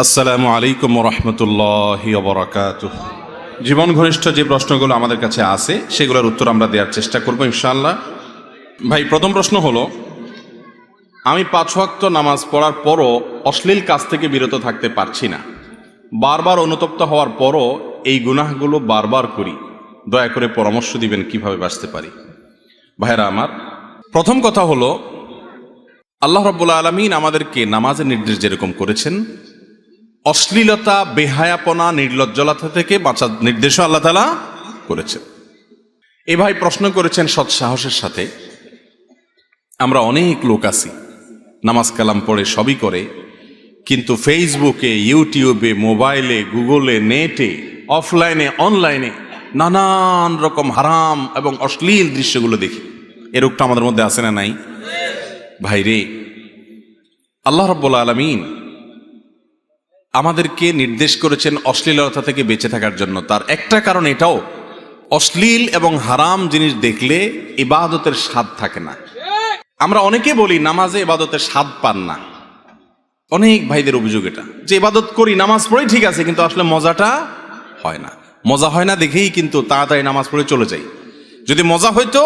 আসসালামু আলাইকুম রহমতুল্লাহি ওয়া বারাকাতুহু। জীবন ঘনিষ্ঠ যে প্রশ্নগুলো আমাদের কাছে আছে সেগুলোর উত্তর আমরা দেওয়ার চেষ্টা করব ইনশাআল্লাহ। ভাই, প্রথম প্রশ্ন হলো, আমি 5 ওয়াক্ত নামাজ পড়ার পরও অশ্লীল কাজ থেকে বিরত থাকতে পারছি না। বারবার অনুতপ্ত হওয়ার পরও এই গুনাহগুলো বারবার করি। দয়া করে পরামর্শ দিবেন কিভাবে বাঁচতে পারি। ভাইরা আমার, প্রথম কথা হলো, আল্লাহ রাব্বুল আলামিন আমাদেরকে নামাজের নির্দেশ যেরকম করেছেন, অশ্লীলতা, বেহায়াপনা, নির্লজ্জলতা থেকে বাঁচার নির্দেশও আল্লাহ তাআলা করেছেন। এ ভাই প্রশ্ন করেছেন সৎ সাহসের সাথে। আমরা অনেক লোক আছি, নামাজ কালাম পড়ে সবই করে, কিন্তু ফেসবুকে, ইউটিউবে, মোবাইলে, গুগলে, নেটে, অফলাইনে, অনলাইনে নানান রকম হারাম এবং অশ্লীল দৃশ্যগুলো দেখি। এ রোগটা আমাদের মধ্যে আছে না নাই? ভাই রে, আল্লাহ রাব্বুল আলামিন আমাদেরকে নির্দেশ করেছেন অশ্লীলতা থেকে বেঁচে থাকার জন্য। তার একটা কারণ এটাও, অশ্লীল এবং হারাম জিনিস দেখলে ইবাদতের স্বাদ থাকে না। আমরা অনেকে বলি নামাজে ইবাদতের স্বাদ পান না। অনেক ভাইদের অভিযোগ এটা, যে ইবাদত করি, নামাজ পড়ি ঠিক আছে, কিন্তু আসলে মজাটা হয় না। মজা হয় না দেখেই কিন্তু তাড়াতাড়ি নামাজ পড়ে চলে যাই। যদি মজা হইতো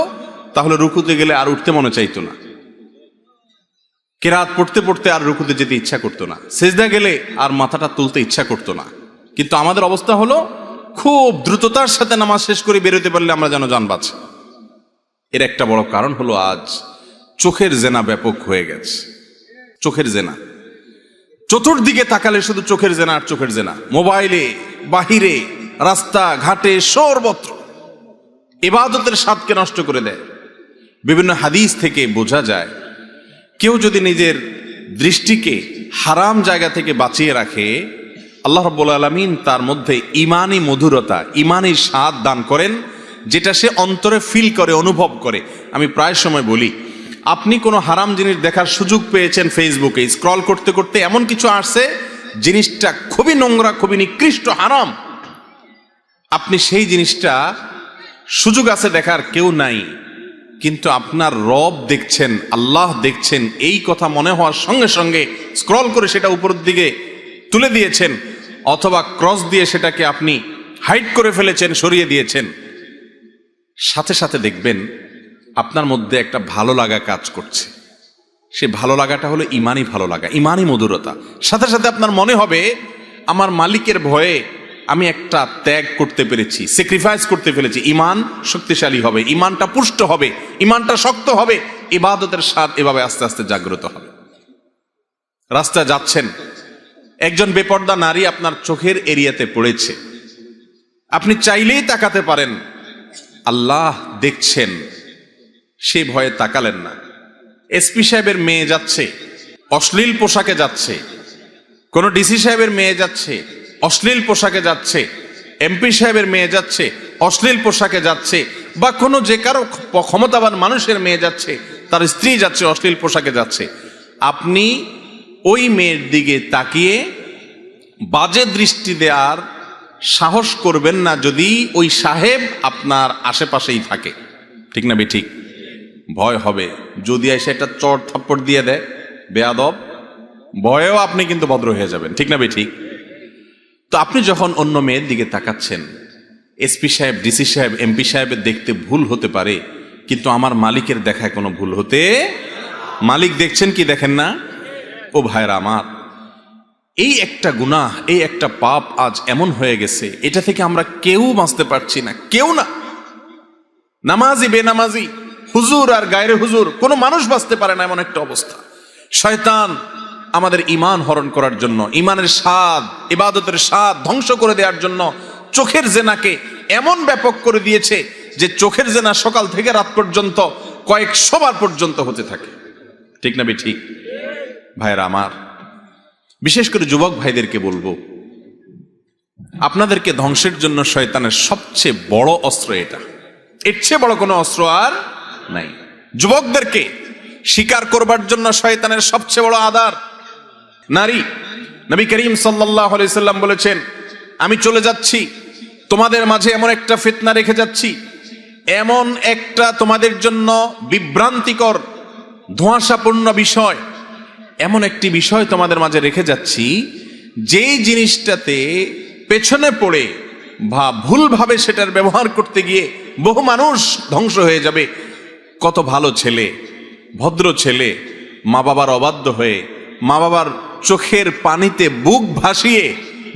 তাহলে রুকুতে গেলে আর উঠতে মনে চাইতো না, কেরাত পড়তে পড়তে আর রুকুতে যেতে ইচ্ছা করতো না, সেজদা গেলে আর মাথাটা তুলতে ইচ্ছা করতো না। কিন্তু আমাদের অবস্থা হলো, খুব দ্রুততার সাথে নামাজ শেষ করে বেরোতে পারলে আমরা যেন জান বাঁচে। এর একটা বড় কারণ হলো, আজ চোখের জেনা ব্যাপক হয়ে গেছে। চোখের জেনা, চতুর্দিকে তাকালে শুধু চোখের জেনা আর চোখের জেনা। মোবাইলে, বাহিরে, রাস্তা ঘাটে, সর্বত্র ইবাদতের স্বাদকে নষ্ট করে দেয়। বিভিন্ন হাদিস থেকে বোঝা যায়, কেউ যদি নিজের দৃষ্টিকে হারাম জায়গা থেকে বাঁচিয়ে রাখে, আল্লাহ রাব্বুল আলামিন তার মধ্যে ইমানি মধুরতা, ইমানি স্বাদ দান করেন, যেটা সে অন্তরে ফিল করে, অনুভব করে। আমি প্রায় সময় বলি, আপনি কোনো হারাম জিনিস দেখার সুযোগ পেয়েছেন, ফেসবুকে স্ক্রল করতে করতে এমন কিছু আসছে, জিনিসটা খুবই নোংরা, খুবই নিকৃষ্ট, হারাম। আপনি সেই জিনিসটা সুযোগ আছে দেখার, কেউ নাই, কিন্তু আপনার রব দেখছেন, আল্লাহ দেখছেন, এই কথা মনে হওয়ার সঙ্গে সঙ্গে স্ক্রল করে সেটা উপরের দিকে তুলে দিয়েছেন, অথবা ক্রস দিয়ে সেটাকে আপনি হাইড করে ফেলেছেন, সরিয়ে দিয়েছেন। সাথে সাথে দেখবেন আপনার মধ্যে একটা ভালো লাগা কাজ করছে। সে ভালো লাগাটা হলো ইমানি ভালো লাগা, ইমানি মধুরতা। সাথে সাথে আপনার মনে হবে, আমার মালিকের ভয়ে আমি একটা ত্যাগ করতে পেরেছি, স্যাক্রিফাইস করতে পেরেছি। ইমান শক্তিশালী হবে, ইমানটা পুষ্ট হবে, ইমানটা শক্ত হবে, ইবাদতের স্বাদ এভাবে আস্তে আস্তে জাগ্রত হবে। রাস্তায় যাচ্ছেন, একজন বেপর্দা নারী আপনার চোখের এরিয়াতে পড়েছে, আপনি চাইলেই তাকাতে পারেন, আল্লাহ দেখছেন, সে ভয়ে তাকালেন না। এসপি সাহেবের মেয়ে যাচ্ছে, অশ্লীল পোশাকে যাচ্ছে, কোন ডিসি সাহেবের মেয়ে যাচ্ছে, অশ্লীল পোশাকে যাচ্ছে, এমপি সাহেবের মেয়ে যাচ্ছে, অশ্লীল পোশাকে যাচ্ছে, বা কোনো যে কারো ক্ষমতাবান মানুষের মেয়ে যাচ্ছে, তার স্ত্রী যাচ্ছে, অশ্লীল পোশাকে যাচ্ছে, আপনি ওই মেয়ের দিকে তাকিয়ে বাজে দৃষ্টি দেওয়ার সাহস করবেন না, যদি ওই সাহেব আপনার আশেপাশেই থাকে। ঠিক না বেঠিক? ভয় হবে, যদি এসে একটা চড় থাপ্পড় দিয়ে দেয় বেয়াদব, ভয়েও আপনি কিন্তু ভদ্র হয়ে যাবেন। ঠিক না বেঠিক? তো আপনি যখন অন্য মেয়ের দিকে তাকাচ্ছেন, এসপি সাহেব, ডিসি সাহেব, এমপি সাহেবের দেখতে ভুল হতে পারে, কিন্তু আমার মালিকের দেখায় কোনো ভুল হতে, মালিক দেখছেন কি দেখেন না? ও ভাইরা আমার, এই একটা গুনাহ, এই একটা পাপ আজ এমন হয়ে গেছে, এটা থেকে আমরা কেউ বাঁচতে পারছি না, কেউ না। নামাজি, বেনামাজি, হুজুর আর গায়রে হুজুর, কোনো মানুষ বাঁচতে পারে না, এমন একটা অবস্থা। শয়তান আমাদের ঈমান হরণ করার জন্য, ঈমানের স্বাদ, ইবাদতের স্বাদ ধ্বংস করে দেওয়ার জন্য চোখের জেনাকে এমন ব্যাপক করে দিয়েছে যে চোখের জেনা সকাল থেকে রাত পর্যন্ত কয়েকশোবার পর্যন্ত হতে থাকে। ঠিক না ঠিক? ভাইরা আমার, বিশেষ করে যুবক ভাইদেরকে বলবো, আপনাদেরকে ধ্বংসের জন্য শয়তানের সবচেয়ে বড় অস্ত্র এটা, এর চেয়ে বড় কোনো অস্ত্র আর নাই। যুবকদেরকে শিকার করবার জন্য শয়তানের সবচেয়ে বড় আধার নারী। নবী করিম সাল্লাল্লাহু আলাইহি সাল্লাম বলেছেন, আমি চলে যাচ্ছি, তোমাদের মাঝে এমন একটা ফিতনা রেখে যাচ্ছি, এমন একটা তোমাদের জন্য বিভ্রান্তিকর, ধোঁয়াশাপূর্ণ বিষয়, এমন একটি বিষয় তোমাদের মাঝে রেখে যাচ্ছি যেই জিনিসটাতে পেছনে পড়ে বা ভুলভাবে সেটার ব্যবহার করতে গিয়ে বহু মানুষ ধ্বংস হয়ে যাবে। কত ভালো ছেলে, ভদ্র ছেলে, মা বাবার অবাধ্য হয়ে মা বাবার চোখের পানিতে বুক ভাসিয়ে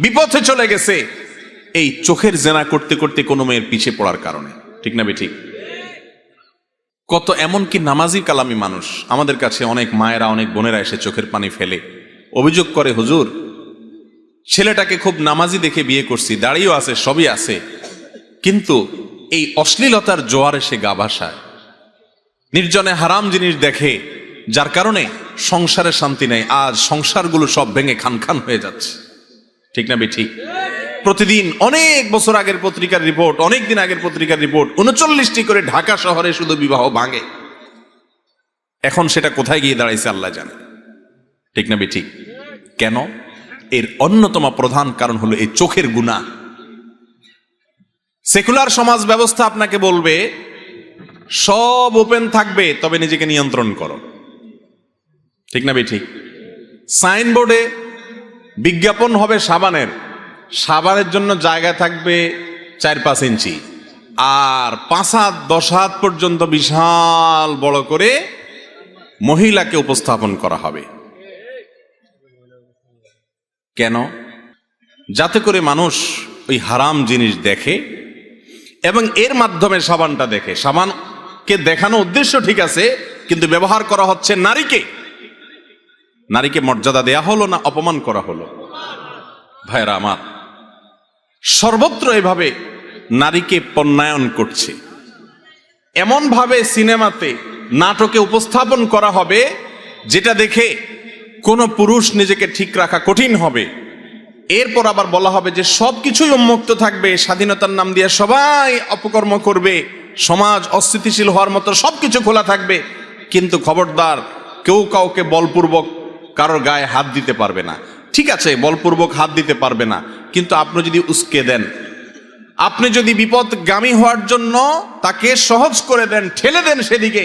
বিপথে চলে গেছে এই চোখের জেনা করতে করতে কোনো মেয়ের পিছে পড়ার কারণে। ঠিক না বেঠিক? কত এমনকি নামাজি কালামি মানুষ আমাদের কাছে, অনেক মায়েরা অনেক বোনেরা এসে চোখের পানি ফেলে অভিযোগ করে, হুজুর ছেলেটাকে খুব নামাজি দেখে বিয়ে করছি, দাড়িও আছে, সবই আছে, কিন্তু এই অশ্লীলতার জোয়ারে সে গা ভাসায়, নির্জনে হারাম জিনিস দেখে, যার কারণে সংসারে শান্তি নেই। আজ সংসারগুলো সব ভেঙে খান খান হয়ে যাচ্ছে। ঠিক না বেঠিক? প্রতিদিন অনেক বছর আগের পত্রিকার রিপোর্ট, অনেক দিন আগের পত্রিকার রিপোর্ট, 39টি করে ঢাকা শহরে শুধু বিবাহ ভাঙে। এখন সেটা কোথায় গিয়ে দাঁড়াইছে আল্লাহ জানে। ঠিক না বেঠিক? কেন? এর অন্যতম প্রধান কারণ হলো এই চোখের গুনাহ। সেকুলার সমাজ ব্যবস্থা আপনাকে বলবে সব ওপেন থাকবে, তবে নিজেকে নিয়ন্ত্রণ করো। ঠিক না বেঠিক? সাইনবোর্ডে বিজ্ঞাপন হবে সাবানের, সাবানের জন্য জায়গা থাকবে 4-5 ইঞ্চি, আর 5 হাত 10 হাত পর্যন্ত বিশাল বড় করে মহিলাকে উপস্থাপন করা হবে। কেন? যাতে করে মানুষ ওই হারাম জিনিস দেখে এবং এর মাধ্যমে সাবানটা দেখে। সাবানকে দেখানো উদ্দেশ্য ঠিক আছে, কিন্তু ব্যবহার করা হচ্ছে নারীকে। নারীকে মর্যাদা দেয়া হলো না অপমান করা হলো? ভাইরা আমার, সর্বত্র এভাবে নারীকে পণ্যায়ন করছে। এমন ভাবে সিনেমাতে, নাটকে উপস্থাপন করা হবে যেটা দেখে কোন পুরুষ নিজেকে ঠিক রাখা কঠিন হবে। এরপর আবার বলা হবে যে সবকিছুই উন্মুক্ত থাকবে, স্বাধীনতার নাম দিয়ে সবাই অপকর্ম করবে, সমাজ অস্থিতিশীল হওয়ার মতো সবকিছু খোলা থাকবে, কিন্তু খবরদার কেউ কাউকে বলপূর্বক কারোর গায়ে হাত দিতে পারবে না। ঠিক আছে, বলপূর্বক হাত দিতে পারবে না, কিন্তু আপনি যদি উস্কে দেন, আপনি যদি বিপদগামী হওয়ার জন্য তাকে সহজ করে দেন, ঠেলে দেন সেদিকে,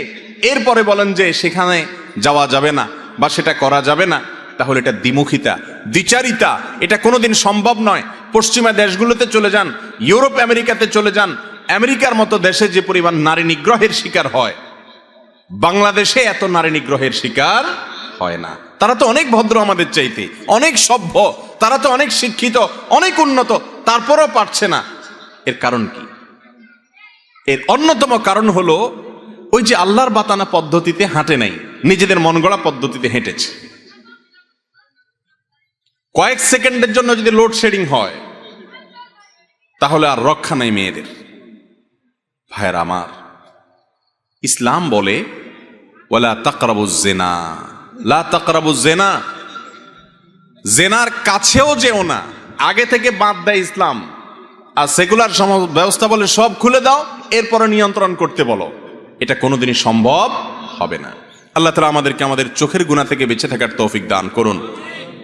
এরপরে বলেন যে সেখানে যাওয়া যাবে না বা সেটা করা যাবে না, তাহলে এটা দ্বিমুখিতা, দ্বিচারিতা। এটা কোনোদিন সম্ভব নয়। পশ্চিমা দেশগুলোতে চলে যান, ইউরোপ আমেরিকাতে চলে যান, আমেরিকার মতো দেশে যে পরিমাণ নারী নিগ্রহের শিকার হয়, বাংলাদেশে এত নারী নিগ্রহের শিকার হয় না। তারা তো অনেক ভদ্র আমাদের চাইতে, অনেক সভ্য, তারা তো অনেক শিক্ষিত, অনেক উন্নত, তারপরেও পারছে না। এর কারণ কি? এর অন্যতম কারণ হলো ওই যে আল্লাহর বাতানা পদ্ধতিতে হাঁটে নাই, নিজেদের মন গড়া পদ্ধতিতে হেঁটেছে। কয়েক সেকেন্ডের জন্য যদি লোডশেডিং হয় তাহলে আর রক্ষা নাই মেয়েদের। ভাইয়ের আমার, ইসলাম বলে ওয়ালা তাকরাবুজ জিনা, লা তাকরাবুজ জিনা, জেনার কাছেও যেও না, আগে থেকে বাদ দেয় ইসলাম। আর সেকুলার সমাজ ব্যবস্থা বলে সব খুলে দাও, এরপরে নিয়ন্ত্রণ করতে বলো। এটা কোনোদিনই সম্ভব হবে না। আল্লাহ তাআলা আমাদেরকে আমাদের চোখের গুনাহ থেকে বেঁচে থাকার তৌফিক দান করুন।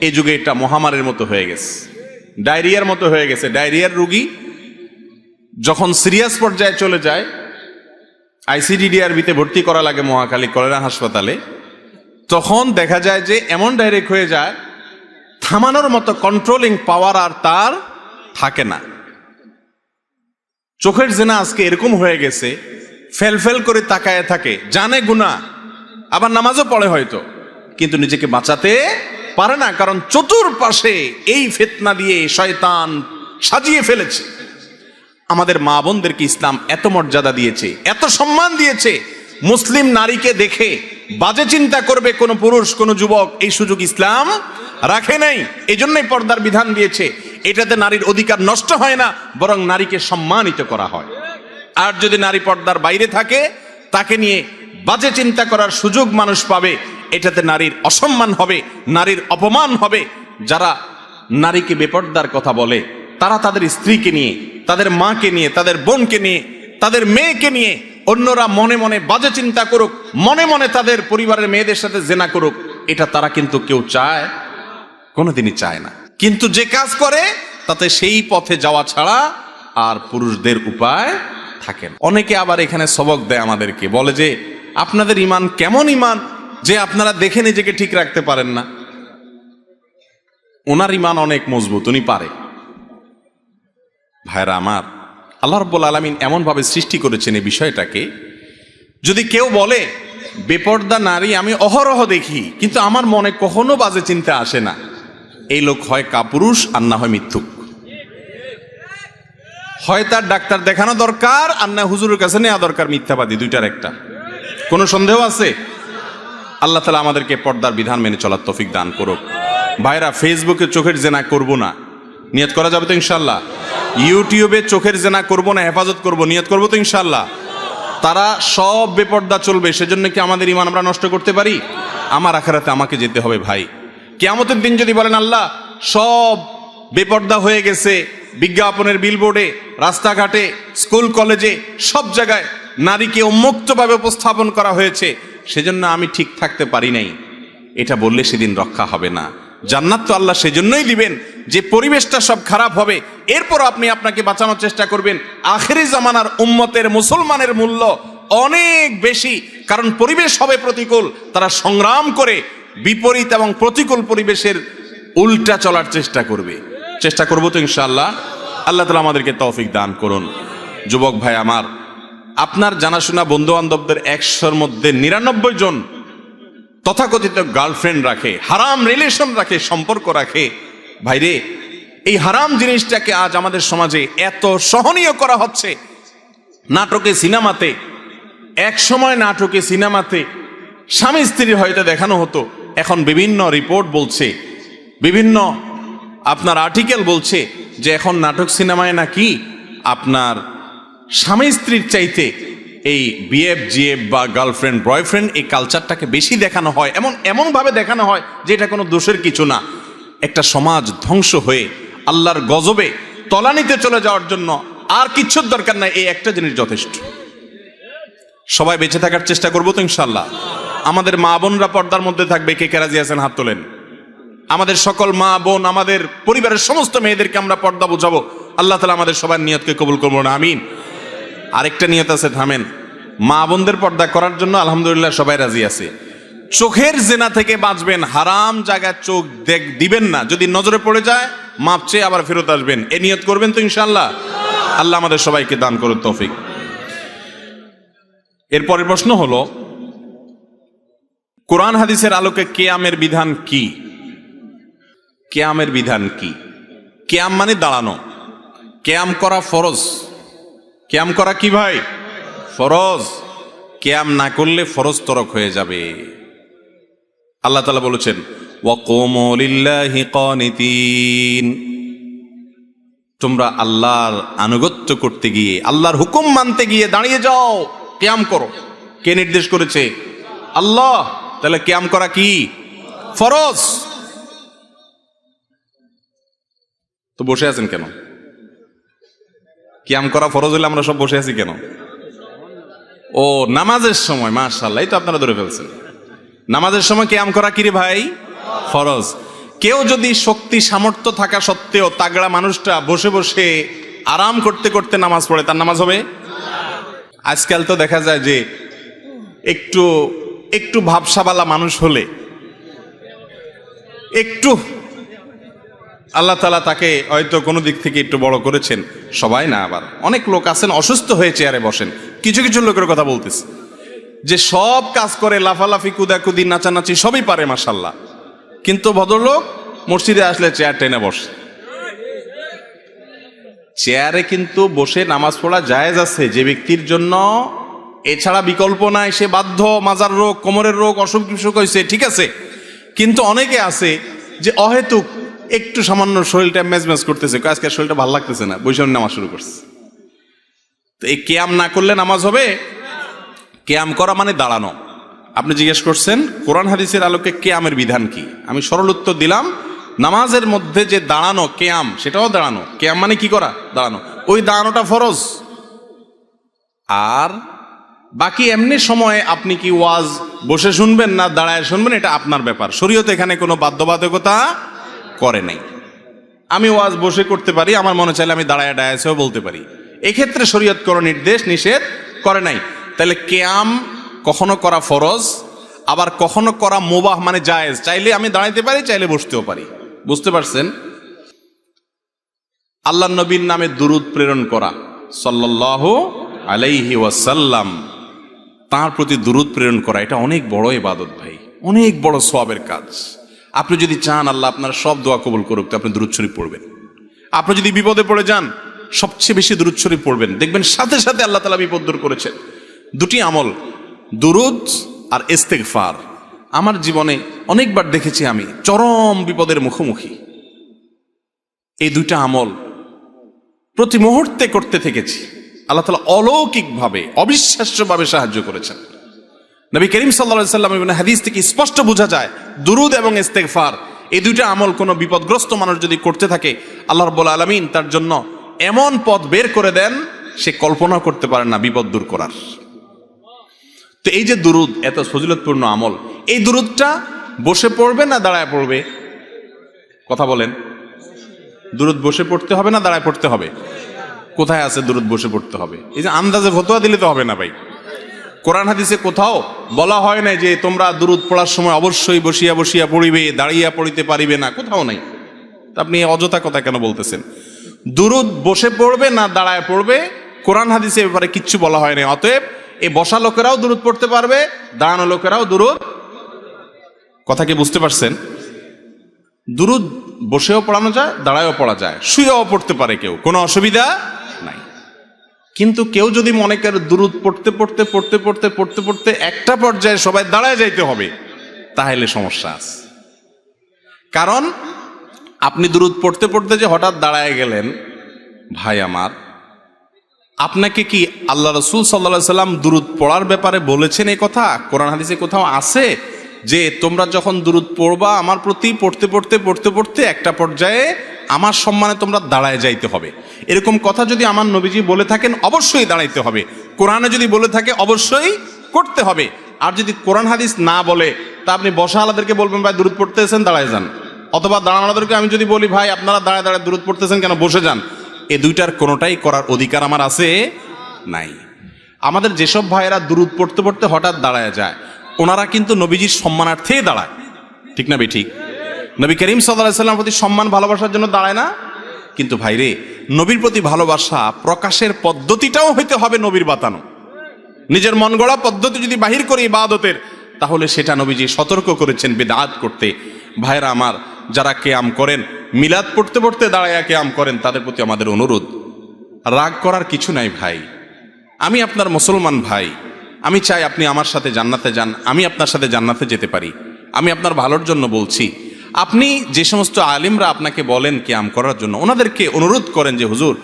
এই যুগে এটা মহামারীর মতো হয়ে গেছে, ডায়রিয়ার মতো হয়ে গেছে। ডায়রিয়ার রোগী যখন সিরিয়াস পর্যায়ে চলে যায়, আইসিডিডিআরবিতে ভর্তি করা লাগে মহাখালী কলেরা হাসপাতালে, তখন দেখা যায় যে এমন ডাইরেক্ট হয়ে যায়, থামানোর মতো কন্ট্রোলিং পাওয়ার আর তার থাকে না। চোখের জেনা আজকে এরকম হয়ে গেছে, ফেল করে তাকায় থাকে, জানে গুনাহ, আবার নামাজও পড়ে হয়তো, কিন্তু নিজেকে বাঁচাতে পারে না, কারণ চতুর্পাশে এই ফিতনা দিয়ে শয়তান সাজিয়ে ফেলেছে। আমাদের মা বোনদেরকে ইসলাম এত মর্যাদা দিয়েছে, এত সম্মান দিয়েছে, মুসলিম নারীকে দেখে বাজে চিন্তা করবে কোন পুরুষ, কোন যুবক, এই সুযোগ ইসলাম রাখে নাই। এই জন্যই পর্দার বিধান দিয়েছে। এটাতে নারীর অধিকার নষ্ট হয় না, বরং নারীকে সম্মানিত করা হয়। আর যদি নারী পর্দার বাইরে থাকে, তাকে নিয়ে বাজে চিন্তা করার সুযোগ মানুষ পাবে, এটাতে নারীর অসম্মান হবে, নারীর অপমান হবে। যারা নারীকে বেপর্দার কথা বলে, তারা তাদের স্ত্রীকে নিয়ে, তাদের মাকে নিয়ে, তাদের বোনকে নিয়ে, তাদের মেয়েকে নিয়ে অন্যরা মনে মনে বাজে চিন্তা করুক, মনে মনে তাদের পরিবারের মেয়েদের সাথে জেনা করুক, এটা তারা কিন্তু কেউ চায়, কোনোদিনই চায় না। কিন্তু যে কাজ করে তাতে সেই পথে যাওয়া ছাড়া আর পুরুষদের উপায় থাকে না। অনেকে আবার এখানে সবক দেয় আমাদেরকে, বলে যে আপনাদের ঈমান কেমন ঈমান যে আপনারা দেখে নিজেকে ঠিক রাখতে পারেন না। ওনার ইমান অনেক মজবুত, উনি পারে। ভাইরা আমার, আল্লাহ রাব্বুল আলামিন এমনভাবে সৃষ্টি করেছেন এই বিষয়টাকে, যদি কেউ বলে বেপর্দা নারী আমি অহরহ দেখি কিন্তু আমার মনে কখনো বাজে চিন্তা আসে না, এই লোক হয় কাপুরুষ আর না হয় মিথ্যুক। হয় তার ডাক্তার দেখানো দরকার আর না হুজুরের কাছে নেওয়া দরকার মিথ্যাবাদী, দুইটার একটা। কোনো সন্দেহ আছে? আল্লাহ তাআলা আমাদেরকে পর্দার বিধান মেনে চলার তৌফিক দান করুক। ভাইরা, ফেসবুকে চোখের জেনা করব না, নিয়ত করা যাবে তো ইনশাল্লাহ? ইউটিউবে চোখের জেনা করব না, হেফাজত করব, নিয়ত করব তো ইনশাল্লাহ? তারা সব বেপর্দা চলবে, সেজন্য কি আমাদের ইমান আমরা নষ্ট করতে পারি? আমার আখিরাতে আমাকে যেতে হবে ভাই। কিয়ামতের দিন যদি বলেন আল্লাহ সব বেপর্দা হয়ে গেছে, বিজ্ঞাপনের বিলবোর্ডে, রাস্তাঘাটে, স্কুল কলেজে, সব জায়গায় নারীকে উন্মুক্তভাবে উপস্থাপন করা হয়েছে, সেজন্য আমি ঠিক থাকতে পারি নাই, এটা বললে সেদিন রক্ষা হবে না। জান্নাত তো আল্লাহ সেজন্যই দিবেন যে পরিবেশটা সব খারাপ হবে, এরপর আপনি আপনাকে বাঁচানোর চেষ্টা করবেন। আখেরি জামানার উম্মতের মুসলমানের মূল্য অনেক বেশি, কারণ পরিবেশ হবে প্রতিকূল, তারা সংগ্রাম করে বিপরীত এবং প্রতিকূল পরিবেশের উল্টা চলার চেষ্টা করবে। চেষ্টা করবো তো ইনশাআল্লাহ? আল্লাহ তাআলা আমাদেরকে তৌফিক দান করুন। যুবক ভাই আমার, আপনার জানাশোনা বন্ধু বান্ধবদের 100-র মধ্যে 99 জন তথাকথিত গার্লফ্রেন্ড রাখে, হারাম রিলেশন রাখে, সম্পর্ক রাখে। ভাইরে, এই হারাম জিনিসটাকে আজ আমাদের সমাজে এত সহনীয় করা হচ্ছে। নাটকে, সিনেমাতে, এক সময় নাটকে সিনেমাতে স্বামী স্ত্রী হয়তো দেখানো হতো, এখন বিভিন্ন রিপোর্ট বলছে, বিভিন্ন আপনার আর্টিকেল বলছে যে এখন নাটক সিনেমায় নাকি আপনার স্বামী স্ত্রীর চাইতে এই বিএফ জিএফ বা গার্লফ্রেন্ড বয়ফ্রেন্ড এই কালচারটাকে বেশি দেখানো হয়, এমনভাবে দেখানো হয় যে এটা কোনো দোষের কিছু না। একটা সমাজ ধ্বংস হয়ে আল্লাহর গজবে তলানিতে চলে যাওয়ার জন্য আর কিচ্ছুর দরকার নাই, এই একটা জিনিস যথেষ্ট। সবাই বেঁচে থাকার চেষ্টা করবো তো ইনশাল্লাহ? আমাদের মা বোনরা পর্দার মধ্যে থাকবে, কে কে রাজি আছেন হাত তোলেন। আমাদের সকল মা বোন, আমাদের পরিবারের সমস্ত মেয়েদেরকে আমরা পর্দা বোঝাবো। আল্লাহ তাআলা আমাদের সবার নিয়তকে কবুল করবো না, আমিন। আরেকটা নিয়ত আছে, থামেন। মা বোনদের পর্দা করার জন্য আলহামদুলিল্লাহ সবাই রাজি আছে। চোখের জেনা থেকে বাঁচবেন, হারাম জায়গায় চোখ দিবেন না, যদি নজরে পড়ে যায় মাপ চেয়ে আবার ফেরত আসবেন, এ নিয়ত করবেন তো ইনশাআল্লাহ? আল্লাহ আমাদের সবাইকে দান করুন তৌফিক। এরপরের প্রশ্ন হলো, কোরআন হাদিসের আলোকে কিয়ামের বিধান কি? কিয়ামের বিধান কি? কিয়াম মানে দাঁড়ানো, কিয়াম করা ফরজ। কিয়াম করা কি ভাই? ফরজ। কিয়াম না করলে ফরজ তরক হয়ে যাবে। আল্লাহ তাআলা বলেছেন ওয়াকুমু লিল্লাহি কানিতিন, তোমরা আল্লাহর আনুগত্য করতে গিয়ে, আল্লাহর হুকুম মানতে গিয়ে দাঁড়িয়ে যাও, কিয়াম করো। কে নির্দেশ করেছে? আল্লাহ। তাহলে কিয়াম করা কি? ফরজ। তো বসে আছেন কেন? কিয়াম করা ফরজ হলে আমরা সব বসে আছি কেন? ও, নামাজের সময়, মাশাআল্লাহ, এই তো আপনারা ধরে ফেলছেন। নামাজের সময় কিয়াম করা কি রে ভাই? ফরজ। কেউ যদি শক্তি সামর্থ্য থাকা সত্ত্বেও তাগড়া মানুষটা বসে বসে আরাম করতে করতে নামাজ পড়ে, তার নামাজ হবে? আজকাল তো দেখা যায় যে একটু একটু ভাবসাবালা মানুষ হলে, একটু আল্লাহ তাআলা তাকে হয়তো কোনো দিক থেকে একটু বড় করেছেন, সবাই না, আবার অনেক লোক আছেন অসুস্থ হয়ে চেয়ারে বসেন। কিছু কিছু লোকের কথা বলতেছে যে সব কাজ করে, লাফালাফি, কুদাকুদি, নাচানাচি সবই পারে মাশাআল্লাহ, কিন্তু ভদ্রলোক মসজিদে আসলে চেয়ার টেনে বসে। চেয়ারে কিন্তু বসে নামাজ পড়া জায়েজ আছে যে ব্যক্তির জন্য এছাড়া বিকল্প নাই, সে বাধ্য, মাজার রোগ, কোমরের রোগ, অসুখ বিসুখ হয়েছে, ঠিক আছে। কিন্তু অনেকে আছে যে অহেতুক একটু সামান্য শরীরটা মেজমেজ করতেছে, আজকে শরীরটা ভালো লাগতেছে না, বসে নামাজ শুরু করছে। তো এই কিয়াম না করলে নামাজ হবে? কিয়াম করা মানে দাঁড়ানো। আপনি জিজ্ঞেস করছেন কোরআন হাদিসের আলোকে কিয়ামের বিধান কি, আমি সরল উত্তর দিলাম, নামাজের মধ্যে যে দাঁড়ানো কিয়াম, সেটাও দাঁড়ানো। কিয়াম মানে কি করা? দাঁড়ানো। ওই দাঁড়ানোটা ফরজ। আর বাকি এমনি সময়ে আপনি কি ওয়াজ বসে শুনবেন না দাঁড়ায় শুনবেন, এটা আপনার ব্যাপার। শরীয়ত এখানে কোনো বাধ্যবাধকতা করে নাই। আমি ওয়াজ বসে করতে পারি, আমার মনে চাইলে আমি দাঁড়ায় ডায়াসেও বলতে পারি, এক্ষেত্রে শরীয়ত কোনো নির্দেশ নিষেধ করে নাই। তাহলে কিয়াম কখনো করা ফরজ, আবার কখনো করা মুবাহ মানে জায়েজ, চাইলে আমি দাঁড়াইতে পারি, চাইলে বসতেও পারি। বুঝতে পারছেন? আল্লাহ নবীর নামে দুরূদ প্রেরণ করা, সাল্লাল্লাহু আলাইহি ওয়াসাল্লাম, তার প্রতি দুরূদ প্রেরণ করা, এটা অনেক বড় ইবাদত ভাই, অনেক বড় সওয়াবের কাজ। আপনি যদি চান আল্লাহ আপনার সব দোয়া কবুল করুক, তো আপনি দুরূদ শরীফ পড়বেন। আপনি যদি বিপদে পড়ে যান, সবচেয়ে বেশি দুরূদ শরীফ পড়বেন, দেখবেন সাথে সাথে আল্লাহ তাআলা বিপদ দূর করেছেন। দুটি আমল, দুরূদ আর ইস্তেগফার, আমার জীবনে অনেকবার দেখেছি আমি চরম বিপদের মুখোমুখি। এই দুইটা আমল প্রতি মুহূর্তে করতে থেকেছি, আল্লাহ তাআলা অলৌকিকভাবে, অবিশ্বাস্যভাবে সাহায্য করেছেন। নবী করিম সাল্লাল্লাহু আলাইহি ওয়াসাল্লামের হাদিস থেকে স্পষ্ট বোঝা যায়, দুরূদ এবং ইস্তেগফার এই দুইটা আমল কোনো বিপদগ্রস্ত মানুষ যদি করতে থাকে, আল্লাহ রাব্বুল আলামিন তার জন্য এমন পথ বের করে দেন, সে কল্পনা করতে পারে না বিপদ দূর করার। তো এই যে দুরূদ, এত ফজিলতপূর্ণ আমল, এই দুরূদটা বসে পড়বে না দাঁড়ায় পড়বে? কথা বলেন। দুরূদ বসে পড়তে হবে না দাঁড়ায় পড়তে হবে? কোথায় আছে দুরূদ বসে পড়তে হবে? এই যে আন্দাজে ফতোয়া দিলে তো হবে না ভাই। কোরআন হাদিসে কোথাও বলা হয় না যে তোমরা দুরূদ পড়ার সময় অবশ্যই বসিয়া বসিয়া পড়িবে, দাঁড়িয়া পড়িতে পারিবে না, কোথাও নাই। তা আপনি অযথা কথা কেন বলতেছেন? দুরূদ বসে পড়বে না দাঁড়ায় পড়বে, কোরআন হাদিসে ব্যাপারে কিচ্ছু বলা হয় না। অতএব এই বসা লোকেরাও দুরূদ পড়তে পারবে, দাঁড়ানো লোকেরাও দুরূদ। কথা কি বুঝতে পারছেন? দুরূদ বসেও পড়ানো যায়, দাঁড়ায়ও পড়া যায়, শুয়েও পড়তে পারে কেউ, কোনো অসুবিধা নাই। কিন্তু কেউ যদি মনে করে দুরূদ পড়তে পড়তে পড়তে পড়তে পড়তে পড়তে একটা পর্যায়ে সবাই দাঁড়ায় যাইতে হবে, তাহলে সমস্যা আছে। কারণ আপনি দুরূদ পড়তে পড়তে যে হঠাৎ দাঁড়ায় গেলেন, ভাই আমার, আপনাকে কি আল্লাহ রাসূল সাল্লাল্লাহু আলাইহি সাল্লাম দুরূদ পড়ার ব্যাপারে বলেছেন? এই কথা কোরআন হাদিসে কোথাও আছে যে তোমরা যখন দুরূদ পড়বা আমার প্রতি, পড়তে পড়তে পড়তে পড়তে একটা পর্যায়ে আমার সম্মানে তোমরা দাঁড়ায় যাইতে হবে? এরকম কথা যদি আমার নবীজি বলে থাকেন, অবশ্যই দাঁড়াইতে হবে। কোরআনে যদি বলে থাকে, অবশ্যই করতে হবে। আর যদি কোরআন হাদিস না বলে, তা আপনি বসা আলাদেরকে বলবেন ভাই দুরূদ পড়তেছেন, দাঁড়ায় যান। অথবা দাঁড়ানোদেরকে আমি যদি বলি ভাই আপনারা দাঁড়ায় দাঁড়ায় দুরূদ পড়তেছেন কেন, বসে যান। এই দুইটার কোনোটাই করার অধিকার আমার আছে নাই। আমাদের যেসব ভাইয়েরা দুরূদ পড়তে পড়তে হঠাৎ দাঁড়ায় যায়, ওনারা কিন্তু নবীজির সম্মানার্থে দাঁড়ায়, ঠিক না ঠিক? নবী করিম সাল্লাল্লাহু আলাইহি ওয়াসাল্লামের প্রতি সম্মান ভালোবাসার জন্য দাঁড়ায় না? কিন্তু ভাইরে, নবীর প্রতি ভালোবাসা প্রকাশের পদ্ধতিটাও হইতে হবে নবীর বাতানো। নিজের মন গড়া পদ্ধতি যদি বাহির করি ইবাদতের, তাহলে সেটা নবীজি সতর্ক করেছেন বিদআত করতে। ভাইরা আমার, যারা কিয়াম করেন, মিলাদ পড়তে পড়তে দাঁড়ায়া কিয়াম করেন, তাদের প্রতি আমাদের অনুরোধ, রাগ করার কিছু নাই ভাই। আমি আপনার মুসলমান ভাই, আমি চাই আপনি আমার সাথে জান্নাতে যান, আমি আপনার সাথে জান্নাতে যেতে পারি। আমি আপনার ভালোর জন্য বলছি। আপনি যে সমস্ত আলিমরা আপনাকে বলেন কিয়াম করার জন্য, ওনাদেরকে অনুরোধ করেন যে হুজুর,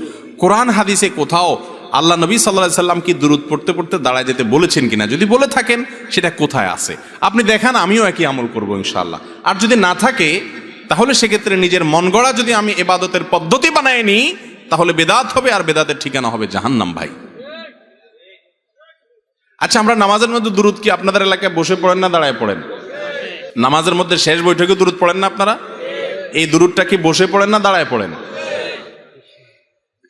কোরআন হাদিসে কোথাও আল্লাহ নবী সাল্লাল্লাহু আলাইহি সাল্লাম কি দুরূদ পড়তে পড়তে দাঁড়ায় যেতে বলেছেন কিনা? যদি বলে থাকেন সেটা কোথায় আছে আপনি দেখান, আমিও একই আমল করবো ইনশাআল্লাহ। আর যদি না থাকে, তাহলে সেক্ষেত্রে নিজের মন গড়া যদি আমি ইবাদতের পদ্ধতি বানায় নিই, তাহলে বেদাত হবে, আর বেদাতের ঠিকানা হবে জাহান্নাম ভাই। আচ্ছা, আমরা নামাজের মধ্যে দুরূদ কি আপনাদের এলাকায় বসে পড়েন না দাঁড়ায় পড়েন? নামাজের মধ্যে শেষ বৈঠকে দুরূদ পড়েন না আপনারা? এই দুরূদটা কি বসে পড়েন না দাঁড়ায় পড়েন?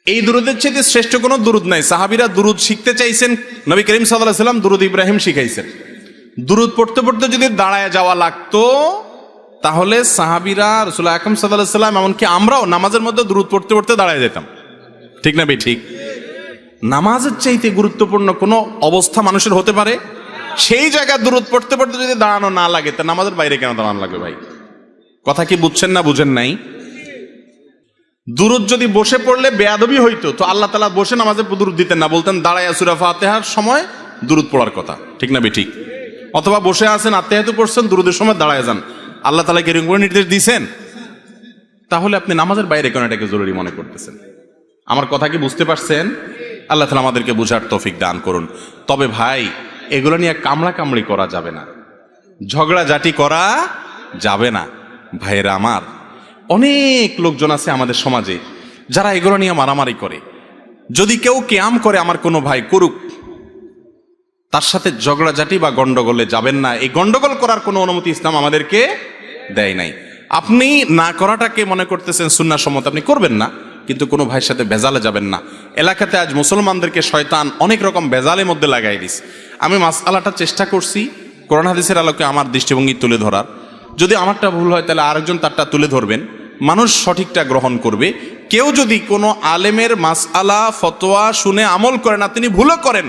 এই দুরূদের চেয়ে শ্রেষ্ঠ কোনো দুরূদ নাই। সাহাবীরা দুরূদ শিখতে চাইছেন, নবী করিম সাল্লাল্লাহু আলাইহি ওয়াসাল্লাম দুরূদ ইব্রাহিম শিখাইছেন। দুরূদ পড়তে পড়তে যদি দাঁড়ায় যাওয়া লাগতো, তাহলে সাহাবীরা, রাসূল আকরাম সাল্লাল্লাহু আলাইহি ওয়াসাল্লাম, এমনকি আমরাও নামাজের মধ্যে দুরূদ পড়তে পড়তে দাঁড়ায় যেতাম, ঠিক না ঠিক? নামাজের চাইতে গুরুত্বপূর্ণ কোনো অবস্থা মানুষের হতে পারে? সেই জায়গায় দুরূদ পড়তে পড়তে যদি দাঁড়ানো না লাগে, তা নামাজের বাইরে কেন দাঁড়ানো লাগবে ভাই? কথা কি বুঝছেন না বুঝেন নাই? দুরূদ যদি বসে পড়লে বেয়াদবি হইতো, তো আল্লাহ তাআলা বসে নামাজে দুরূদ দিতেন না, বলতেন দাঁড়ায়া সূরা ফাতিহার সময় দুরূদ পড়ার কথা, ঠিক না ঠিক? অথবা বসে আছেন, আত্তাহিয়াতু পড়ছেন, দুরূদের সময় দাঁড়ায় যান। আল্লাহ তাআলা কি এরকম করে নির্দেশ দিয়েছেন? তাহলে আপনি নামাজের বাইরে কেন এটাকে জরুরি মনে করতেছেন? আমার কথা কি বুঝতে পারছেন? আল্লাহ তাআলা আমাদেরকে বুঝার তৌফিক দান করুন। তবে ভাই, এগুলো নিয়ে কামড়া কামড়ি করা যাবে না, ঝগড়াঝাটি করা যাবে না। ভাইয়েরা আমার, অনেক লোকজন আছে আমাদের সমাজে যারা এগুলো নিয়ে মারামারি করে। যদি কেউ কিয়াম করে, আমার কোনো ভাই করুক, তার সাথে ঝগড়াঝাটি বা গন্ডগোলে যাবেন না। এই গন্ডগোল করার কোনো অনুমতি ইসলাম আমাদেরকে দেয় নাই। আপনি না করাটাকে মনে করতেছেন সুন্নাহ সম্মত, আপনি করবেন না, কিন্তু কোনো ভাইয়ের সাথে ভেজালে যাবেন না। এলাকাতে আজ মুসলমানদেরকে শয়তান অনেক রকম ভেজালের মধ্যে লাগাই দিস। আমি মাসআলাটা চেষ্টা করছি কোরআন হাদিসের আলোকে আমার দৃষ্টিভঙ্গি তুলে ধরার। যদি আমারটা ভুল হয়, তাহলে আরেকজন তারটা তুলে ধরবেন। মানুষ সঠিকটা গ্রহণ করবে। কেউ যদি কোনো আলেমের মাসআলা ফতোয়া শুনে আমল করে না, তিনি ভুলও করেন,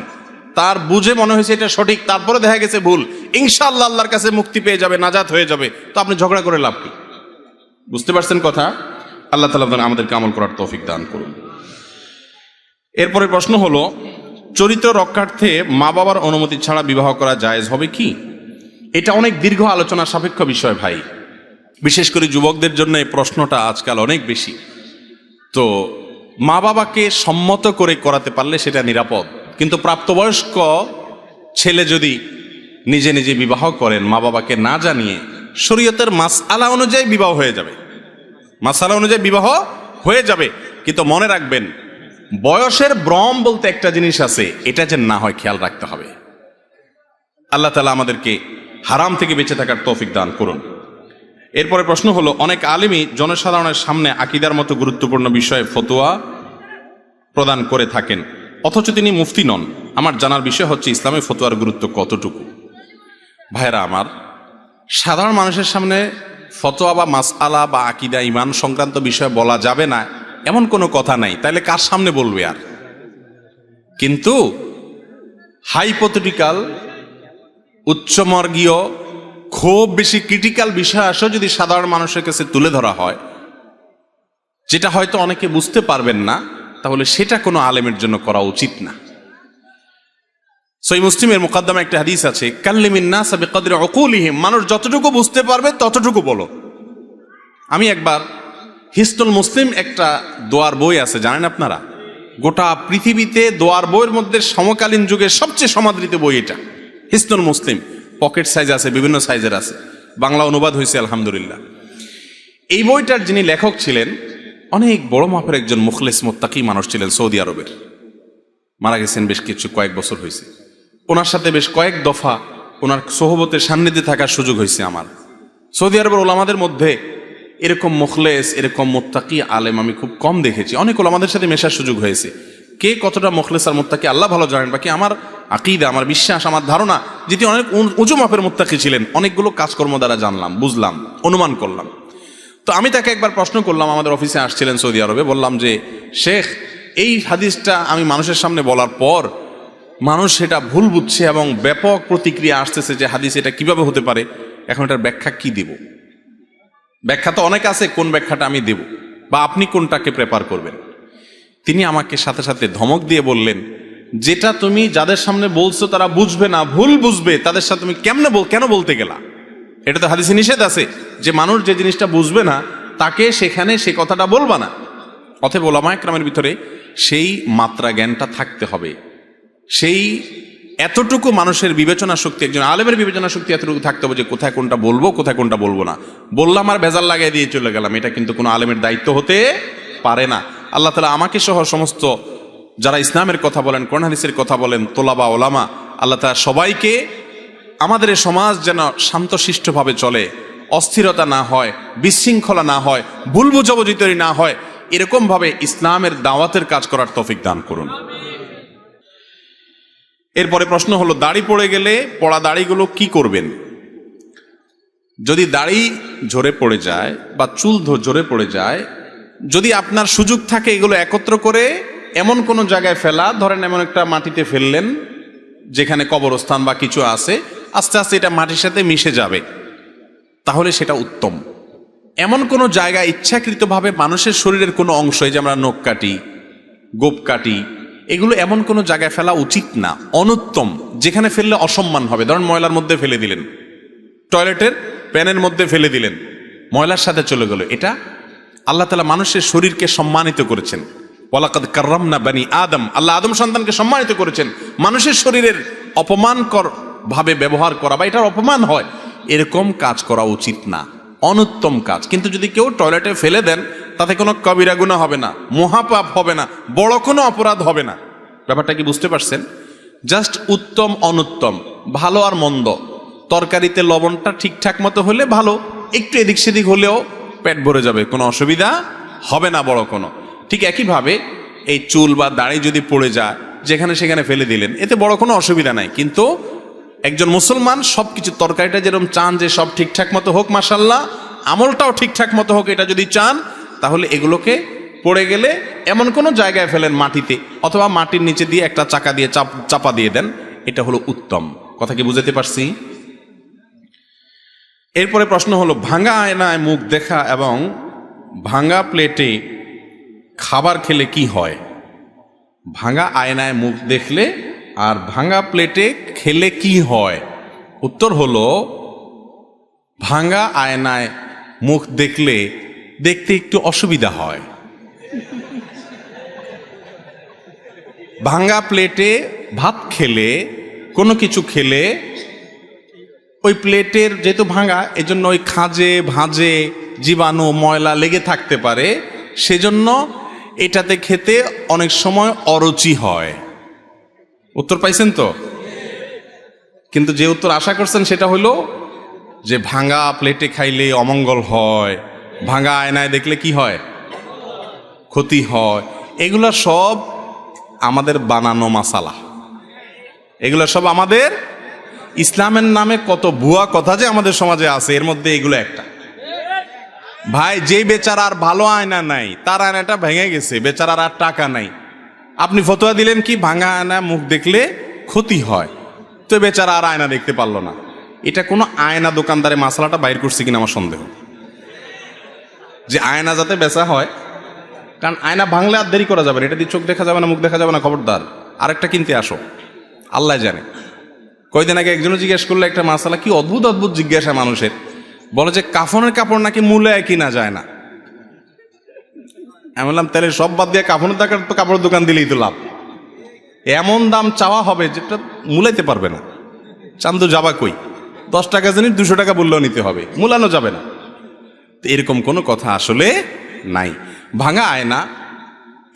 তার বুঝে মনে হয়েছে এটা সঠিক, তারপরে দেখা গেছে ভুল, ইনশাআল্লাহ আল্লাহর কাছে মুক্তি পেয়ে যাবে, নাজাত হয়ে যাবে, তো আপনি ঝগড়া করে লাভ কি? বুঝতে পারছেন কথা? আল্লাহ তাআলা আমাদেরকে আমল করার তৌফিক দান করুন। এরপরে প্রশ্ন হলো, চরিত্র রক্ষার্থে মা বাবার অনুমতি ছাড়া বিবাহ করা জায়েজ হবে কি? এটা অনেক দীর্ঘ আলোচনা সাপেক্ষ বিষয় ভাই, বিশেষ করে যুবকদের জন্য এই প্রশ্নটা আজকাল অনেক বেশি। তো মা বাবাকে সম্মত করে করাতে পারলে সেটা নিরাপদ, কিন্তু প্রাপ্তবয়স্ক ছেলে যদি নিজে নিজে বিবাহ করেন মা বাবাকে না জানিয়ে, শরীয়তের মাসআলা অনুযায়ী বিবাহ হয়ে যাবে, মাসআলা অনুযায়ী বিবাহ হয়ে যাবে। কিন্তু মনে রাখবেন, বয়সের ভ্রম বলতে একটা জিনিস আছে, এটা যে না হয় খেয়াল রাখতে হবে। আল্লাহ তাআলা আমাদেরকে হারাম থেকে বেঁচে থাকার তৌফিক দান করুন। এরপরে প্রশ্ন হলো, অনেক আলেমই জনসাধারণের সামনে আকীদার মতো গুরুত্বপূর্ণ বিষয়ে ফতোয়া প্রদান করে থাকেন, অথচ তিনি মুফতি নন। আমার জানার বিষয় হচ্ছে ইসলামে ফতোয়ার গুরুত্ব কতটুকু? ভাইরা আমার, সাধারণ মানুষের সামনে ফতোয়া বা মাসআলা বা আকীদা ঈমান সংক্রান্ত বিষয় বলা যাবে না এমন কোনো কথা নাই, তাইলে কার সামনে বলবে আর? কিন্তু হাইপোথেটিক্যাল, উচ্চমার্গীয়, খুব বেশি ক্রিটিক্যাল বিষয় আসো যদি সাধারণ মানুষের কাছে তুলে ধরা হয়, যেটা হয়তো অনেকে বুঝতে পারবেন না, তাহলে সেটা কোনো আলেমের জন্য করা উচিত না। সহিহ মুসলিমের মুকাদ্দমে একটা হাদিস আছে, কাল্লিমিন নাস বিকদরি উকুলিহিম, মানুষ যতটুকু বুঝতে পারবে ততটুকু বলো। আমি একবার হিসনুল মুসলিম একটা দোয়ার বই আছে, জানেন আপনারা? গোটা পৃথিবীতে দোয়ার বইয়ের মধ্যে সমকালীন যুগের সবচেয়ে সমাদৃত বই এটা, হিসনুল মুসলিম। পকেট সাইজ আছে, বিভিন্ন সাইজের আছে, বাংলা অনুবাদ হয়েছে আলহামদুলিল্লাহ। এই বইটার যিনি লেখক ছিলেন, অনেক বড় মাপের একজন মুখলেস মুত্তাকি মানুষ ছিলেন, সৌদি আরবের, মারা গেছেন বেশ কয়েক বছর হয়েছে। ওনার সাথে বেশ কয়েক দফা ওনার সোহবতের সান্নিধ্যে থাকার সুযোগ হয়েছে আমার। সৌদি আরবের ওলামাদের মধ্যে এরকম মুখলেস, এরকম মুত্তাকি আলেম আমি খুব কম দেখেছি। অনেক ওলামাদের সাথে মেশার সুযোগ হয়েছে। কে কতটা মুখলেস আর মুত্তাকি আল্লাহ ভালো জানেন, বাকি আমার আকীদা, আমার বিশ্বাস, আমার ধারণা, যেটি অনেক উঁচু মাপের মুত্তাকি ছিলেন, অনেকগুলো কাজকর্ম দ্বারা জানলাম, বুঝলাম, অনুমান করলাম। তো আমি তাকে একবার প্রশ্ন করলাম, আমাদের অফিসে আসছিলেন সৌদি আরবে, বললাম যে শেখ, এই হাদিসটা আমি মানুষের সামনে বলার পর মানুষ সেটা ভুল বুঝছে এবং ব্যাপক প্রতিক্রিয়া আসতেছে যে হাদিস এটা কিভাবে হতে পারে, এখন এটার ব্যাখ্যা কি দেব? ব্যাখ্যা তো অনেক আছে, কোন ব্যাখ্যাটা আমি দেব বা আপনি কোনটাকে প্রেফার করবেন? তিনি আমাকে সাথে সাথে ধমক দিয়ে বললেন, যেটা তুমি যাদের সামনে বলছো তারা বুঝবে না, ভুল বুঝবে, তাদের সাথে তুমি কেন বলতে গেলা? এটা তো হাদিসে নিষেধ আছে যে মানুষ যে জিনিসটা বুঝবে না তাকে সেখানে সে কথাটা বলবা না। অতএব ওলামায়ে কেরামের ভিতরে সেই মাত্রা জ্ঞানটা থাকতে হবে, সেই এতটুকু মানুষের বিবেচনা শক্তি, একজন আলেমের বিবেচনা শক্তি এতটুকু থাকতে হবে যে কোথায় কোনটা বলবো, কোথায় কোনটা বলবো না। বললাম আর ভেজাল লাগাই দিয়ে চলে গেলাম, এটা কিন্তু কোনো আলেমের দায়িত্ব হতে পারে না। আল্লাহ তাআলা আমাকে সহ সমস্ত যারা ইসলামের কথা বলেন, কোরআন হাদিসের কথা বলেন, তোলাবা ওলামা, আল্লাহ তাআলা সবাইকে, আমাদের এই সমাজ যেন শান্তশিষ্টভাবে চলে, অস্থিরতা না হয়, বিশৃঙ্খলা না হয়, ভুল বুঝাবুঝি তৈরি না হয়, এরকম ভাবে ইসলামের দাওয়াতের কাজ করার তৌফিক দান করুন। এরপরে প্রশ্ন হলো, দাড়ি পড়ে গেলে পড়া দাড়িগুলো কি করবেন? যদি দাড়ি ঝরে পড়ে যায় বা চুল ঝরে পড়ে যায়, যদি আপনার সুযোগ থাকে এগুলো একত্র করে এমন কোনো জায়গায় ফেলা, ধরেন এমন একটা মাটিতে ফেললেন যেখানে কবরস্থান বা কিছু আছে, আস্তে আস্তে এটা মাটির সাথে মিশে যাবে, তাহলে সেটা উত্তম। এমন কোনো জায়গায় ইচ্ছাকৃতভাবে মানুষের শরীরের কোনো অংশ, যে আমরা নখ কাটি, গোপ কাটি, এগুলো এমন কোনো জায়গায় ফেলা উচিত না, অনুত্তম। যেখানে ফেললে অসম্মান হবে, ধরেন ময়লার মধ্যে ফেলে দিলেন, টয়লেটের প্যানের মধ্যে ফেলে দিলেন, ময়লার সাথে চলে গেল, এটা আল্লাহ তাআলা মানুষের শরীরকে সম্মানিত করেছেন। ওয়ালাকাদ কাররামনা বানি আদম, আল্লাহ আদম সন্তানকে সম্মানিত করেছেন। মানুষের শরীরের অপমানকর ভাবে ব্যবহার করা বা এটার অপমান হয়, এরকম কাজ করা উচিত না, অনুত্তম কাজ। কিন্তু যদি কেউ টয়লেটে ফেলে দেন, তাতে কোনো কবিরা গুনাহ হবে না, মহাপাপ হবে না, বড় কোনো অপরাধ হবে না। ব্যাপারটা কি বুঝতে পারছেন? জাস্ট উত্তম অনুত্তম, ভালো আর মন্দ, তরকারিতে লবণটা ঠিকঠাক মতো হলে ভালো, একটু এদিক সেদিক হলেও পেট ভরে যাবে, কোনো অসুবিধা হবে না বড় কোনো। ঠিক একইভাবে এই চুল বা দাড়ি যদি পড়ে যায়, যেখানে সেখানে ফেলে দিলেন, এতে বড় কোনো অসুবিধা নাই। কিন্তু একজন মুসলমান সবকিছু, তরকারিটা যেরকম চান যে সব ঠিকঠাক মতো হোক মাশাআল্লাহ, আমলটাও ঠিকঠাক মতো হোক, এটা যদি চান তাহলে এগুলোকে পড়ে গেলে এমন কোনো জায়গায় ফেলেন মাটিতে, অথবা মাটির নিচে দিয়ে একটা চাকা দিয়ে চাপা দিয়ে দেন, এটা হলো উত্তম। কথা কি বুঝতে পারছি? এরপরে প্রশ্ন হলো, ভাঙা আয়নায় মুখ দেখা এবং ভাঙা প্লেটে খাবার খেলে কি হয়? ভাঙা আয়নায় মুখ দেখলে আর ভাঙা প্লেটে খেলে কি হয়? উত্তর হলো, ভাঙা আয়নায় মুখ দেখলে দেখতে একটু অসুবিধা হয়। ভাঙা প্লেটে ভাত খেলে, কোনো কিছু খেলে, ওই প্লেটের যেহেতু ভাঙা, এজন্য ওই খাঁজে ভাঁজে জীবাণু ময়লা লেগে থাকতে পারে, সেজন্য এটাতে খেতে অনেক সময় অরুচি হয়। উত্তর পাইছেন তো? কিন্তু যে উত্তর আশা করছেন সেটা হলো যে ভাঙা প্লেটে খাইলে অমঙ্গল হয়, ভাঙা আয়নায় দেখলে কি হয়? ক্ষতি হয়। এগুলো সব আমাদের বানানো মাসালা, এগুলো সব আমাদের ইসলামের নামে কত ভুয়া কথা যে আমাদের সমাজে আছে, এর মধ্যে এগুলো একটা। ভাই, যে বেচারার ভালো আয়না নাই, তার আয়নাটা ভেঙে গেছে, বেচারার আর টাকা নাই, আপনি ফতোয়া দিলেন কি ভাঙা আয়না মুখ দেখলে ক্ষতি হয়, তো বেচারা আর আয়না দেখতে পারলো না। এটা কোনো আয়না দোকানদারে মাসালাটা বাইর করছে কিনা আমার সন্দেহ, যে আয়না যাতে বেচা হয়। কারণ আয়না ভাঙলে আর দেরি করা যাবে না, এটা দিয়ে চোখ দেখা যাবে না, মুখ দেখা যাবে না, খবরদার আরেকটা কিনতে আসো, আল্লাহ জানে। কয়দিন আগে একজনও জিজ্ঞেস করলো একটা মাসালা, কি অদ্ভুত অদ্ভুত জিজ্ঞাসা মানুষের, বলে যে কাফনের কাপড় নাকি মূলায় কিনা যায় না। আমি বললাম তাহলে সব বাদ দিয়ে কাফনের কাপড়ের দোকান দিলেই তো লাভ। এমন দাম চাওয়া হবে যেটা মূলাইতে পারবে না, চান্দু যাবা কই, 10 টাকা জিনিস 200 টাকা বললেও নিতে হবে, মূলানো যাবে না। তো এরকম কোনো কথা আসলে নাই। ভাঙা আয়না,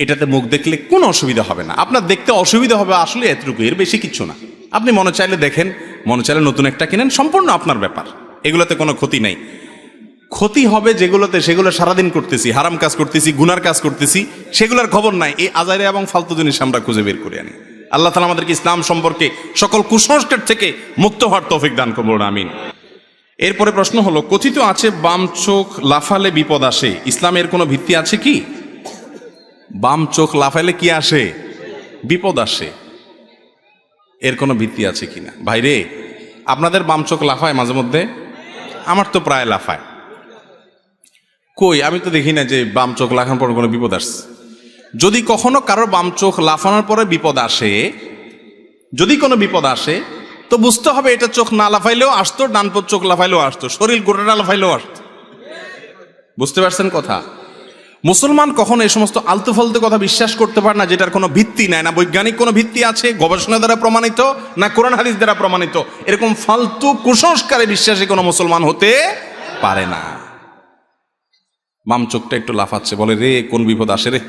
এটাতে মুখ দেখলে কোনো অসুবিধা হবে না। আপনার দেখতে অসুবিধা হবে আসলে এতটুকু, এর বেশি কিচ্ছু না। আপনি মনে চাইলে দেখেন, মনে চাইলে নতুন একটা কিনেন, সম্পূর্ণ আপনার ব্যাপার, এগুলোতে কোনো ক্ষতি নাই। ক্ষতি হবে যেগুলোতে, সেগুলো সারাদিন করতেছি, হারাম কাজ করতেছি, গুনার কাজ করতেছি, সেগুলোর খবর নাই। এই আজারে এবং ফালতু জিনিস আমরা খুঁজে বের করে আনি। আল্লাহ তাআলা আমাদেরকে ইসলাম সম্পর্কে সকল কুসংস্কার থেকে মুক্ত হওয়ার তৌফিক দান করুন, আমিন। এরপরে প্রশ্ন হলো, কথিত আছে বাম চোখ লাফালে বিপদ আসে, ইসলামের কোনো ভিত্তি আছে কি? বাম চোখ লাফালে কি আসে? বিপদ আসে। এর কোনো ভিত্তি আছে কিনা? ভাইরে, আপনাদের বাম চোখ লাফায় মাঝে মধ্যে? আমার তো প্রায় লাফায়। কই, আমি তো দেখি না যে বাম চোখ লাফানোর পর কোনো বিপদ আসছে। যদি কখনো কারোর বাম চোখ লাফানোর পরে বিপদ আসে, যদি কোনো বিপদ আসে, তো বুঝতে হবে এটা চোখ না লাফাইলেও আসতো, ডান চোখ লাফাইলেও আসতো, শরীর গোটাটা লাফাইলেও আসতো। বুঝতে পারছেন কথা? মুসলমান কখনো এই সমস্ত আলতু ফালতু কথা বিশ্বাস করতে পারে না, যেটার কোনো ভিত্তি নাই, না বৈজ্ঞানিক কোনো ভিত্তি আছে, গবেষণা দ্বারা প্রমাণিত, না কোরআন হাদিস দ্বারা প্রমাণিত। এরকম ফালতু কুসংস্কারে বিশ্বাসী কোনো মুসলমান হতে পারে না। বাম চোখটা একটু লাফাচ্ছে, বলে রে কোন বিপদ আসে রে?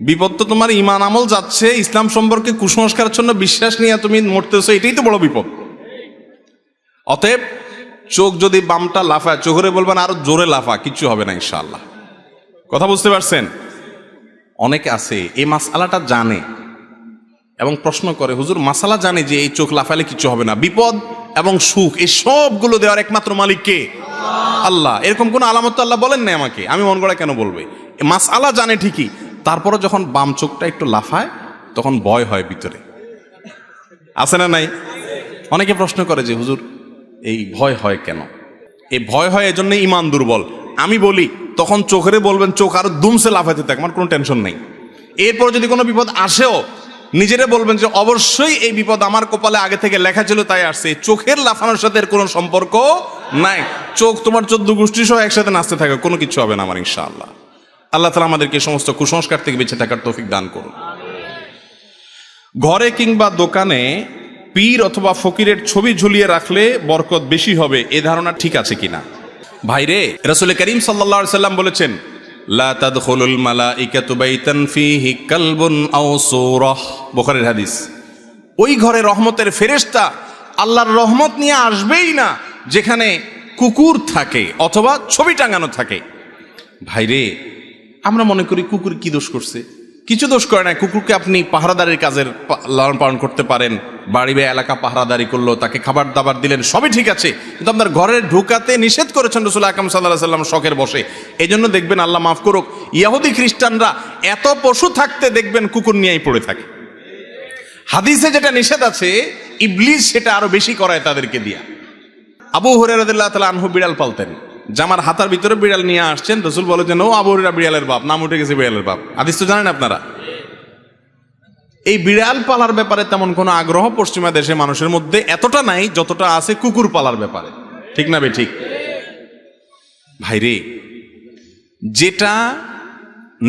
বিপদ তো তোমার ইমান আমল যাচ্ছে, ইসলাম সম্পর্কে কুসংস্কারের জন্য বিশ্বাস নিয়ে তুমি মরতেছো, এটাই তো বড় বিপদ। অতএব চোখ যদি বামটা লাফায়, চোখে বলবেন আরো জোরে লাফা, কিচ্ছু হবে না ইনশাআল্লাহ। কথা বুঝতে পারছেন? অনেকে আছে এই মাসআলাটা জানে এবং প্রশ্ন করে, হুজুর মাসালা জানে যে এই চোখ লাফালে কিছু হবে না, বিপদ এবং সুখ এই সবগুলো দেওয়ার একমাত্র মালিক কে? আল্লাহ। এরকম কোন আলামত আল্লাহ বলেন নাই আমাকে, আমি মন গড়া কেন বলবে? মাসআলা জানে ঠিকই, তারপরে যখন বাম চোখটা একটু লাফায় তখন ভয় হয় ভিতরে, আছে না নাই? অনেকে প্রশ্ন করে যে হুজুর এই ভয় হয় কেন? এই ভয় হয় এজন্য ইমান দুর্বল। আমি বলি তখন চোখেরে বলবেন চোখ আরো দুমসে লাফাইতে থাক, আমার কোনো টেনশন নেই। এরপর যদি কোনো বিপদ আসেও নিজেরে বলবেন যে অবশ্যই এই বিপদ আমার কপালে আগে থেকে লেখা ছিল তাই আসছে, চোখের লাফানোর সাথে এর কোনো সম্পর্ক নাই। চোখ তোমার 14 গোষ্ঠী সহ একসাথে নাচতে থাকে, কোনো কিছু হবে না আমার ইনশাআল্লাহ। আল্লাহ তাআলা আমাদেরকে সমস্ত কুসংস্কার থেকে বেঁচে থাকার তৌফিক দান করুন। ঘরে কিংবা দোকানে পীর অথবা ফকিরের ছবি ঝুলিয়ে রাখলে বরকত বেশি হবে, এ ধারণা ঠিক আছে কিনা? ভাইরে, রাসূল করিম সাল্লাল্লাহু আলাইহি সাল্লাম বলেছেন, লা তাদখুলুল মালাইকাতু বাইতান ফীহি কালবুন আও সূরাহ, বুখারীর হাদিস। ওই ঘরে রহমতের ফেরেশতা আল্লাহর রহমত নিয়ে আসবেই না যেখানে কুকুর থাকে অথবা ছবি টাঙানো থাকে। ভাইরে, আমরা মনে করি কুকুর কি দোষ করছে? কিছু দোষ করে না। কুকুরকে আপনি পাহারাদারির কাজের লালন পালন করতে পারেন, বাড়ি বা এলাকা পাহারাদারি করলো, তাকে খাবার দাবার দিলেন, সবই ঠিক আছে, কিন্তু আপনার ঘরে ঢুকাতে নিষেধ করেছেন রাসূল আকরাম সাল্লাল্লাহু আলাইহি ওয়াসাল্লাম শখের বসে। এই জন্য দেখবেন, আল্লাহ মাফ করুক, ইহুদি খ্রিস্টানরা এত পশু থাকতে দেখবেন কুকুর নিয়েই পড়ে থাকে। হাদিসে যেটা নিষেধ আছে, ইবলিস সেটা আরো বেশি করায় তাদেরকে দিয়া। আবু হুরায়রা রাদিয়াল্লাহু তাআলা আনহু বিড়াল পালতেন, জামার হাতার ভিতরে বিড়াল নিয়ে আসছেন, রাসূল বলেছেন, ও আবু হুরায়রা বিড়ালের বাপ, নাম উঠে গেছে বিড়ালের বাপ। হাদিস তো জানেন আপনারা। এই বিড়াল পালার ব্যাপারে তেমন কোনো আগ্রহ পশ্চিমা দেশে মানুষের মধ্যে এতটা নাই যতটা আছে কুকুর পালার ব্যাপারে, ঠিক না ঠিক? ভাইরে, যেটা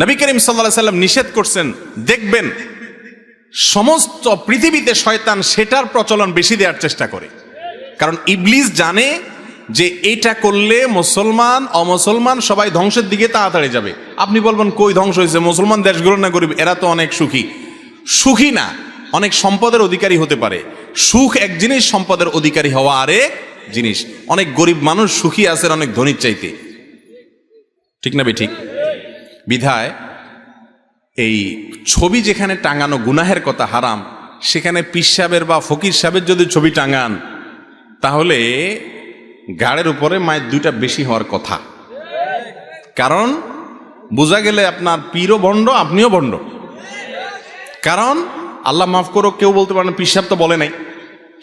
নবী করিম সাল্লাল্লাহু আলাইহি ওয়াসাল্লাম নিষেধ করছেন, দেখবেন সমস্ত পৃথিবীতে শয়তান সেটার প্রচলন বেশি দেওয়ার চেষ্টা করে। কারণ ইবলিস জানে যে এটা করলে মুসলমান অমুসলমান সবাই ধ্বংসের দিকে তাড়াতাড়ি যাবে। আপনি বলবেন, কই ধ্বংস হয়েছে? মুসলমান দেশগুলো না গরিব, এরা তো অনেক সুখী। সুখী না, অনেক সম্পদের অধিকারী হতে পারে। সুখ এক জিনিস, সম্পদের অধিকারী হওয়া আরেক জিনিস। অনেক গরিব মানুষ সুখী আছেন অনেক ধনীর চাইতে, ঠিক না ঠিক? বিধায় এই ছবি যেখানে টাঙানো গুনাহের কথা, হারাম, সেখানে পীর সাহেবের বা ফকির সাহেবের যদি ছবি টাঙান, তাহলে গাড়ের উপরে মায়ের দুইটা বেশি হওয়ার কথা। কারণ বোঝা গেলে আপনার পীরও ভণ্ড, আপনিও ভণ্ড। কারণ আল্লাহ মাফ করো, কেউ বলতে পারেন পীর সাহেব তো বলে নাই।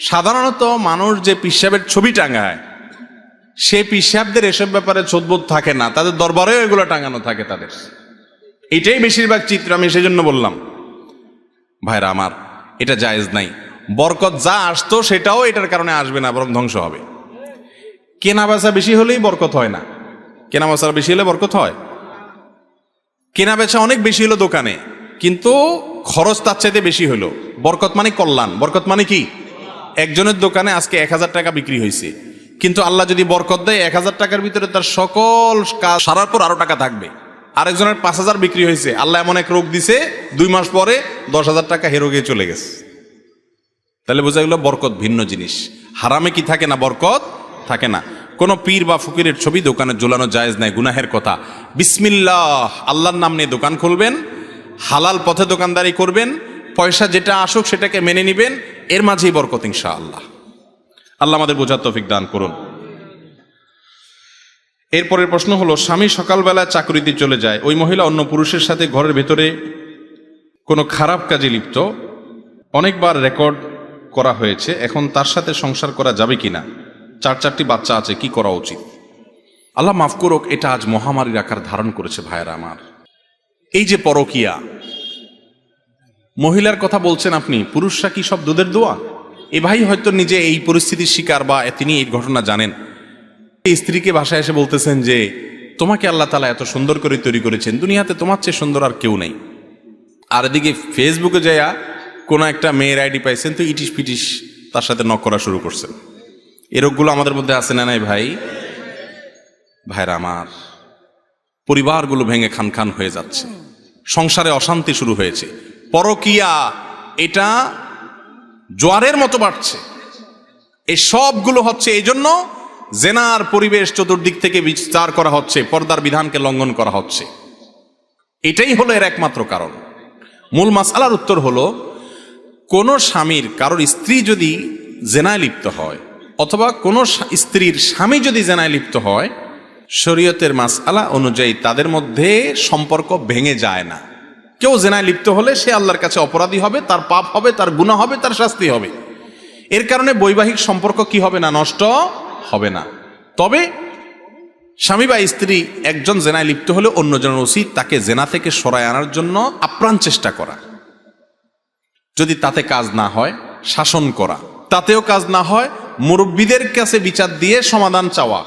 সাধারণত মানুষ যে পীর সাহেবের ছবি টাঙায়, সে পীর সাহেবদের এসব ব্যাপারে ছোটবোধ থাকে না, তাদের দরবারেও এগুলো টাঙানো থাকে তাদের। এটাই বেশিরভাগ চিত্র। আমি সেজন্য বললাম, ভাইরা আমার, এটা জায়েজ নাই। বরকত যা আসতো সেটাও এটার কারণে আসবে না, বরং ধ্বংস হবে। কেনা বেচা বেশি হলেই বরকত হয় না। কেনা বেচা বেশি হলে বরকত হয়? কেনা বেচা অনেক বেশি হলো দোকানে, কিন্তু খরচ তার চাইতে বেশি হলো। বরকত মানে কল্যাণ। বরকত মানে কি? একজনের দোকানে আজকে 1000 টাকা বিক্রি হয়েছে, কিন্তু আল্লাহ যদি বরকত দেয়, 1000 টাকার ভিতরে তার সকল কাজ সারার পর আরো টাকা থাকবে। আরেকজনের 5000 বিক্রি হয়েছে, আল্লাহ এমন এক রোগ দিছে, 2 মাস পরে 10,000 টাকা হেরো গিয়ে চলে গেছে। তাহলে বোঝা গেল বরকত ভিন্ন জিনিস। হারামে কি থাকে না? বরকত থাকে না। কোনো পীর বা ফকিরের ছবি দোকানে ঝুলানো জায়েজ নাই, গুনাহের কথা। বিসমিল্লাহ, আল্লাহর নাম নিয়ে দোকান খুলবেন, হালাল পথে দোকানদারি করবেন, পয়সা যেটা আসুক সেটাকে মেনে নিবেন, এর মাঝেই বরকত ইনশাআল্লাহ। আল্লাহ আমাদের বোঝার তৌফিক দান করুন। এরপরের প্রশ্ন হলো, স্বামী সকালবেলা চাকরিতে চলে যায়, ওই মহিলা অন্য পুরুষের সাথে ঘরের ভেতরে কোনো খারাপ কাজে লিপ্ত, অনেকবার রেকর্ড করা হয়েছে, এখন তার সাথে সংসার করা যাবে কিনা? 4টি বাচ্চা আছে, কি করা উচিত? আল্লাহ মাফ করুক, এটা আজ মহামারীর আকার ধারণ করেছে ভাইয়েরা আমার। এই যে পরকিয়া, মহিলার কথা বলছেন আপনি, পুরুষরা কি সব দুধের দোয়া? এ ভাই হয়তো নিজে এই পরিস্থিতির শিকার, বা তিনি এই ঘটনা জানেন। স্ত্রীকে বাসায় এসে বলতেছেন যে, তোমাকে আল্লাহ তাআলা এত সুন্দর করে তৈরি করেছেন, দুনিয়াতে তোমার চেয়ে সুন্দর আর কেউ নেই। আর এদিকে ফেসবুকে যাইয়া কোনো একটা মেয়ের আইডি পাইছেন, তো ইটিস পিটিস তার সাথে নক করা শুরু করছেন। এই রোগগুলো আমাদের মধ্যে আছে না নাই ভাই? ভাইরা আমার, পরিবারগুলো ভেঙে খান খান হয়ে যাচ্ছে, সংসারে অশান্তি শুরু হয়েছে। পরকিয়া এটা জোয়ারের মতো বাড়ছে। এই সবগুলো হচ্ছে এই জন্য, জেনার পরিবেশ চতুর্দিক থেকে বিস্তার করা হচ্ছে, পর্দার বিধানকে লঙ্ঘন করা হচ্ছে। এটাই হলো এর একমাত্র কারণ। মূল মাসআলার উত্তর হলো, কোন স্বামীর কারোর স্ত্রী যদি জেনায় লিপ্ত হয়, অথবা কোন স্ত্রীর স্বামী যদি জেনায় লিপ্ত হয়, শরীয়তের মাসআলা অনুযায়ী তাদের মধ্যে সম্পর্ক ভেঙে যায় না। কেউ জেনায় লিপ্ত হলে সে আল্লাহর কাছে অপরাধী হবে, তার পাপ হবে, তার গুনাহ হবে, তার শাস্তি হবে। এর কারণে বৈবাহিক সম্পর্ক কি হবে না? নষ্ট হবে না। তবে স্বামী বা স্ত্রী একজন জেনায় লিপ্ত হলে অন্যজনের উচিত তাকে জেনা থেকে সরায় আনার জন্য আপ্রাণ চেষ্টা করা। যদি তাতে কাজ না হয়, শাসন করা। তাতেও কাজ না হয়, মুরব্বীদের কাছে বিচার দিয়ে সমাধান চাওয়া।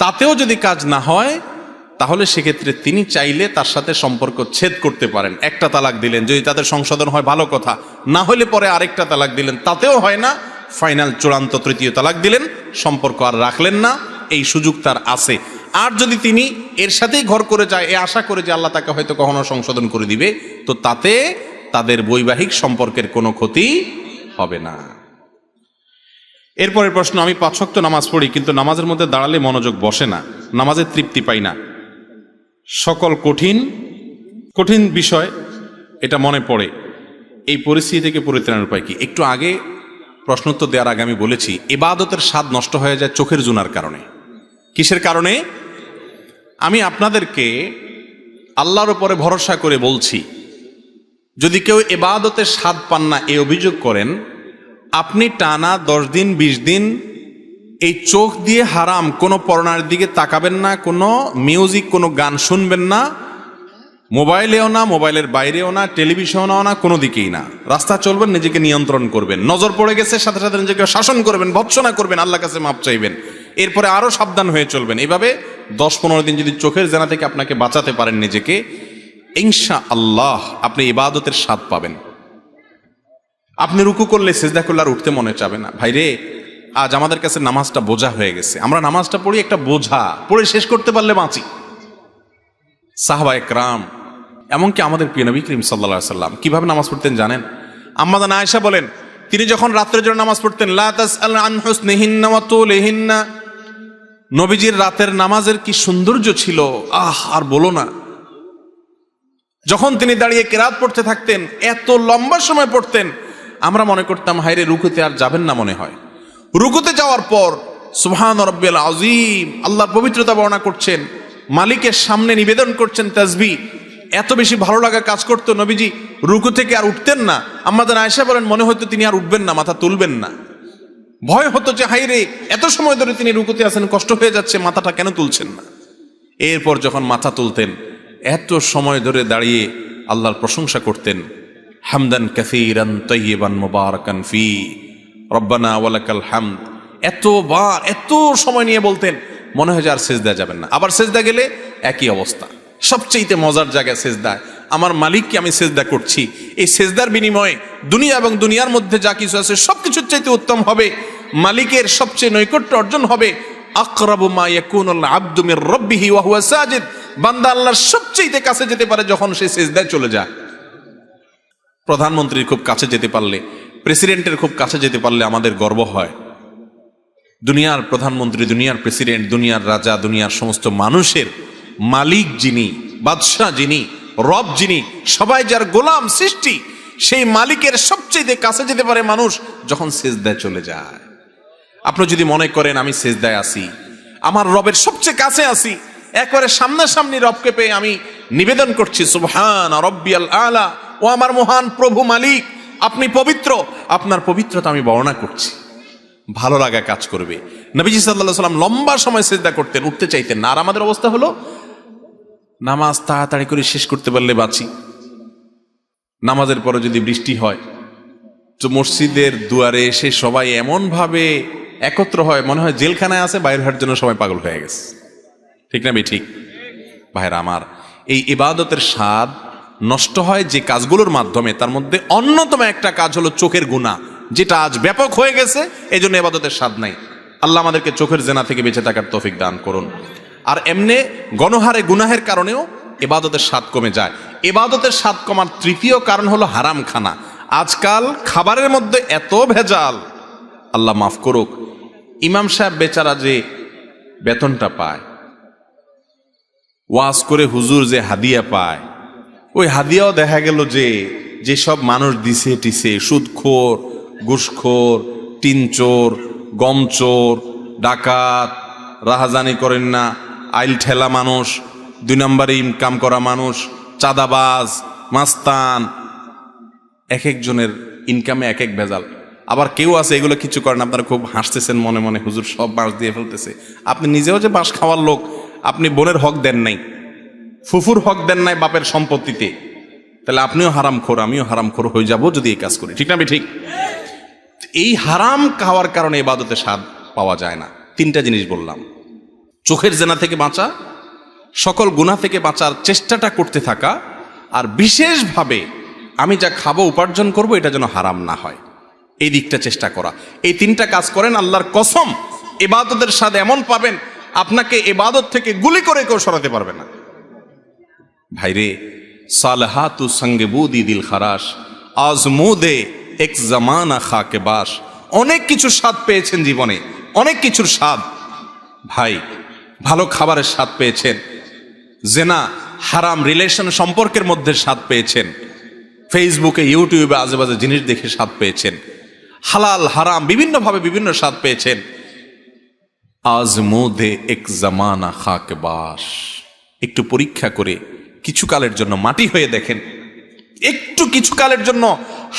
তাতেও যদি কাজ না হয়, তাহলে সেক্ষেত্রে তিনি চাইলে তার সাথে সম্পর্ক ছেদ করতে পারেন। একটা তালাক দিলেন, যদি তাদের সংশোধন হয় ভালো কথা, না হলে পরে আরেকটা তালাক দিলেন, তাতেও হয় না, ফাইনাল চূড়ান্ত 3য় তালাক দিলেন, সম্পর্ক আর রাখলেন না। এই সুযোগ তার আছে। আর যদি তিনি এর সাথেই ঘর করে যায়, এ আশা করে যে আল্লাহ তাকে হয়তো কখনো সংশোধন করে দিবে, তো তাতে তাদের বৈবাহিক সম্পর্কের কোনো ক্ষতি হবে না। এরপরের প্রশ্ন, আমি 5 ওয়াক্ত নামাজ পড়ি, কিন্তু নামাজের মধ্যে দাঁড়ালে মনোযোগ বসে না, নামাজের তৃপ্তি পাই না। সকল কঠিন কঠিন বিষয় এটা মনে পড়ে। এই পরিস্থিতি থেকে পরিত্রাণের উপায় কি? একটু আগে প্রশ্নোত্তর দেওয়ার আগে আমি বলেছি ইবাদতের স্বাদ নষ্ট হয়ে যায় চোখের জুনার কারণে। কিসের কারণে? আমি আপনাদেরকে আল্লাহর উপরে ভরসা করে বলছি, যদি কেউ ইবাদতের স্বাদ পান না এই অভিযোগ করেন, আপনি টানা 10 দিন 20 দিন এই চোখ দিয়ে হারাম কোনো পর্নার দিকে তাকাবেন না, কোনো মিউজিক কোনো গান শুনবেন না, মোবাইলেও না, মোবাইলের বাইরেও না, টেলিভিশনেও না, কোনো দিকেই না। রাস্তা চলবেন, নিজেকে নিয়ন্ত্রণ করবেন, নজর পড়ে গেছে সাথে সাথে নিজেকে শাসন করবেন, ভৎসনা করবেন, আল্লাহর কাছে মাপ চাইবেন, এরপরে আরো সাবধান হয়ে চলবেন। এভাবে 10-15 দিন যদি চোখের জেনা থেকে আপনাকে বাঁচাতে পারেন নিজেকে, ইনশাআল্লাহ আপনি ইবাদতের স্বাদ পাবেন। আপনি রুকু করলে সিজদা করলে আর উঠতে মনে চাবে না। ভাইরে, আজ আমাদের কাছে নামাজটা বোঝা হয়ে গেছে। আমরা নামাজটা পড়ি একটা বোঝা, পড়ে শেষ করতে পারলে বাঁচি। সাহাবায়ে কেরাম, এমনকি আমাদের প্রিয় নবী করিম সাল্লাল্লাহু আলাইহি সাল্লাম কিভাবে নামাজ পড়তেন জানেন? আম্মা জান আয়েশা বলেন, তিনি যখন রাত্রের জন্য নামাজ পড়তেন, লা তাসআল আন হুসনিহিন্না ওয়া তুলিহিন্না, নবীজির রাতের নামাজের কি সৌন্দর্য ছিল, আর বলো না। যখন তিনি দাঁড়িয়ে কিরাত পড়তে থাকতেন, এত লম্বা সময় পড়তেন, আমরা মনে করতাম হায়রে রুকুতে আর যাবেন না মনে হয়। রুকুতে যাওয়ার পর সুবহান রাব্বিয়াল আযীম, আল্লাহর পবিত্রতা বর্ণনা করছেন, মালিকের সামনে নিবেদন করছেন তাসবিহ। এত বেশি ভালো লাগা কাজ করতো, নবীজি রুকু থেকে আর উঠতেন না। আমাদের আয়েশা বলেন, মনে হতো তিনি আর উঠবেন না, মাথা তুলবেন না। ভয় হতো যে হায়রে এত সময় ধরে তিনি রুকুতে আছেন, কষ্ট হয়ে যাচ্ছে, মাথাটা কেন তুলছেন না। এরপর যখন মাথা তুলতেন, এত সময় ধরে দাঁড়িয়ে আল্লাহর প্রশংসা করতেন, হামদান কাসীরান তাইয়িবান মুবারাকান ফি রব্বানা ওয়ালাকাল হামদ। এতবার এত সময় নিয়ে বলতেন, মনে হয় যে আর সিজদা যাবেন না। আবার সিজদা গেলে একই অবস্থা। সবচেয়ে মজার জায়গায় সিজদায় আমার মালিককে আমি সিজদা করছি, এই সিজদার বিনিময়ে দুনিয়া এবং দুনিয়ার মধ্যে যা কিছু আছে সবকিছুর চাইতে উত্তম হবে, মালিকের সবচেয়ে নৈকট্য অর্জন হবে। আকরাবু মা ইয়াকুনুল আবদু মির রাব্বিহি ওয়া হুয়া সাজিদ, বান্দা আল্লাহর সবচেয়ে কাছে যেতে পারে যখন সে সিজদায় চলে যায়। প্রধানমন্ত্রীর খুব কাছে যেতে পারলে, প্রেসিডেন্টের খুব কাছে যেতে পারলে আমাদের গর্ব হয়। দুনিয়ার প্রধানমন্ত্রী, দুনিয়ার প্রেসিডেন্ট, দুনিয়ার রাজা, দুনিয়ার সমস্ত মানুষের মালিক যিনি, বাদশাহ যিনি, রব যিনি, সবাই যার গোলাম সৃষ্টি, সেই মালিকের সবচেয়ে কাছে যেতে পারে মানুষ যখন সিজদায় চলে যায়। আপনি যদি মনে করেন আমি সিজদায় আছি, আমার রবের সবচেয়ে কাছে আছি, একবারে সামনাসামনি রবকে পেয়ে আমি নিবেদন করছি সুবহান রাব্বিয়াল আলা, ও আমার মহান প্রভু মালিক, আপনি পবিত্র, আপনার পবিত্রতা আমি বর্ণনা করছি, ভালো লাগা কাজ করবে। নবীজি সাল্লাল্লাহু আলাইহি সাল্লাম লম্বা সময় সিজদা করতেন, উঠতে চাইতেন না। আর আমাদের অবস্থা হলো নামাজ তাড়াতাড়ি করে শেষ করতে পারলে বাঁচি। নামাজের পরে যদি বৃষ্টি হয় তো মসজিদের দুয়ারে এসে সবাই এমন ভাবে একত্র হয়, মনে হয় জেলখানায় আছে, বাইরে হওয়ার জন্য সবাই পাগল হয়ে গেছে। ঠিক না ঠিক? ভাইরা আমার, এই ইবাদতের স্বাদ নষ্ট হয় যে কাজগুলোর মাধ্যমে, তার মধ্যে অন্যতম একটা কাজ হলো চোখের গুনাহ, যেটা আজ ব্যাপক হয়ে গেছে। এই জন্য ইবাদতের স্বাদ নাই। আল্লাহ আমাদেরকে চোখের জেনা থেকে বেঁচে থাকার তৌফিক দান করুন। আর এমনি গণহারে গুনাহের কারণেও ইবাদতের স্বাদ কমে যায়। ইবাদতের স্বাদ কমার তৃতীয় কারণ হলো হারাম খানা। আজকাল খাবারের মধ্যে এত ভেজাল, আল্লাহ মাফ করুক। ইমাম সাহেব বেচারা যে বেতনটা পায়, ওয়াজ করে হুজুর যে হাদিয়া পায়, ওই হাদিয়াও দেখা গেল যে যেসব মানুষ দিছে টিছে, সুদখোর, ঘুষখোর, টিনচোর, গমচোর, ডাকাত, রাহাজানি করেন না, আইল ঠেলা মানুষ, 2 নম্বরে ইনকাম করা মানুষ, চাঁদাবাজ, মাস্তান, এক একজনের ইনকামে এক এক ভেজাল। আবার কেউ আছে এগুলো কিছু করেন, আপনারা খুব হাসতেছেন মনে মনে, হুজুর সব বাঁশ দিয়ে ফেলতেছে। আপনি নিজেও যে বাঁশ খাওয়ার লোক, আপনি বোনের হক দেন নাই, ফুফুর হক দেন নাই বাপের সম্পত্তিতে, তাহলে আপনিও হারামখোর, আমিও হারামখোর হয়ে যাব যদি এই কাজ করি। ঠিক না ঠিক? এই হারাম খাওয়ার কারণে ইবাদতে স্বাদ পাওয়া যায় না। 3টা জিনিস বললাম, চোখের জেনা থেকে বাঁচা, সকল গুনাহ থেকে বাঁচার চেষ্টাটা করতে থাকা, আর বিশেষভাবে আমি যা খাবো উপার্জন করব এটা যেন হারাম না হয়, এই দিকটা চেষ্টা করা। এই 3টা কাজ করেন, আল্লাহর কসম ইবাদতের স্বাদ এমন পাবেন আপনাকে ইবাদত থেকে গুলি করে কেউ সরাতে পারবে না। ভাইরে, সালহাতু সঙ্গে বুদি দিল খারাস, আজমুদে এক জামানা খাকে বাস। অনেক কিছু স্বাদ পেয়েছেন জীবনে, অনেক কিছুর স্বাদ। ভাই, ভালো খাবারের স্বাদ পেয়েছেন, জেনা হারাম রিলেশন সম্পর্কের মধ্যে স্বাদ পেয়েছেন, ফেসবুকে ইউটিউবে আজে বাজে জিনিস দেখে স্বাদ পেয়েছেন, হালাল হারাম বিভিন্নভাবে বিভিন্ন স্বাদ পেয়েছেন। আজ মোদে এক জামানা খাক বাস, একটু পরীক্ষা করে কিছুকালের জন্য মাটি হয়ে দেখেন, একটু কিছুকালের জন্য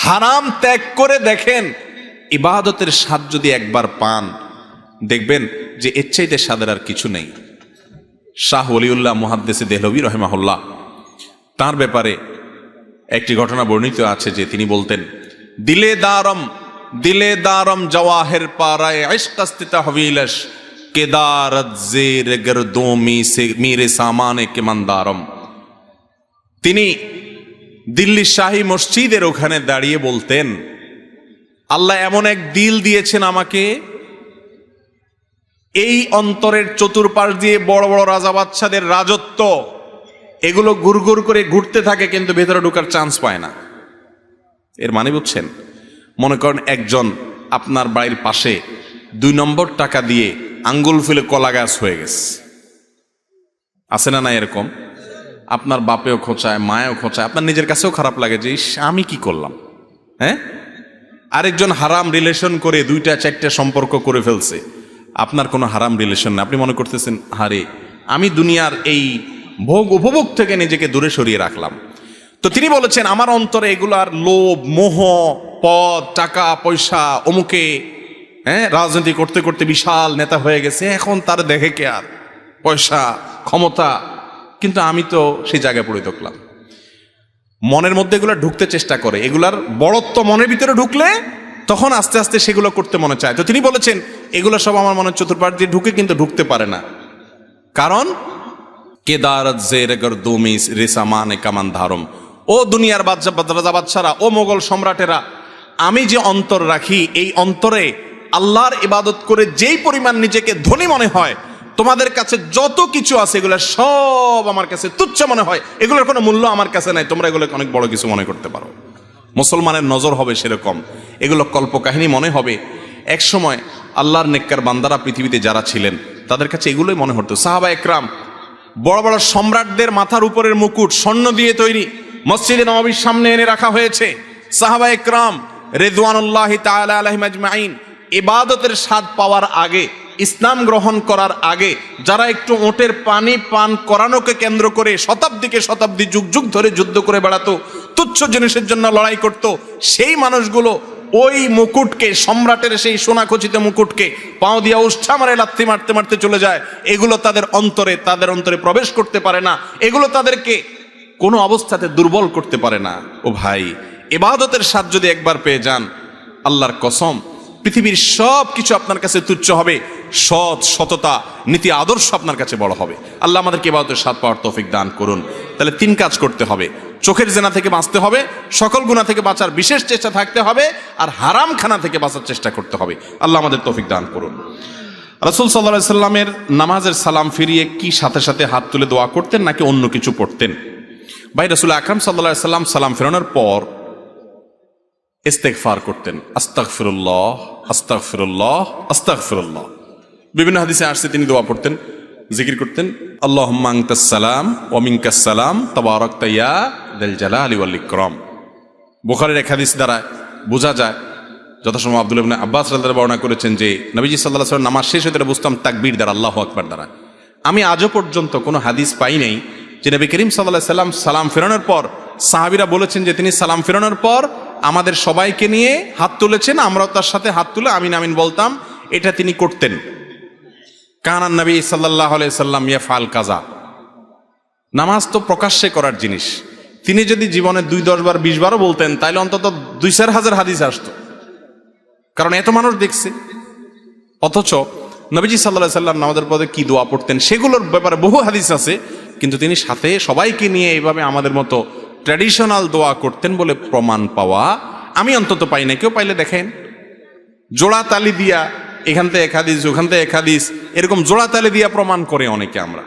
হারাম ত্যাগ করে দেখেন, ইবাদতের স্বাদ যদি একবার পান দেখবেন যে এর চাইতে স্বাদের আর কিছু নেই। শাহ ওলিউল্লাহ মুহাদ্দিস দেহলভী রহিমাহুল্লাহ, তার ব্যাপারে একটি ঘটনা বর্ণিত আছে যে তিনি বলতেন, দিলে দারম জওয়াহের পারায় ইশকাস্তিতা হবিলশ কেদারত জের গরদোমি সে মেরে সামানে কে মন্দারম। তিনি দিল্লি শাহী মসজিদের ওখানে দাঁড়িয়ে বলতেন, আল্লাহ এমন এক দিল দিয়েছেন আমাকে, এই অন্তরের চতুর্পাশ দিয়ে বড় বড় রাজা বাদশাদের রাজত্ব, এগুলো গুড়গুড় করে ঘুরতে থাকে কিন্তু ভেতরে ঢোকার চান্স পায় না। এর মানে বুঝছেন? মনে করেন একজন আপনার বাড়ির পাশে 2 নম্বর টাকা দিয়ে আঙ্গুল ফুলে কলা গাছ হয়ে গেছে, আছে না? না এরকম আপনার বাপেও খোঁচায়, মায়েও খোঁচায়, আপনার নিজের কাছেও খারাপ লাগে যে আমি কি করলাম। হ্যাঁ, আরেকজন হারাম রিলেশন করে 2টা-4টা সম্পর্ক করে ফেলছে, আপনার কোনো হারাম রিলেশন না, আপনি মনে করতেছেন হারে আমি দুনিয়ার এই ভোগ উপভোগ থেকে নিজেকে দূরে সরিয়ে রাখলাম। তো তিনি বলেছেন আমার অন্তরে এগুলার লোভ, মোহ, পদ, টাকা পয়সা, অমুকে রাজনীতি করতে করতে বিশাল নেতা হয়ে গেছে, এখন তার দেখে কে আর পয়সা ক্ষমতা, কিন্তু আমি তো সেই জায়গায় পড়ে থাকলাম। মনের মধ্যে এগুলো ঢুকতে চেষ্টা করে, এগুলার বড়ত্ব মনের ভিতরে ঢুকলে তখন আস্তে আস্তে সেগুলো করতে মনে চায়। তো তিনি বলেছেন এগুলো সব আমার মনের চতুর্পাশ দিয়ে ঢুকে কিন্তু ঢুকতে পারে না, কারণ কেদারত জের গরদোমি রেসামানে কামান ধারম। ও দুনিয়ার রাজা বাদশারা, ও মোগল সম্রাটেরা, আমি যে অন্তর রাখি এই অন্তরে আল্লাহর ইবাদত করে যেই পরিমাণ নিজেকে ধনী মনে হয়, তোমাদের কাছে যত কিছু আছে এগুলো সব আমার কাছে তুচ্ছ মনে হয়, এগুলোর কোনো মূল্য আমার কাছে নাই, তোমরা এগুলোকে অনেক বড় কিছু মনে করতে পারো। মুসলমানের নজর হবে সেরকম, এগুলো কল্পকাহিনী মনে হবে। এক সময় আল্লাহর নেককার বান্দারা পৃথিবীতে যারা ছিলেন তাদের কাছে এগুলোই মনে হতো। সাহাবা একরাম, বড় বড় সম্রাটদের মাথার উপরের মুকুট স্বর্ণ দিয়ে তৈরি, মসজিদে নববীর সামনে এনে রাখা হয়েছে। সাহাবা একরাম রিদওয়ানুল্লাহি তাআলা আলাইহিম আজমাইন ইবাদতের স্বাদ পাওয়ার আগে, ইসলাম গ্রহণ করার আগে যারা একটু ওটের পানি পান করানোকে কেন্দ্র করে শতাব্দীকে শতাব্দী যুগ যুগ ধরে যুদ্ধ করে বেড়াতো, তুচ্ছ জিনিসের জন্য লড়াই করত, সেই মানুষগুলো ওই মুকুটকে, সম্রাটের সেই সোনাখচিত মুকুটকে পাও দিয়া উষ্ঠা মারে লাথি মারতে মারতে চলে যায়। এগুলো তাদের অন্তরে প্রবেশ করতে পারে না, এগুলো তাদেরকে কোনো অবস্থাতে দুর্বল করতে পারে না। ও ভাই, ইবাদতের স্বাদ যদি একবার পেয়ে যান, আল্লাহর কসম পৃথিবীর সব কিছু আপনার কাছে তুচ্ছ হবে, সততা নীতি আদর্শ আপনার কাছে বড় হবে। আল্লাহ আমাদেরকে ইবাদতের স্বাদ পাওয়ার তৌফিক দান করুন। তাহলে 3 কাজ করতে হবে, চোখের জেনা থেকে বাঁচতে হবে, সকল গুনাহ থেকে বাঁচার বিশেষ চেষ্টা থাকতে হবে, আর হারাম খানা থেকে বাঁচার চেষ্টা করতে হবে। আল্লাহ আমাদের তৌফিক দান করুন। রাসূল সাল্লাল্লাহু আলাইহি সাল্লামের নামাজের সালাম ফিরিয়ে কি সাথে সাথে হাত তুলে দোয়া করতেন নাকি অন্য কিছু পড়তেন? ভাই, রাসূল আকরাম সাল্লাল্লাহু আলাইহি সাল্লাম সালাম ফেরানোর পর ইস্তেগফার করতেন, আস্তাগফিরুল্লাহ আস্তাগফিরুল্লাহ আস্তাগফিরুল্লাহ। বিভিন্ন হাদিসে আসছে তিনি দোয়া পড়তেন, জিকির করতেন, আল্লাহুম্মা আনতাস সালাম ওয়া মিনকাস সালাম তাবারাকতা ইয়া যাল জালালি ওয়াল ইকরাম। বুখারীর এক হাদিস দ্বারা বোঝা যায়, যথাসময় আব্দুল্লাহ ইবনে আব্বাস রাদিয়াল্লাহু আনহু বর্ণনা করেছেন যে নবীজি সাল্লাল্লাহু আলাইহি ওয়াসাল্লাম নামাজ শেষ হতে বুঝতাম তাকবীর দ্বারা, আল্লাহু আকবার দ্বারা। আমি আজও পর্যন্ত কোনো হাদিস পাই নাই যে নবী করিম সাল্লাল্লাহু আলাইহি সাল্লাম সালাম ফেরানোর পর সাহাবীরা বলেছেন যে তিনি সালাম ফেরানোর পর আমাদের সবাইকে নিয়ে হাত তুলেছেন, আমরাও তার সাথে হাত তুলে আমিন আমিন বলতাম। এটা তিনি করতেন। কানান নবী সাল্লাল্লাহু আলাইহি সাল্লাম ইয়াফআল কাজা। নামাজ তো প্রকাশ্যে করার জিনিস, তিনি যদি জীবনে 2, 10 বার 20 বারও বলতেন তাহলে অন্তত 2-4 হাজার হাদিস আসতো, কারণ এত মানুষ দেখছে। অথচ নবীজি সাল্লাল্লাহু আলাইহি সাল্লাম নামাজের পরে কি দোয়া পড়তেন সেগুলোর ব্যাপারে বহু হাদিস আছে, কিন্তু তিনি সাথে সবাইকে নিয়ে এইভাবে আমাদের মতো ট্র্যাডিশনাল দোয়া করতেন বলে প্রমাণ পাওয়া আমি অন্তত পাই না। কেউ পাইলে দেখেন। জোড়া তালি দিয়া এখান থেকে এক হাদিস, ওখান থেকে এক হাদিস, এরকম জোড়া তালি দিয়া প্রমাণ করে অনেকে আমরা।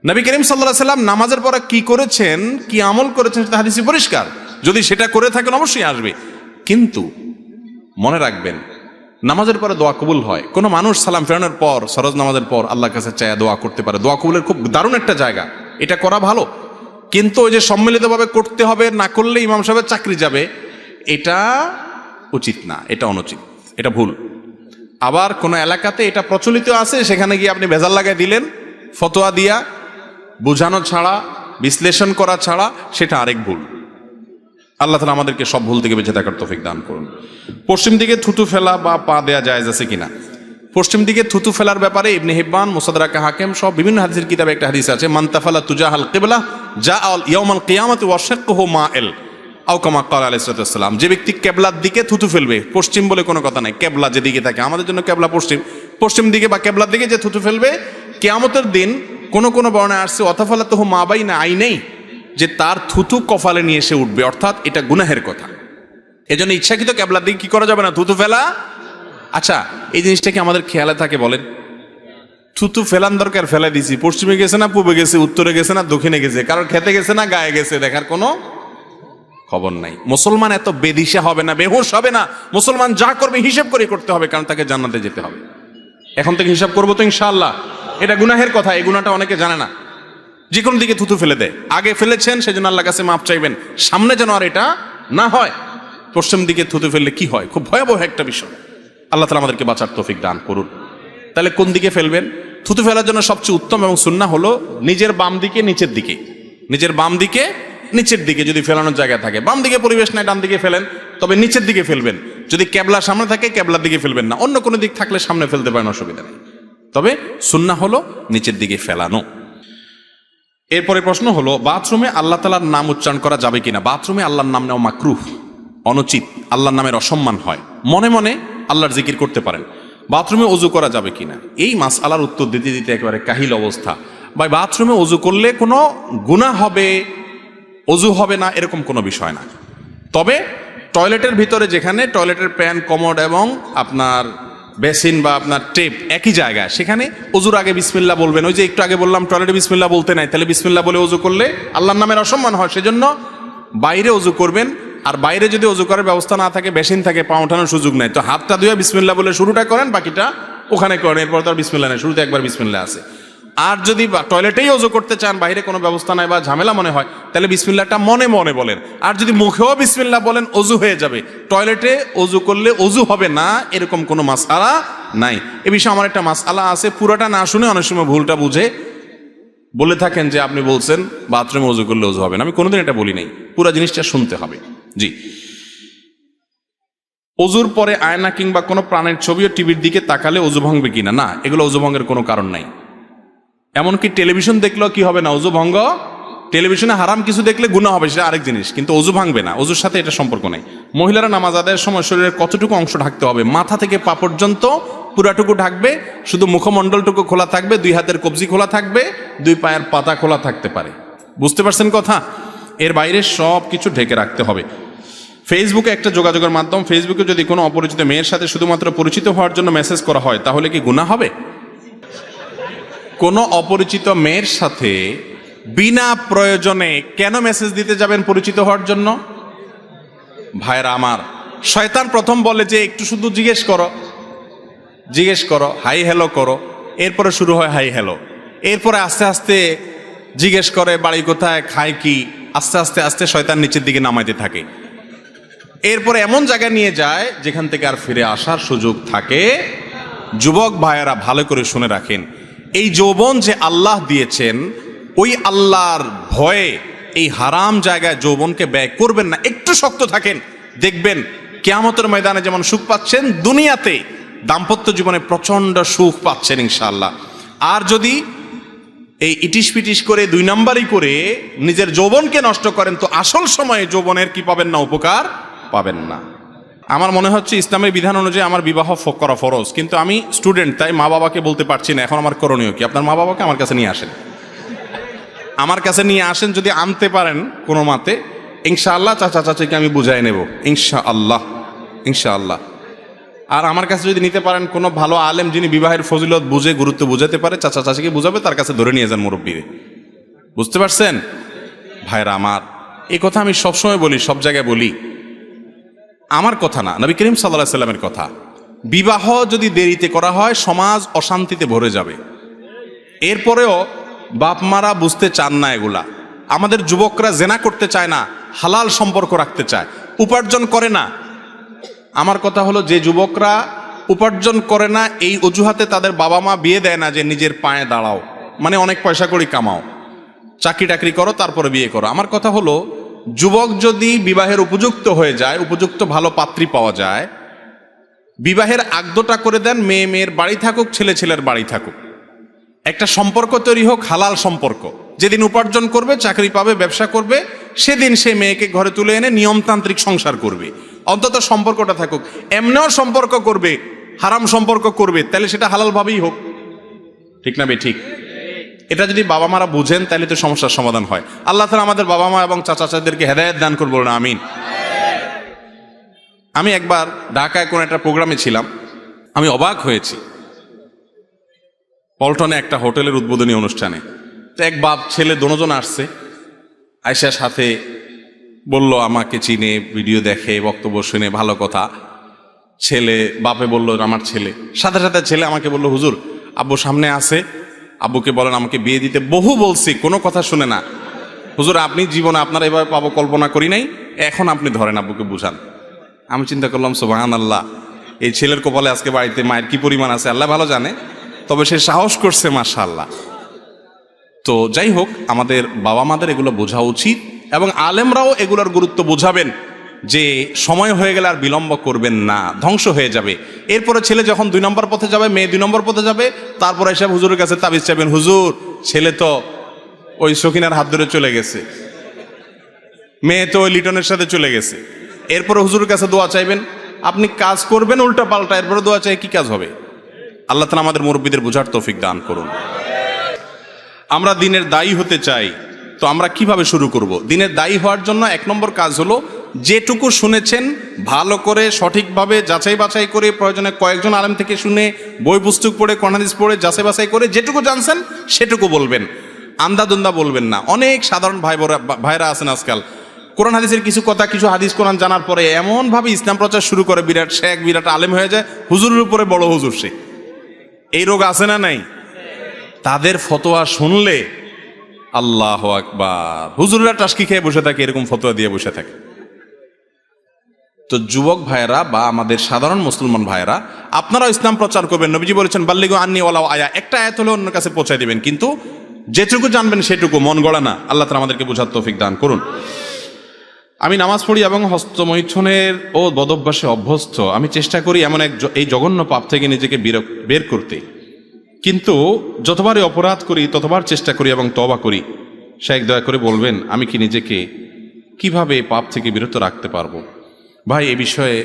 নবী করিম সাল্লাল্লাহু আলাইহি সাল্লাম নামাজের পরে কি করেছেন, কি আমল করেছেন সেটা হাদিসে পরিষ্কার। যদি সেটা করে থাকেন অবশ্যই আসবে, কিন্তু মনে রাখবেন নামাজের পরে দোয়া কবুল হয়। কোনো মানুষ সালাম ফেরানোর পর ফরজ নামাজের পর আল্লাহর কাছে চায়া দোয়া করতে পারে। দোয়া কবুলের খুব দারুণ একটা জায়গা, এটা করা ভালো। কিন্তু ওই যে সম্মিলিতভাবে করতে হবে, না করলে ইমাম সাহেবের চাকরি যাবে, এটা উচিত না, এটা অনুচিত, এটা ভুল। আবার কোনো এলাকাতে এটা প্রচলিত আছে, সেখানে গিয়ে আপনি ভেজাল লাগাই দিলেন ফতোয়া দিয়া, বোঝানো ছাড়া, বিশ্লেষণ করা ছাড়া, সেটা আরেক ভুল। আল্লাহ তাআলা আমাদেরকে সব ভুল থেকে বেঁচে থাকার তৌফিক দান করুন। পশ্চিম দিকে থুতু ফেলা বা পা দেয়া জায়েজ আছে কিনা? পশ্চিম দিকে থুতু ফেলার ব্যাপারে ইবনে হিব্বান, মুসাদরাকে হাকিম সব বিভিন্ন হাদিসের কিতাবে একটা হাদিস আছে, মান তাফালা তুজাহাল কিবলা জাআল ইয়াউমাল কিয়ামাতি ওয়া শাক্কুহু মাইল আও কামা ক্বালা আলাইহিস সালাম। যে ব্যক্তি কেবলার দিকে থুতু ফেলবে, পশ্চিম বলে কোনো কথা নাই, কেবলা যেদিকে থাকে, আমাদের জন্য কেবলা পশ্চিম, পশ্চিম দিকে বা কেবলার দিকে যে থুতু ফেলবে, কিয়ামতের দিন কোন কোন বর্ণায় আসছে অতাফালাতুহু মা বাইনা আইনাই, যে তার থুতু কপালে নিয়ে এসে উঠবে, অর্থাৎ এটা গুনাহের কথা। এজন্য ইচ্ছাকৃত কেবলার দিকে কি করা যাবে না, থুতু ফেলা। আচ্ছা, এই জিনিসটা কি আমাদের খেয়ালে থাকে বলেন? থুতু ফেলান দরকার, ফেলে দিছি, পশ্চিমে গেছে না পূবে গেছে, উত্তরে গেছে না দক্ষিণে গেছে, কারোর খেতে গেছে না গায়ে গেছে, দেখার কোনো খবর নাই। মুসলমান এত বেদিশা হবে না, বেহুশ হবে না। মুসলমান যা করবে হিসাব করে করতে হবে, কারণ তাকে জান্নাতে যেতে হবে। এখন থেকে হিসাব করবো তো ইনশাআল্লাহ। এটা গুনাহের কথা, এই গুনাহটা অনেকে জানে না। যে কোনো দিকে থুতু ফেলে দেয়, আগে ফেলেছেন সেজন্য আল্লাহর কাছে মাপ চাইবেন, সামনে যেন আর এটা না হয়। পশ্চিম দিকে থুতু ফেললে কি হয়, খুব ভয়াবহ একটা বিষয়। আল্লাহ তাআলা আমাদেরকে বাঁচার তৌফিক দান করুন। তাহলে কোন দিকে ফেলবেন? থুতু ফেলার জন্য সবচেয়ে উত্তম এবং সুন্নাহ হলো নিজের বাম দিকে নিচের দিকে, নিজের বাম দিকে নিচের দিকে যদি ফেলানোর জায়গা থাকে, বাম দিকে পরিবেশ নাই ডান দিকে ফেলেন, তবে নিচের দিকে ফেলবেন। যদি কেবলা সামনে থাকে কেবলার দিকে ফেলবেন না, অন্য কোনো দিক থাকলে সামনে ফেলতে পারেন, অসুবিধা নেই, তবে সুন্নাহ হলো নিচের দিকে ফেলানো। এরপরে প্রশ্ন হলো, বাথরুমে আল্লাহ তাআলার নাম উচ্চারণ করা যাবে কিনা? বাথরুমে আল্লাহর নাম নেওয়া মাকরুহ, অনুচিত, আল্লাহর নামের অসম্মান হয়। মনে মনে আল্লাহর জিকির করতে পারেন। বাথরুমে ওযু করা যাবে কিনা, এই মাসআলার উত্তর দিতে দিতে একেবারে কাহিল অবস্থা। ভাই, বাথরুমে ওযু করলে কোনো গুনাহ হবে, ওযু হবে না, এরকম কোনো বিষয় না। তবে টয়লেটের ভিতরে, যেখানে টয়লেটের প্যান, কমোড এবং আপনার বেসিন বা আপনার টেপ একই জায়গায়, সেখানে ওযুর আগে বিসমিল্লাহ বলবেন। ওই যে একটু আগে বললাম টয়লেটে বিসমিল্লাহ বলতে নাই, তাহলে বিসমিল্লাহ বলে ওযু করলে আল্লাহর নামের অসম্মান হয়, সেজন্য বাইরে ওযু করবেন। আর বাইরে যদি ওযু করার ব্যবস্থা না থাকে, বেসিন থাকে, পা ওঠানোর সুযোগ নাই, তো হাতটা ধুয়ে বিসমিল্লাহ বলে শুরুটা করেন, বাকিটা ওখানে করেন। এরপর তো আর বিসমিল্লাহ নেই, শুরুতে একবার বিসমিল্লাহ আছে। আর যদি টয়লেটেই ওযু করতে চান, বাইরে কোনো ব্যবস্থা নাই বা ঝামেলা মনে হয়, তাহলে বিসমিল্লাহটা মনে মনে বলেন। আর যদি মুখেও বিসমিল্লাহ বলেন, ওযু হয়ে যাবে। টয়লেটে ওযু করলে ওযু হবে না, এরকম কোনো মাসআলা নাই। এ বিষয়ে আমার একটা মাসআলা আছে, পুরোটা না শুনে অনেক সময় ভুলটা বুঝে বলে থাকেন যে আপনি বলছেন বাথরুমে ওযু করলে ওযু হবে না। আমি কোনোদিন এটা বলি নাই, পুরো জিনিসটা শুনতে হবে। জি, ওযুর পরে আয়না কিংবা কোনো প্রাণের ছবি ও টিভির দিকে তাকালে ওযু ভাঙবে কিনা? না, এগুলো ওযু ভঙ্গের কোনো কারণ নাই। এমনকি টেলিভিশন দেখলেও কি হবে না, ওযু ভঙ্গ। টেলিভিশনে হারাম কিছু দেখলে গুনাহ হবে, সেটা আরেক জিনিস, কিন্তু ওযু ভাঙবে না, ওযুর সাথে এটা সম্পর্ক নেই। মহিলারা নামাজ আদায়ের সময় শরীরের কতটুকু অংশ ঢাকতে হবে? মাথা থেকে পা পর্যন্ত পুরাটুকু ঢাকবে, শুধু মুখমণ্ডলটুকু খোলা থাকবে, দুই হাতের কবজি খোলা থাকবে, দুই পায়ের পাতা খোলা থাকতে পারে। বুঝতে পারছেন কথা? এর বাইরে সব কিছু ঢেকে রাখতে হবে। ফেসবুকে একটা যোগাযোগের মাধ্যম, ফেসবুকে যদি কোনো অপরিচিত মেয়ের সাথে শুধুমাত্র পরিচিত হওয়ার জন্য মেসেজ করা হয়, তাহলে কি গুনাহ হবে? কোনো অপরিচিত মেয়ের সাথে বিনা প্রয়োজনে কেন মেসেজ দিতে যাবেন পরিচিত হওয়ার জন্য? ভাইরা আমার, শয়তান প্রথম বলে যে একটু শুধু জিজ্ঞেস করো, হাই হ্যালো করো, এরপরে শুরু হয় হাই হ্যালো, এরপরে আস্তে আস্তে জিজ্ঞেস করে বাড়ি কোথায়, খায় কি, আস্তে আস্তে আস্তে শয়তান নিচের দিকে নামাইতে থাকে। এরপরে এমন জায়গায় নিয়ে যায় যেখান থেকে আর ফিরে আসার সুযোগ থাকে। যুবক ভাইয়েরা ভালো করে শুনে রাখেন, এই যৌবন যে আল্লাহ দিয়েছেন, ওই আল্লাহর ভয়ে এই হারাম জায়গায় যৌবনকে ব্যয় করবেন না। একটু শক্ত থাকেন, দেখবেন কিয়ামতের ময়দানে যেমন সুখ পাচ্ছেন, দুনিয়াতে দাম্পত্য জীবনে প্রচন্ড সুখ পাচ্ছেন ইনশাআল্লাহ। আর যদি এই ইটিস পিটিস করে দুই নাম্বারই করে নিজের যৌবনকে নষ্ট করেন, তো আসল সময়ে যৌবনের কি পাবেন না, উপকার পাবেন না। আমার মনে হচ্ছে ইসলামের বিধান অনুযায়ী আমার বিবাহ করা ফরজ, কিন্তু আমি স্টুডেন্ট, তাই মা বাবাকে বলতে পারছি না। এখন আমার করণীয় কি? আপনার মা বাবাকে আমার কাছে নিয়ে আসেন, আমার কাছে নিয়ে আসেন। যদি আনতে পারেন কোনো মতে, ইনশাআল্লাহ চাচা চাচিকে আমি বুঝাই নেব, ইনশাআল্লাহ। আর আমার কাছে যদি নিতে পারেন কোনো ভালো আলেম, যিনি বিবাহের ফজিলত বুঝে, গুরুত্ব বুঝাতে পারে, চাচা চাচিকে বুঝাবে, তার কাছে ধরে নিয়ে যান মুরব্বীরে। বুঝতে পারছেন ভাইরা আমার? এই কথা আমি সবসময় বলি, সব জায়গায় বলি, আমার কথা না, নবী করিম সাল্লাল্লাহু আলাইহি সাল্লামের কথা। বিবাহ যদি দেরিতে করা হয়, সমাজ অশান্তিতে ভরে যাবে। এরপরেও বাপ মারা বুঝতে চান না এগুলা। আমাদের যুবকরা জেনা করতে চায় না, হালাল সম্পর্ক রাখতে চায়, উপার্জন করে না। আমার কথা হলো, যে যুবকরা উপার্জন করে না এই অজুহাতে তাদের বাবা মা বিয়ে দেয় না যে নিজের পায়ে দাঁড়াও, মানে অনেক পয়সা করে কামাও, চাকরি টাকরি করো তারপরে বিয়ে করো। আমার কথা হলো, যুবক যদি বিবাহের উপযুক্ত হয়ে যায়, উপযুক্ত ভালো পাত্রী পাওয়া যায়, বিবাহের আগদটা করে দেন, মেয়ে মেয়ের বাড়ি থাকুক, ছেলে ছেলের বাড়ি থাকুক, একটা সম্পর্ক তৈরি হোক, হালাল সম্পর্ক। যেদিন উপার্জন করবে, চাকরি পাবে, ব্যবসা করবে, সেদিন সে মেয়েকে ঘরে তুলে এনে নিয়মতান্ত্রিক সংসার করবে, অন্তত সম্পর্কটা থাকুক। এমনিও সম্পর্ক করবে, হারাম সম্পর্ক করবে, তাহলে সেটা হালাল ভাবেই হোক, ঠিক না বে ঠিক? এটা যদি বাবা মারা বুঝেন তাহলে তো সমস্যার সমাধান হয়। আল্লাহ তাআলা আমাদের বাবা মা এবং চাচা চাচাদেরকে হেদায়েত দান করবো না, আমিন। আমি একবার ঢাকায় কোন একটা প্রোগ্রামে ছিলাম, আমি অবাক হয়েছি। পল্টনে একটা হোটেলের উদ্বোধনী অনুষ্ঠানে তো এক বাপ ছেলে দুজন আসছে, আয়েশার সাথে বলল আমাকে চিনে, ভিডিও দেখে, বক্তব্য শুনে, ভালো কথা। ছেলে বাপে বলল আমার ছেলে, সাথে সাথে ছেলে আমাকে বলল, হুজুর আব্বু সামনে আছে, আব্বুকে বলেন আমাকে বিয়ে দিতে। বহু বলছি, কোনো কথা শুনে না। হুজুর আপনি জীবনে আপনার এভাবে পাবো কল্পনা করি নাই, এখন আপনি ধরেন আব্বুকে বুঝান। আমি চিন্তা করলাম সুবহানাল্লাহ, এই ছেলের কপালে আজকে বাড়িতে মায়ের কি পরিমাণ আছে আল্লাহ ভালো জানে, তবে সে সাহস করছে, মাশাআল্লাহ। তো যাই হোক, আমাদের বাবা মাদের এগুলো বোঝা উচিত এবং আলেমরাও এগুলোর গুরুত্ব বোঝাবেন যে সময় হয়ে গেলে আর বিলম্ব করবেন না, ধ্বংস হয়ে যাবে। এরপরে ছেলে যখন 2 নম্বর পথে যাবে, মেয়ে 2 নম্বর পথে যাবে, তারপরে এসে হুজুরের কাছে তাবিজ চাইবেন, হুজুর ছেলে তো ওই সখিনার হাত ধরে চলে গেছে, মেয়ে তো ওই লিটনের সাথে চলে গেছে। এরপরে হুজুরের কাছে দোয়া চাইবেন, আপনি কাজ করবেন উল্টা পাল্টা, এরপরে দোয়া চাই, কি কাজ হবে? আল্লাহ তাআলা আমাদের মুরব্বীদের বোঝার তৌফিক দান করুন। আমরা দিনের দায়ী হতে চাই, তো আমরা কিভাবে শুরু করব? দিনের দায়ী হওয়ার জন্য 1 নম্বর কাজ হলো, যেটুকু শুনেছেন ভালো করে সঠিকভাবে যাচাই বাছাই করে, প্রয়োজনে কয়েকজন আলেম থেকে শুনে, বই পুস্তক পড়ে, কোরআন হাদিস পড়ে যাচাই বাছাই করে যেটুকু জানছেন সেটুকু বলবেন, আন্দাদুন্দা বলবেন না। অনেক সাধারণ ভাইরা আছেন আজকাল, কোরআন হাদিসের কিছু কথা, কিছু হাদিস কোরআন জানার পরে এমনভাবে ইসলাম প্রচার শুরু করে, বিরাট শেখ, বিরাট আলেম হয়ে যায়, হুজুরের উপরে বড় হুজুর সে। এই রোগ আছে না নাই? তাদের ফতোয়া শুনলে আল্লাহু আকবার, হুজুররা টাসকি খেয়ে বসে থাকে, এরকম ফতোয়া দিয়ে বসে থাকে। তো যুবক ভাইয়েরা বা আমাদের সাধারণ মুসলমান ভাইয়েরা, আপনারাও ইসলাম প্রচার করবেন। নবীজি বলেছেন বাল্লিগু আন্নি ওয়ালাউ আয়া, একটা আয়াত হলে অন্যের কাছে পৌঁছায় দিবেন, কিন্তু যেটুকু জানবেন সেটুকু, মন গড়া না। আল্লাহ তাআলা আমাদেরকে বোঝার তৌফিক দান করুন। আমি নামাজ পড়ি এবং হস্তমৈথুনের ও বদভ্যাসে অভ্যস্ত। আমি চেষ্টা করি এমন এই জঘন্য পাপ থেকে নিজেকে বের করতে, কিন্তু যতবারই অপরাধ করি ততবার চেষ্টা করি এবং তওবা করি। শেখ দয়া করে বলবেন আমি কি নিজেকে কিভাবে পাপ থেকে বিরত রাখতে পারবো? ভাই, এ বিষয়ে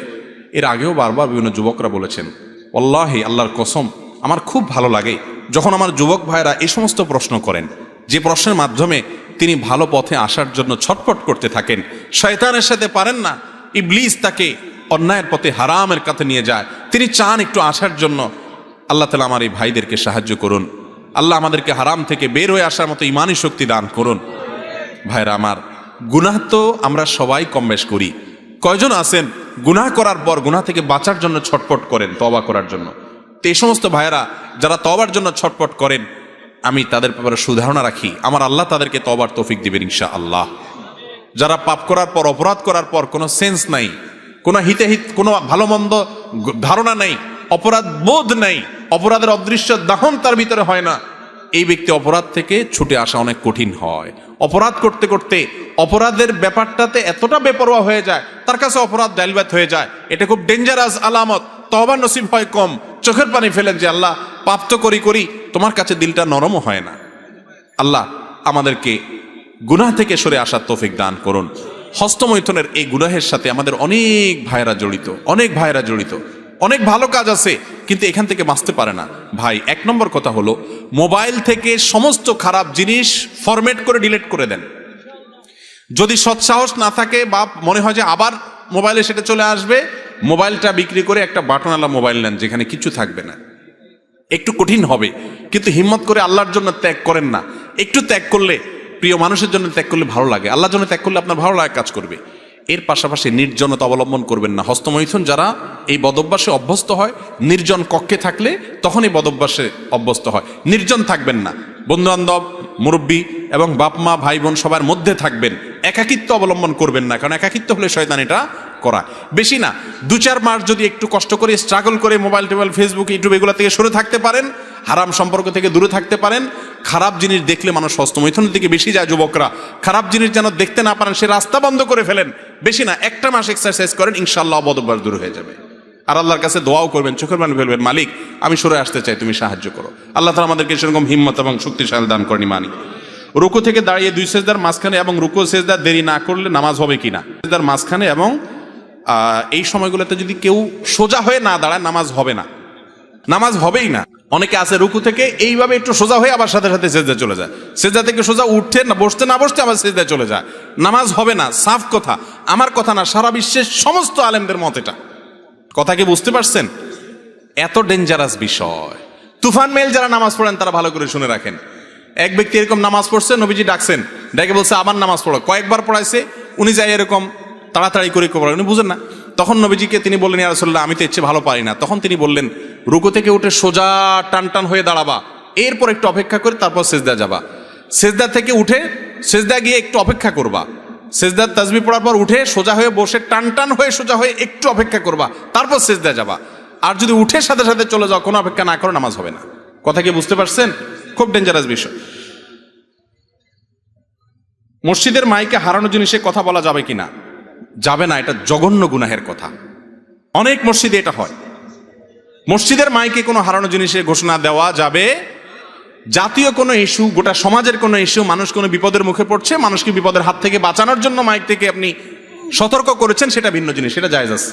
এর আগেও বারবার বিভিন্ন যুবকরা বলেছেন। ওয়াল্লাহি, আল্লাহর কসম, আমার খুব ভালো লাগে যখন আমার যুবক ভাইরা এই সমস্ত প্রশ্ন করেন, যে প্রশ্নের মাধ্যমে তিনি ভালো পথে আসার জন্য ছটফট করতে থাকেন। শয়তানের সাথে পারেন না, ইবলিস তাকে অন্যায়ের পথে, হারামের কাছে নিয়ে যায়, তিনি চান একটু আসার জন্য। আল্লাহ তাআলা আমার এই ভাইদেরকে সাহায্য করুন। আল্লাহ আমাদেরকে হারাম থেকে বের হয়ে আসার মতো ইমানি শক্তি দান করুন। ভাইরা আমার, গুনাহ তো আমরা সবাই কম বেশ করি। কয়জন আছেন গুনাহ করার পর গুনাহ থেকে বাঁচার জন্য ছটফট করেন, তওবা করার জন্য? তো এই সমস্ত ভাইয়েরা যারা তওবার জন্য ছটফট করেন, আমি তাদের ব্যাপারে সুধারণা রাখি, আমার আল্লাহ তাদেরকে তওবার তৌফিক দিবেন ইনশাআল্লাহ। যারা পাপ করার পর, অপরাধ করার পর কোনো সেন্স নাই, কোনো হিতাহিত, কোনো ভালো মন্দ ধারণা নাই, অপরাধ বোধ নাই, অপরাধের অদৃশ্য দাহন তার ভিতরে হয় না, এই ব্যক্তি অপরাধ থেকে ছুটে আসা অনেক কঠিন হয়। অপরাধ করতে করতে অপরাধের ব্যাপারটাতে এতটা বেপরোয়া হয়ে যায়, তার কাছে অপরাধ ডাইলবাত হয়ে যায়। এটা খুব ডেঞ্জারাস আলামত। তওবা নসিব হয় কম, চোখের পানি ফেলেন যে আল্লাহ পাপ তো করি, তোমার কাছে দিলটা নরমও হয় না। আল্লাহ আমাদেরকে গুনাহ থেকে সরে আসার তৌফিক দান করুন। হস্তমৈথুনের এই গুনাহের সাথে আমাদের অনেক ভাইরা জড়িত, অনেক ভালো কাজ আছে, কিন্তু এখান থেকে বাঁচতে পারে না। ভাই, 1 নম্বর কথা হলো, মোবাইল থেকে সমস্ত খারাপ জিনিস ফরম্যাট করে ডিলিট করে দেন। যদি সৎসাহস না থাকে বা মনে হয় যে আবার মোবাইলে সেটা চলে আসবে, মোবাইলটা বিক্রি করে একটা বাটনওয়ালা মোবাইল নেন যেখানে কিছু থাকবে না। একটু কঠিন হবে, কিন্তু হিম্মত করে আল্লাহর জন্য ত্যাগ করেন না। একটু ত্যাগ করলে, প্রিয় মানুষের জন্য ত্যাগ করলে ভালো লাগে, আল্লাহর জন্য ত্যাগ করলে আপনার ভালো লাগে কাজ করবে। এর পাশাপাশি নির্জনতা অবলম্বন করবেন না। হস্তমৈথুন যারা এই বদভ্যাসে অভ্যস্ত হয়, নির্জন কক্ষে থাকলে তখন এই বদভ্যাসে অভ্যস্ত হয়। নির্জন থাকবেন না, বন্ধু বান্ধব, মুরব্বী এবং বাপ মা ভাই বোন সবার মধ্যে থাকবেন। একাকিত্ব অবলম্বন করবেন না, কারণ একাকিত্ব হলে শয়তান এটা করা। বেশি না, 2-4 মাস যদি একটু কষ্ট করে স্ট্রাগল করে মোবাইল টোবাইল ফেসবুক ইউটিউব এগুলো থেকে সরে থাকতে পারেন, হারাম সম্পর্ক থেকে দূরে থাকতে পারেন। খারাপ জিনিস দেখলে মানুষ হস্তমৈথুনের দিকে বেশি যায়, যুবকরা খারাপ জিনিস যেন দেখতে না পারেন সে রাস্তা বন্ধ করে ফেলেন। বেশি না, 1 মাস এক্সারসাইজ করেন, ইনশাআল্লাহ অবদভ্যাস দূর হয়ে যাবে। আর আল্লাহর কাছে দোয়াও করবেন, চোখের পানি ফেলবেন, মালিক আমি সরে আসতে চাই, তুমি সাহায্য করো। আল্লাহ তাআলা আমাদেরকে সেরকম হিম্মত এবং শক্তিশালী দান করেন। মানি রুকু থেকে দাঁড়িয়ে 2 সেজদার মাঝখানে এবং রুকু সেজদা দেরি না করলে নামাজ হবে কিনা? সেজদার মাঝখানে এবং এই সময়গুলোতে যদি কেউ সোজা হয়ে না দাঁড়ায় নামাজ হবে না, নামাজ হবেই না। অনেকে আছে রুকু থেকে এইভাবে একটু সোজা হয়ে আবার সাথে সাথে সেজদা চলে যায়, সেজদা থেকে সোজা উঠতে না বসতে আবার সেজদা চলে যায়, নামাজ হবে না। সাফ কথা, আমার কথা না, সারা বিশ্বের সমস্ত আলেমদের মত এটা। কথা কি বুঝতে পারছেন? এত ডেঞ্জারাস বিষয়। তুফান মেল যারা নামাজ পড়েন তারা ভালো করে শুনে রাখেন। এক ব্যক্তি এরকম নামাজ পড়ছে, নবীজি ডাকছেন, ডেকে বলছে আবার নামাজ পড়ো। কয়েকবার পড়াইছে, উনি যাই এরকম তাড়াতাড়ি করে উনি বুঝেন না। তখন নবীজিকে তিনি বললেন, ইয়া রাসূলুল্লাহ আমি তো ইচ্ছে ভালো পারি না। তখন তিনি বললেন, রুকু থেকে উঠে সোজা টান হয়ে দাঁড়াবা, এরপর একটু অপেক্ষা করে তারপর সেজদা যাবা। সেজদা থেকে উঠে সেজদা গিয়ে একটু অপেক্ষা করবা, সেজদার তাসবিহ পড়ার পর উঠে সোজা হয়ে বসে টান হয়ে সোজা হয়ে একটু অপেক্ষা করবা, তারপর সেজদা যাবা। আর যদি উঠে সাথে সাথে চলে যাও, কোনো অপেক্ষা না করো, নামাজ হবে না। কথা কি বুঝতে পারছেন? খুব ডেঞ্জারাস বিষয়। মসজিদের মাইকে হারানো জিনিসে কথা বলা যাবে কিনা? যাবে না, এটা জঘন্য গুনাহের কথা। অনেক মসজিদে এটা হয়। মসজিদের মাইকে কোনো হারানো জিনিসের ঘোষণা দেওয়া যাবে। জাতীয় কোনো ইস্যু, গোটা সমাজের কোনো ইস্যু, মানুষ কোনো বিপদের মুখে পড়ছে, মানুষকে বিপদের হাত থেকে বাঁচানোর জন্য মাইক থেকে আপনি সতর্ক করেছেন, সেটা ভিন্ন জিনিস, সেটা জায়েজ আছে।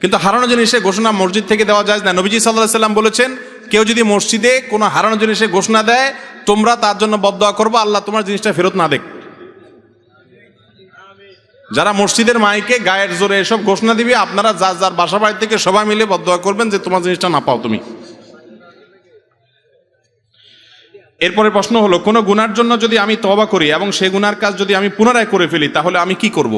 কিন্তু হারানো জিনিসের ঘোষণা মসজিদ থেকে দেওয়া যায় না। নবীজি সাল্লাল্লাহু আলাইহি ওয়াসাল্লাম বলেছেন, কেউ যদি মসজিদে কোনো হারানো জিনিসের ঘোষণা দেয়, তোমরা তার জন্য বদদোয়া করবে, আল্লাহ তোমার জিনিসটা ফেরত না দেখ। যারা মসজিদের মাইকে গায়ের জোরে এসব ঘোষণা দিবে, আপনারা যার যার বাসা বাড়ি থেকে সবাই মিলে বদদোয়া করবেন যে তোমার জিনিসটা না পাও তুমি। এরপরে প্রশ্ন হলো, কোনো গুনার জন্য যদি আমি তওবা করি এবং সেই গুনার কাজ যদি আমি পুনরায় করে ফেলি, তাহলে আমি কি করব?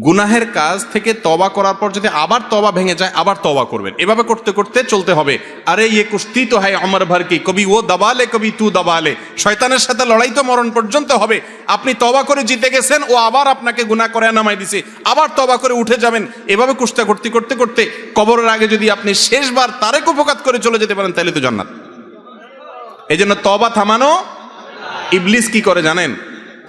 গুনাহের কাজ থেকে তওবা করার পর যদি আবার তওবা ভেঙে যায়, আবার তওবা করবেন। এভাবে করতে করতে চলতে হবে। আরে ইয়ে কুস্তি তো হয় অমর ভর কি, কবি ও দাবালে কবি তু দাবালে। শয়তানের সাথে লড়াই তো মরণ পর্যন্ত হবে। আপনি তওবা করে জিতে গেছেন, ও আবার আপনাকে গুনাহ করে নামাই দিছে, আবার তওবা করে উঠে যাবেন। এভাবে কুস্তা করতে করতে কবরের আগে যদি আপনি শেষবার তারেক উপকাত করে চলে যেতে পারেন, তাহলে তো জান্নাত। এই জন্য তওবা থামানো। ইবলিস কি করে জানেন?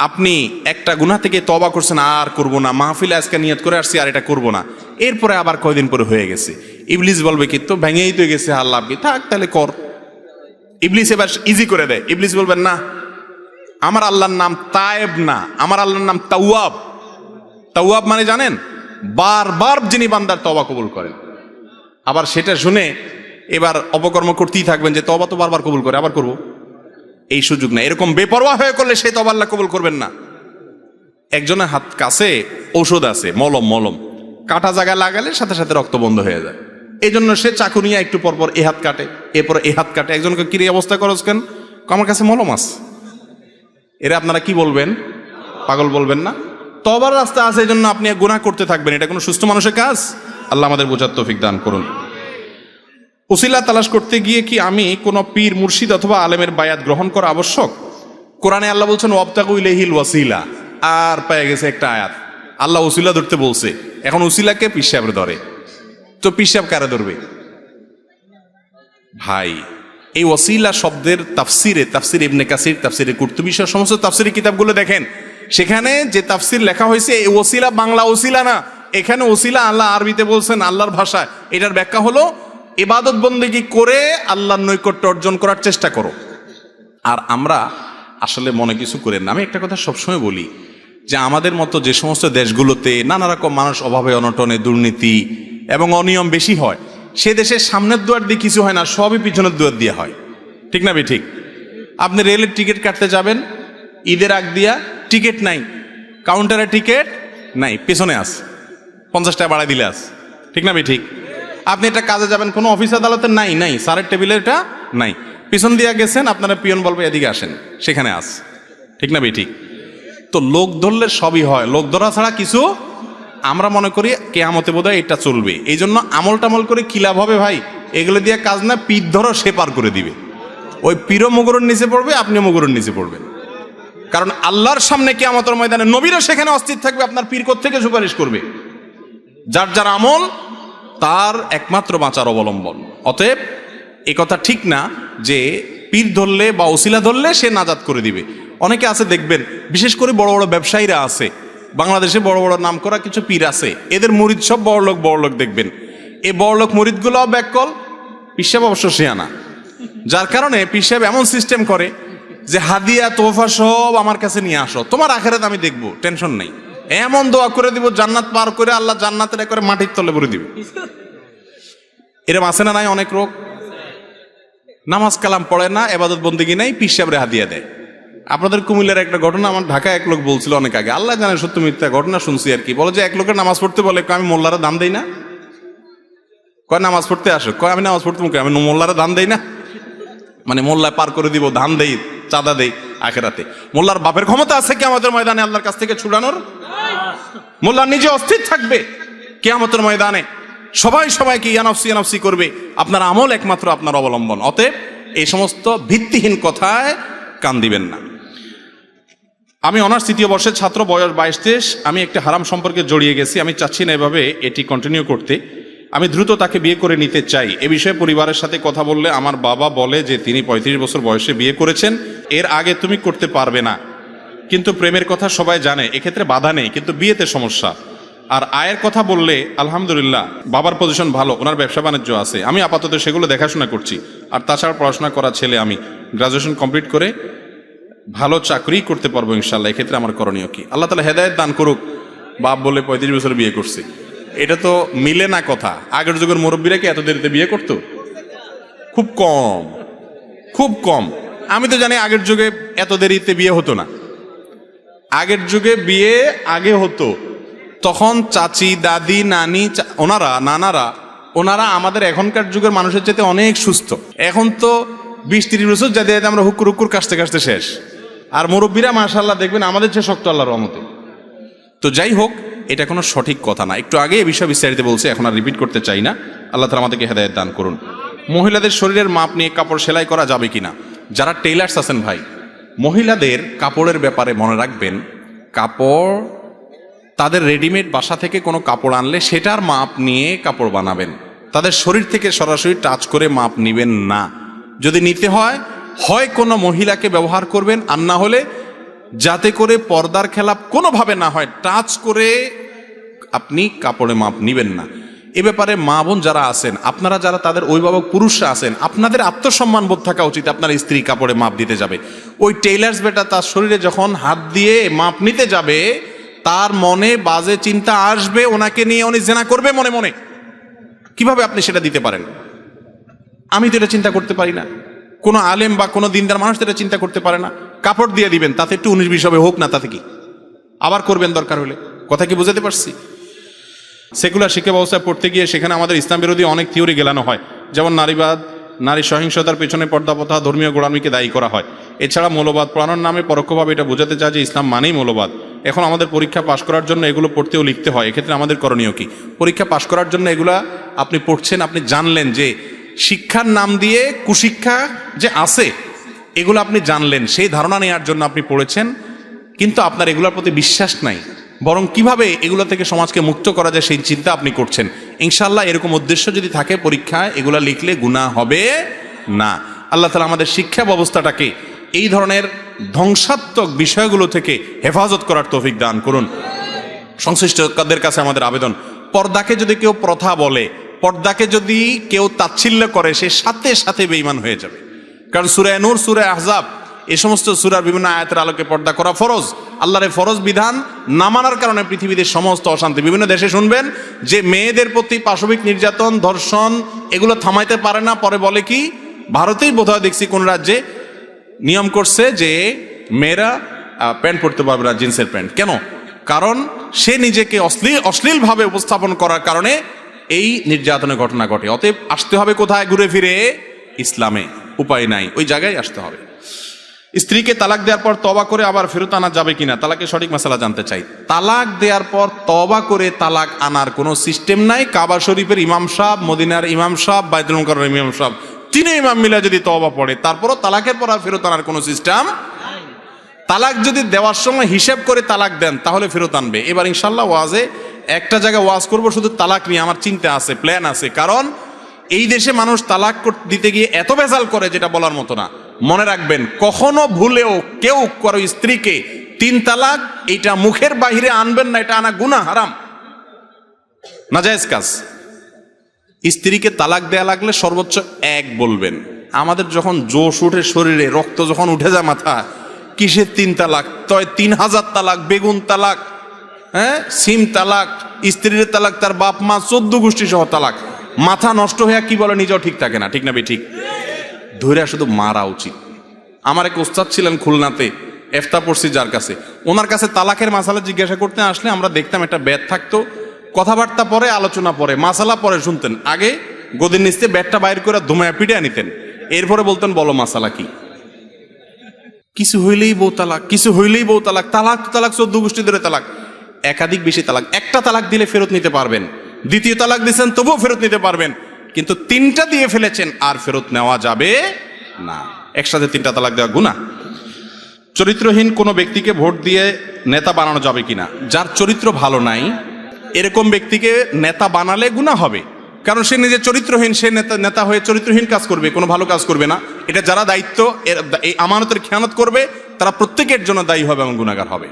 আপনি একটা গুনাহ থেকে তওবা করছেন, আর করব না, মাহফিলে আজকে নিয়ত করে আসছি আর এটা করব না, এরপরে আবার কয়দিন পরে হয়ে গেছে। ইবলিস বলবে কি, তো ভেঙেই তো গেছে, আল্লাহ কি থাক তাহলে কর। ইবলিস এবার ইজি করে দেয়। ইবলিস বলবেন না, আমার আল্লাহর নাম তায়েব না, আমার আল্লাহর নাম তাওয়াব। তাওয়াব মানে জানেন? বারবার যিনি বান্দার তওবা কবুল করেন। আবার সেটা শুনে এবার অপকর্ম করতেই থাকবেন যে তওবা তো বারবার কবুল করে, আবার করব। এই সুযোগ না। এরকম বেপরোয়া হয়ে করলে সেই তওবা আল্লাহ কবুল করবেন না। একজনের হাত কাছে ঔষধ আছে, মলম, কাটা জায়গায় লাগালে সাথে সাথে রক্ত বন্ধ হয়ে যায়। এই জন্য সে চাকু নিয়ে একটু পরপর এ হাত কাটে, এরপর এ হাত কাটে। একজনকে কিরে অবস্থা করছ কেন? আমার কাছে মলম আছে। এরা আপনারা কি বলবেন? পাগল বলবেন না? তওবার রাস্তা আছে, এই জন্য আপনি গুনাহ করতে থাকবেন, এটা কোনো সুস্থ মানুষের কাজ? আল্লাহ আমাদের বোঝার তৌফিক দান করুন। উসিলা তালাশ করতে গিয়ে কি আমি কোনো পীর, মুর্শিদ অথবা আলেমের বায়াত গ্রহণ করা আবশ্যক? কোরআনে আল্লাহ বলছেন ওয়াবতাগু ইলাইহিল ওয়াসিলা, আর পেয়ে গেছে একটা আয়াত, আল্লাহ উসিলা ধরতে বলছে। এখন উসিলাকে পীর সাহেব ধরে, তো পীর সাহেব কারে ধরবে? ভাই, এই ওয়াসিলা শব্দের তাফসির ইবনে কাসির, তাফসিরে কুরতুবী সহ সমস্ত তাফসিরি কিতাবগুলো দেখেন, সেখানে যে তাফসির লেখা হয়েছে, এই ওসিলা বাংলা ওসিলা না, এখানে ওসিলা আল্লাহ আরবিতে বলছেন, আল্লাহর ভাষায়। এটার ব্যাখ্যা হলো ইবাদত বন্দেগী করে আল্লাহর নৈকট্য অর্জন করার চেষ্টা করো। আর আমরা আসলে মনে কিছু করেন না। আমি একটা কথা সবসময় বলি যে আমাদের মতো যে সমস্ত দেশগুলোতে নানা রকম মানুষ অভাবে অনটনে, দুর্নীতি এবং অনিয়ম বেশি হয়, সে দেশের সামনের দুয়ার দিয়ে কিছু হয় না, সবই পিছনের দুয়ার দিয়ে হয়। ঠিক না? ঠিক। আপনি রেলের টিকিট কাটতে যাবেন, ঈদের আগ দিয়া টিকিট নাই, কাউন্টারে টিকিট নাই, পেছনে আস, 50 টাকা বাড়াই দিলে আস। ঠিক না? ঠিক। আপনি এটা কাজে যাবেন, কোনো অফিস আদালতে নাই, স্যারের টেবিলে এটা নাই, পিছন দিয়ে গেছেন, আপনারা পিয়ন বলবে এদিকে আসেন, সেখানে আস। ঠিক না? ঠিক। তো লোক ধরলে সবই হয়, লোক ধরা ছাড়া কিছু আমরা মনে করি কেয়ামতে বোধহয় এটা চলবে। এই জন্য আমল টামল করে কি লাভ হবে ভাই? এগুলো দিয়ে কাজ না, পিঠ ধরো সে পার করে দিবে। ওই পীরও মুগুরের নিচে পড়বে, আপনিও মুগুরের নিচে পড়বেন। কারণ আল্লাহর সামনে কিয়ামতের ময়দানে নবীরা সেখানে অস্থির থাকবে, আপনার পীর কোত্থেকে সুপারিশ করবে? যার যার আমল তার একমাত্র বাঁচার অবলম্বন। অতএব এ কথা ঠিক না যে পীর ধরলে বা ওসিলা ধরলে সে নাজাত করে দিবে। অনেকে আছে দেখবেন, বিশেষ করে বড় বড় ব্যবসায়ীরা আছে, বাংলাদেশে বড় বড় নাম করা কিছু পীর আছে, এদের মুরিদ সব বড়লোক দেখবেন। এই বড়লোক মুরিদগুলোও ব্যাককল, পীর সাহেব অবশ্য শিয়ানা। যার কারণে পীর সাহেব এমন সিস্টেম করে যে হাদিয়া তোফা সব আমার কাছে নিয়ে আসো, তোমার আখেরাত আমি দেখবো, টেনশন নেই। এমন দোয়া করে দিব জান্নাত পার করে আল্লাহ জান্নাতের করে মাটির তলে ভরে দিবে। এরম আছে না নাই? অনেক লোক নামাজ কালাম পড়ে না, এবাদত বন্দেগী নাই, পীর সাহেবরে হাদিয়া দেয়। আপনাদের কুমিল্লার একটা ঘটনা আমার ঢাকায় এক লোক বলছিল অনেক আগে, আল্লাহ জানে সত্য মিথ্যা, ঘটনা শুনছি আর কি। বলে যে এক লোকের নামাজ পড়তে বলে, আমি মোল্লারা দান দেই না। কয় নামাজ পড়তে আসো? কয় আমি নামাজ পড়তে, আমি মোল্লারা দান দেই না। মানে মোল্লায় পার করে দিব, ধান দেই, চাঁদা দেই আখেরাতে। মোল্লার বাপের ক্ষমতা আছে কিয়ামতের ময়দানে আল্লাহর কাছ থেকে ছুড়ানোর? মোল্লা নিজে অস্থির থাকবে কিয়ামতের ময়দানে, সবাই সবাইকে ইয়ানফসি ইয়ানফসি করবে। আপনার আমল একমাত্র আপনার অবলম্বন। অতএব এই সমস্ত ভিত্তিহীন কথায় কান দিবেন না। আমি অনার্স 3য় বর্ষের ছাত্র, বয়স 22-23। আমি একটা হারাম সম্পর্কে জড়িয়ে গেছি, আমি চাচ্ছি না এভাবে এটি কন্টিনিউ করতে। আমি দ্রুত তাকে বিয়ে করে নিতে চাই। এ বিষয়ে পরিবারের সাথে কথা বললে আমার বাবা বলে যে তিনি 35 বছর বয়সে বিয়ে করেছেন, এর আগে তুমি করতে পারবে না। কিন্তু প্রেমের কথা সবাই জানে, এক্ষেত্রে বাধা নেই, কিন্তু বিয়েতে সমস্যা। আর আয়ের কথা বললে আলহামদুলিল্লাহ বাবার পজিশন ভালো, ওনার ব্যবসা বাণিজ্য আছে, আমি আপাতত সেগুলো দেখাশোনা করছি। আর তাছাড়া পড়াশোনা করা ছেলে, আমি গ্রাজুয়েশন কমপ্লিট করে ভালো চাকরি করতে পারবো ইনশাল্লাহ। এক্ষেত্রে আমার করণীয় কি? আল্লাহ তাআলা হেদায়েত দান করুক। বাপ বলে 35 বছর বিয়ে করছে, এটা তো মিলে না কথা। আগের যুগের মুরব্বীরা কি এত দেরিতে বিয়ে করতো? খুব কম, খুব কম। আমি তো জানি আগের যুগে এত দেরিতে বিয়ে হতো না। আগের যুগে বিয়ে আগে হতো, তখন চাচি, দাদি, নানি, ওনারা আমাদের এখনকার যুগের মানুষের চাইতে অনেক সুস্থ। এখন তো 20-30 বছর যাতে আমরা হুক্কুর কাশতে কাশতে শেষ। আর মুরব্বীরা মাশাআল্লাহ দেখবেন আমাদের চেয়ে শক্ত আল্লাহর রহমতে। তো যাই হোক, এটা কোনো সঠিক কথা না। একটু আগে এই বিষয়ে বিস্তারিত বলছে, এখন আর রিপিট করতে চাই না। আল্লাহ তাআলা আমাদেরকে হেদায়েত দান করুন। মহিলাদের শরীরের মাপ নিয়ে কাপড় সেলাই করা যাবে কিনা? যারা টেইলার্স আছেন ভাই, মহিলাদের কাপড়ের ব্যাপারে মনে রাখবেন, কাপড় তাদের রেডিমেড বাসা থেকে কোনো কাপড় আনলে সেটার মাপ নিয়ে কাপড় বানাবেন। তাদের শরীর থেকে সরাসরি টাচ করে মাপ নেবেন না। যদি নিতে হয় কোনো মহিলাকে ব্যবহার করবেন, আর না হলে যাতে করে পর্দার খেলাপ কোনোভাবে না হয়, টাচ করে আপনি কাপড়ে মাপ নিবেন না। এ ব্যাপারে মা বোন যারা আছেন, আপনারা যারা তাদের অভিভাবক পুরুষরা আছেন, আপনাদের আত্মসম্মান বোধ থাকা উচিত। আপনার স্ত্রী কাপড়ে মাপ দিতে যাবে, ওই টেইলার্স বেটা তার শরীরে যখন হাত দিয়ে মাপ নিতে যাবে, তার মনে বাজে চিন্তা আসবে, ওনাকে নিয়ে উনি জেনা করবে মনে মনে। কিভাবে আপনি সেটা দিতে পারেন? আমি তো এটা চিন্তা করতে পারি না, কোনো আলেম বা কোনো দিনদার মানুষ এটা চিন্তা করতে পারে না। কাপড় দিয়ে দিবেন, তাতে একটু 19-20 হবে, হোক না, তাতে কি? আবার করবেন দরকার হলে। কথা কি বুঝাতে পারছি? সেকুলার শিক্ষা ব্যবস্থায় পড়তে গিয়ে সেখানে আমাদের ইসলাম বিরোধী অনেক থিওরি গেলানো হয়, যেমন নারীবাদ, নারী সহিংসতার পেছনে পর্দা প্রথা, ধর্মীয় গোড়ামিকে দায়ী করা হয়। এছাড়া মৌলবাদ পড়ানোর নামে পরোক্ষভাবে এটা বোঝাতে চায় যে ইসলাম মানেই মৌলবাদ। এখন আমাদের পরীক্ষা পাশ করার জন্য এগুলো পড়তেও লিখতে হয়। এক্ষেত্রে আমাদের করণীয় কি? পরীক্ষা পাশ করার জন্য এগুলা আপনি পড়ছেন, আপনি জানলেন যে শিক্ষার নাম দিয়ে কুশিক্ষা যে আছে, এগুলো আপনি জানলেন, সেই ধারণা নেওয়ার জন্য আপনি পড়েছেন, কিন্তু আপনার এগুলোর প্রতি বিশ্বাস নাই, বরং কিভাবে এগুলো থেকে সমাজকে মুক্ত করা যায় সেই চিন্তা আপনি করছেন। ইনশাআল্লাহ এরকম উদ্দেশ্য যদি থাকে, পরীক্ষায় এগুলো লিখলে গুনাহ হবে না। আল্লাহ তাআলা আমাদের শিক্ষা ব্যবস্থাটাকে এই ধরনের ধ্বংসাত্মক বিষয়গুলো থেকে হেফাজত করার তৌফিক দান করুন। সংশ্লিষ্টদের কাছে আমাদের আবেদন, পর্দাকে যদি কেউ প্রথা বলে, পর্দাকে যদি কেউ তাচ্ছিল্য করে, সে সাথে সাথে বেঈমান হয়ে যাবে। কারণ সূরা নূর, সূরা আহজাব, এই সমস্ত সূরার বিভিন্ন আয়াতের আলোকে পর্দা করা ফরজ। আল্লাহর এই ফরজ বিধান না মানার কারণে পৃথিবীতে সমস্ত অশান্তি। বিভিন্ন দেশে শুনবেন যে মেয়েদের প্রতি পাশবিক নির্যাতন, ধর্ষণ, এগুলো থামাইতে পারে না। পরে বলে কি, ভারতেই বোধহয় দেখছি কোন রাজ্যে নিয়ম করছে যে মেয়েরা প্যান্ট পরতে পারবে না, জিন্সের প্যান্ট। কেন? কারণ সে নিজেকে অশ্লীলভাবে উপস্থাপন করার কারণে এই নির্যাতনের ঘটনা ঘটে। অতএব আসতে হবে কোথায়? ঘুরে ফিরে ইসলামে। উপায় নাই, ওই জায়গায় আসতে হবে। স্ত্রীকে তালাক দেওয়ার পর তওবা করে আবার ফেরত আনা যাবে কিনা, তালাকের সঠিক মাসালা জানতে চাই। তালাক দেওয়ার পর তওবা করে তালাক আনার কোনো সিস্টেম নাই। কাবা শরীফের ইমাম সাহেব, মদিনার ইমাম সাহেব, বাইতুল মুকাররমের ইমাম সাহেব তিনে ইমাম মিলা যদি তওবা পড়ে, তারপরও তালাকের পর আর ফেরত আনার কোনো সিস্টেম। তালাক যদি দেওয়ার সময় হিসাব করে তালাক দেন তাহলে ফেরত আনবে। এবার ইনশাল্লাহ ওয়াজে একটা জায়গায় ওয়াজ করব শুধু তালাক নিয়ে, আমার চিন্তা আছে, প্ল্যান আছে। কারণ এই দেশে মানুষ তালাক দিতে গিয়ে এত ভেজাল করে যেটা বলার মতো না। মনে রাখবেন, কখনো ভুলেও কেউ কারো স্ত্রীকে 3 তালাক এটা মুখের বাহিরে আনবেন না, এটা আনা গুনাহ, হারাম, নাজায়েজ কাজ। স্ত্রীকে তালাক দেয়া লাগলে সর্বোচ্চ 1 বলবেন। আমাদের যখন জোশ উঠে শরীরে, রক্ত যখন উঠে যায় মাথা, কিসের 3 তালাক? তয় 3000 তালাক, বেগুন তালাক, হ্যাঁ, সিম তালাক, স্ত্রীর তালাক, তার বাপ মা 14 গোষ্ঠী সহ তালাক। মাথা নষ্ট হয়ে কি বলে নিজেও ঠিক থাকে না, ঠিক না? ঠিক ধরে শুধু মারা উচিত। আমার এক ওস্তাদ ছিলেন খুলনাতে, এফতা পড়ছি যার কাছে, ওনার কাছে তালাকের মাসালা জিজ্ঞাসা করতে আসলে আমরা দেখতাম একটা ব্যাট থাকতো, কথাবার্তা পরে, আলোচনা পরে, মাসালা পরে শুনতেন। আগে গদির নিচে ব্যাটটা বাইর করে ধুমায়া পিটে নিতেন, এরপরে বলতেন বলো মাসালা কি। কিছু হইলেই বউ তালাক, কিছু হইলেই বউ তালাক, তালাক তালাক, 14 গোষ্ঠী ধরে তালাক। একাধিক বেশি তালাক, একটা তালাক দিলে ফেরত নিতে পারবেন, দ্বিতীয় তালাক দিচ্ছেন তবুও ফেরত নিতে পারবেন, কিন্তু 3টা দিয়ে ফেলেছেন আর ফেরত নেওয়া যাবে না। একসাথে 3টা তালাক দেওয়া গুনাহ। চরিত্রহীন কোনো ব্যক্তিকে ভোট দিয়ে নেতা বানানো যাবে কিনা? যার চরিত্র ভালো নাই এরকম ব্যক্তিকে নেতা বানালে গুনাহ হবে, কারণ সে নিজে চরিত্রহীন, সে নেতা হয়ে চরিত্রহীন কাজ করবে, কোনো ভালো কাজ করবে না। এটা যারা দায়িত্ব এই আমানতের খেয়ানত করবে তারা প্রত্যেকের জন্য দায়ী হবে এবং গুনাহগার হবে।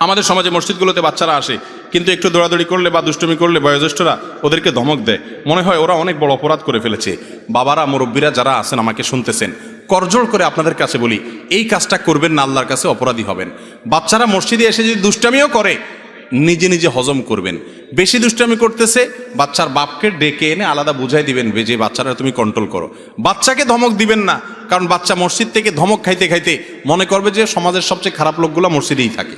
আমাদের সমাজে মসজিদগুলোতে বাচ্চারা আসে, কিন্তু একটু দৌড়াদৌড়ি করলে বা দুষ্টুমি করলে বয়োজ্যেষ্ঠরা ওদেরকে ধমক দেয়, মনে হয় ওরা অনেক বড় অপরাধ করে ফেলেছে। বাবারা, মুরব্বীরা যারা আছেন আমাকে শুনতেছেন, করজোড় করে আপনাদের কাছে বলি, এই কাজটা করবেন না, আল্লাহর কাছে অপরাধী হবেন। বাচ্চারা মসজিদে এসে যদি দুষ্টামিও করে, নিজে নিজে হজম করবেন। বেশি দুষ্টামি করতেছে, বাচ্চার বাপকে ডেকে এনে আলাদা বুঝাই দিবেন যে বাচ্চারা তুমি কন্ট্রোল করো। বাচ্চাকে ধমক দিবেন না, কারণ বাচ্চা মসজিদ থেকে ধমক খাইতে খাইতে মনে করবে যে সমাজের সবচেয়ে খারাপ লোকগুলো মসজিদেই থাকে,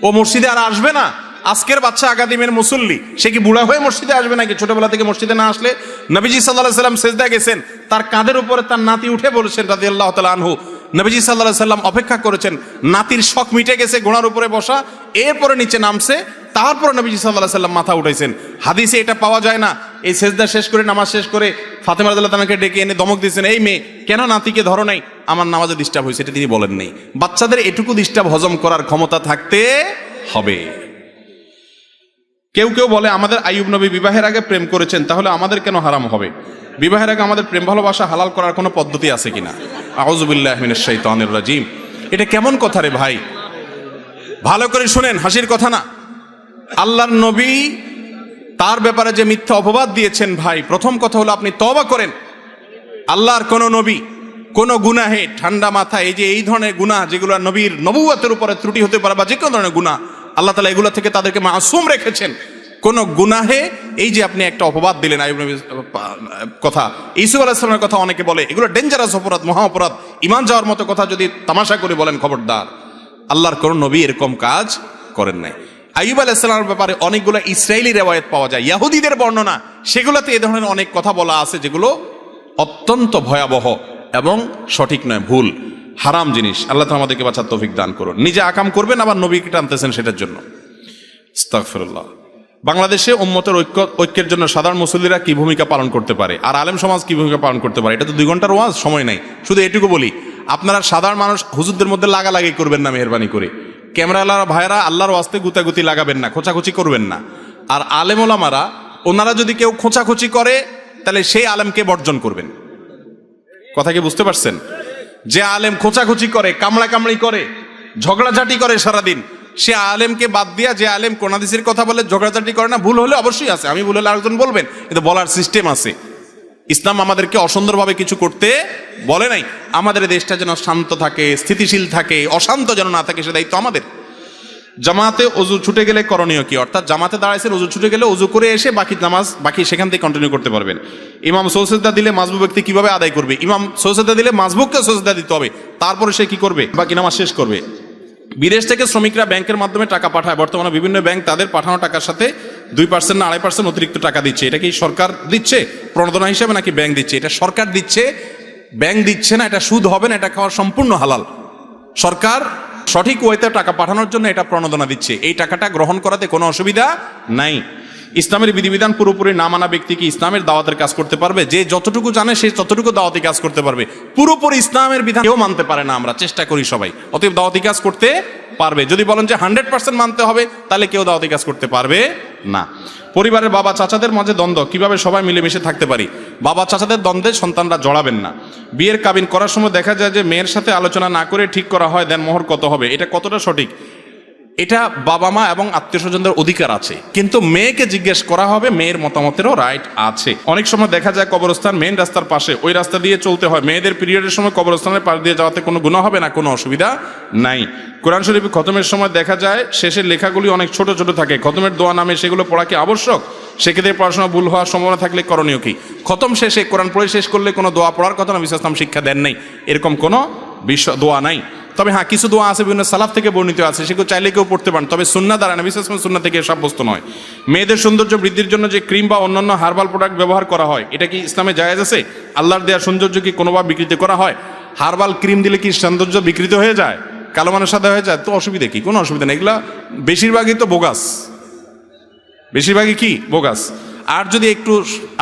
ও মসজিদে আর আসবে না। আজকের বাচ্চা আগাদিমের মুসল্লি, সে কি বুড়া হয়ে মসজিদে আসবে নাকি? ছোটবেলা থেকে মসজিদে না আসলে, নবীজি সাল্লাল্লাহু আলাইহি সাল্লাম সেজদায় গেছেন, তার কাঁধের উপরে তার নাতি উঠে বলেছেন রাদিয়াল্লাহু তাআলা আনহু, নবীজি সাল্লাল্লাহু আলাইহি সাল্লাম অপেক্ষা করেছেন, নাতির শখ মিটে গেছে, ঘোড়ার উপরে বসা, এরপরে নিচে নামছে, তারপরে নবীজি সাল্লাল্লাহু আলাইহি সাল্লাম মাথা উঠাইছেন। হাদিসে এটা পাওয়া যায় না। এই সেজদা শেষ করে, নামাজ শেষ করে ফাতেমা রাদিয়াল্লাহু তাআলাকে ডেকে এনে ধমক দিয়েছেন, এই মেয়ে কেন নাতিকে ধরো নাই, আমার নামাজে ডিস্টার্ব হয়েছে, এটা তিনি বলেন নেই। বাচ্চাদের এটুকু ডিস্টার্ব হজম করার ক্ষমতা থাকতে হবে। কেউ কেউ বলে আমাদের আইয়ুব নবী বিবাহের আগে প্রেম করেছেন, তাহলে আমাদের কেন হারাম হবে? বিবাহের আগে আমাদের প্রেম ভালোবাসা হালাল করার কোনো পদ্ধতি আছে কিনা? আউযু বিল্লাহি মিনাশ শাইতানির রাজিম। এটা কেমন কথা রে ভাই? ভালো করে শুনেন, হাসির কথা না। আল্লাহর নবী তার ব্যাপারে যে মিথ্যা অপবাদ দিয়েছেন ভাই, প্রথম কথা হলো আপনি তওবা করেন। আল্লাহর কোন নবী কোন গুনাহে ঠান্ডা মাথা, এই যে এই ধরনের গুনাহ যেগুলো নবীর নবুয়তের উপরে ত্রুটি হতে পারে বা যে কোনো ধরনের গুনাহ, আল্লাহ তাআলা এগুলো থেকে তাদেরকে মাসুম রেখেছেন। কোন গুনাহে এই যে আপনি একটা অপবাদ দিলেন আইয়ুব নবীর কথা, ইউসুফ আলাইহিস সালামের কথা অনেকে বলে, এগুলো ডেঞ্জারাস অপরাধ, মহা অপরাধ, ঈমান যাওয়ার মতো কথা যদি তামাশা করে বলেন, খবরদার। আল্লাহর কোন নবী এরকম কাজ করেন নাই। আইয়ুব আলাইহিস সালামের ব্যাপারে অনেকগুলো ইসরায়েলি রিওয়ায়াত পাওয়া যায়, ইহুদিদের বর্ণনা, সেগুলোতে এই ধরনের অনেক কথা বলা আছে যেগুলো অত্যন্ত ভয়াবহ এবং সঠিক নয়, ভুল, হারাম জিনিস। আল্লাহ তাআলা আমাদেরকে বাঁচার তৌফিক দান করুন। নিজে আকাম করবেন, আবার নবীকে টানতেছেন সেটার জন্য। আস্তাগফিরুল্লাহ। বাংলাদেশে উম্মতের ঐক্যের জন্য সাধারণ মুসল্লিরা কি ভূমিকা পালন করতে পারে, আর আলেম সমাজ কি ভূমিকা পালন করতে পারে? এটা তো 2 ঘন্টার ওয়াজ, সময় নাই। শুধু এটুকু বলি, আপনারা সাধারণ মানুষ হুজুরদের মধ্যে লাগালাগি করবেন না, মেহেরবানি করে। ক্যামেরাওয়ালা ভাইরা আল্লাহর ওয়াস্তে গুতাগুতি লাগাবেন না, খোঁচাখুচি করবেন না। আর আলেম ওলামারা, ওনারা যদি কেউ খোঁচাখুচি করে তাহলে সেই আলেমকে বর্জন করবেন। কথা কি বুঝতে পারছেন? যে আলেম খোঁচাখুচি করে, কামড়া কামড়ি করে, ঝগড়াঝাটি করে সারাদিন, সে আলেমকে বাদ দিয়া যে আলেম কোন হাদিসের কথা বলে, ঝগড়াঝাটি করে না, ভুল হলে অবশ্যই আছে, আমি ভুল হলে আরেকজন বলবেন, কিন্তু বলার সিস্টেম আছে। ইসলাম আমাদেরকে অসুন্দরভাবে কিছু করতে বলে নাই। আমাদের দেশটা যেন শান্ত থাকে, স্থিতিশীল থাকে, অশান্ত যেন না থাকে, সে দায়িত্ব আমাদের। জামাতে ওযু ছুটে গেলে করণীয় কি? অর্থাৎ জামাতে দাঁড়াইছেন, ওযু ছুটে গেলে ওযু করে এসে বাকি নামাজ সেখান থেকে কন্টিনিউ করতে পারবেন। ইমাম সৌজদা দিলে মাজবুক ব্যক্তি কিভাবে আদায় করবে? ইমাম সৌজদা দিলে মাজবুককে সৌজদা দিতে হবে, তারপরে সে কি করবে? বাকি নামাজ শেষ করবে। বিদেশ থেকে শ্রমিকরা ব্যাংকের মাধ্যমে টাকা পাঠায়, বর্তমানে বিভিন্ন ব্যাংক তাদের পাঠানো টাকার সাথে 2% না 2.5% অতিরিক্ত টাকা দিচ্ছে। এটা কি সরকার দিচ্ছে প্রণোদনা হিসেবে, নাকি ব্যাংক দিচ্ছে? এটা সরকার দিচ্ছে, ব্যাংক দিচ্ছে না। এটা সুদ হবে না, এটা খাওয়া সম্পূর্ণ হালাল। সরকার সঠিক ওয়েতে টাকা পাঠানোর জন্য এটা প্রণোদনা দিচ্ছে, এই টাকাটা গ্রহণ করাতে কোনো অসুবিধা নাই। ইসলামের বিধিবিধান পুরোপুরি না মানা ব্যক্তি কি ইসলামের দাওয়াতের কাজ করতে পারবে? যে যতটুকু জানে সে ততটুকু দাওয়াতি কাজ করতে পারবে। পুরোপুরি ইসলামের বিধান কেউ মানতে পারে না, আমরা চেষ্টা করি সবাই, অতএব দাওয়াতি কাজ করতে পারবে। যদি বলেন যে 100% মানতে হবে, তাহলে কেউ দাওয়াতি কাজ করতে পারবে না। পরিবারের বাবা চাচাদের মাঝে দ্বন্দ্ব, কিভাবে সবাই মিলেমিশে থাকতে পারি? বাবা চাচাদের দ্বন্দ্বে সন্তানরা জড়াবেন না। বিয়ের কাবিন করার সময় দেখা যায় যে মেয়ের সাথে আলোচনা না করে ঠিক করা হয়, দেন মোহর কত হবে, এটা কতটা সঠিক? এটা বাবা মা এবং আত্মীয় স্বজনদের অধিকার আছে, কিন্তু মেয়েকে জিজ্ঞেস করা হবে, মেয়ের মতামতেরও রাইট আছে। অনেক সময় দেখা যায় কবরস্থান মেইন রাস্তার পাশে, ওই রাস্তা দিয়ে চলতে হয়, মেয়েদের পিরিয়ডের সময় কবরস্থানের পাশ দিয়ে যাওয়াতে কোনো গুনাহ হবে না, কোনো অসুবিধা নাই। কোরআন শরীফ খতমের সময় দেখা যায় শেষের লেখাগুলি অনেক ছোট ছোট থাকে, খতমের দোয়া নামে সেগুলো পড়া কি আবশ্যক? সেক্ষেত্রে পড়াশোনা ভুল হওয়ার সম্ভাবনা থাকলে করণীয় কি? খতম শেষে কোরআন পড়ে শেষ করলে কোনো দোয়া পড়ার কথা নবী সাল্লাল্লাহু আলাইহি ওয়াসাল্লাম শিক্ষা দেন নাই, এরকম কোনো দোয়া নাই। তবে হ্যাঁ, কিছু দোয়া আছে বিভিন্ন সালাফ থেকে বর্ণিত আছে, সেগুলো চাইলে কেউ পড়তে পারেন, তবে সুন্নাহ দ্বারা নবী সাল্লাল্লাহু আলাইহি ওয়াসাল্লাম সুন্নাহ থেকে সাব্যস্ত নয়। মেয়েদের সৌন্দর্য বৃদ্ধির জন্য যে ক্রিম বা অন্যান্য হার্বাল প্রোডাক্ট ব্যবহার করা হয়, এটা কি ইসলামে জায়েজ আছে? আল্লাহর দেওয়া সৌন্দর্য কি কোনোভাবে বিকৃত করা হয়? হার্বাল ক্রিম দিলে কি সৌন্দর্য বিকৃত হয়ে যায়, কালো মানুষ সাদা হয়ে যায়? তো অসুবিধা কি? কোনো অসুবিধা নেই, এগুলা বেশিরভাগই তো বোগাস, বেশিরভাগই কি বোগাস। আর যদি একটু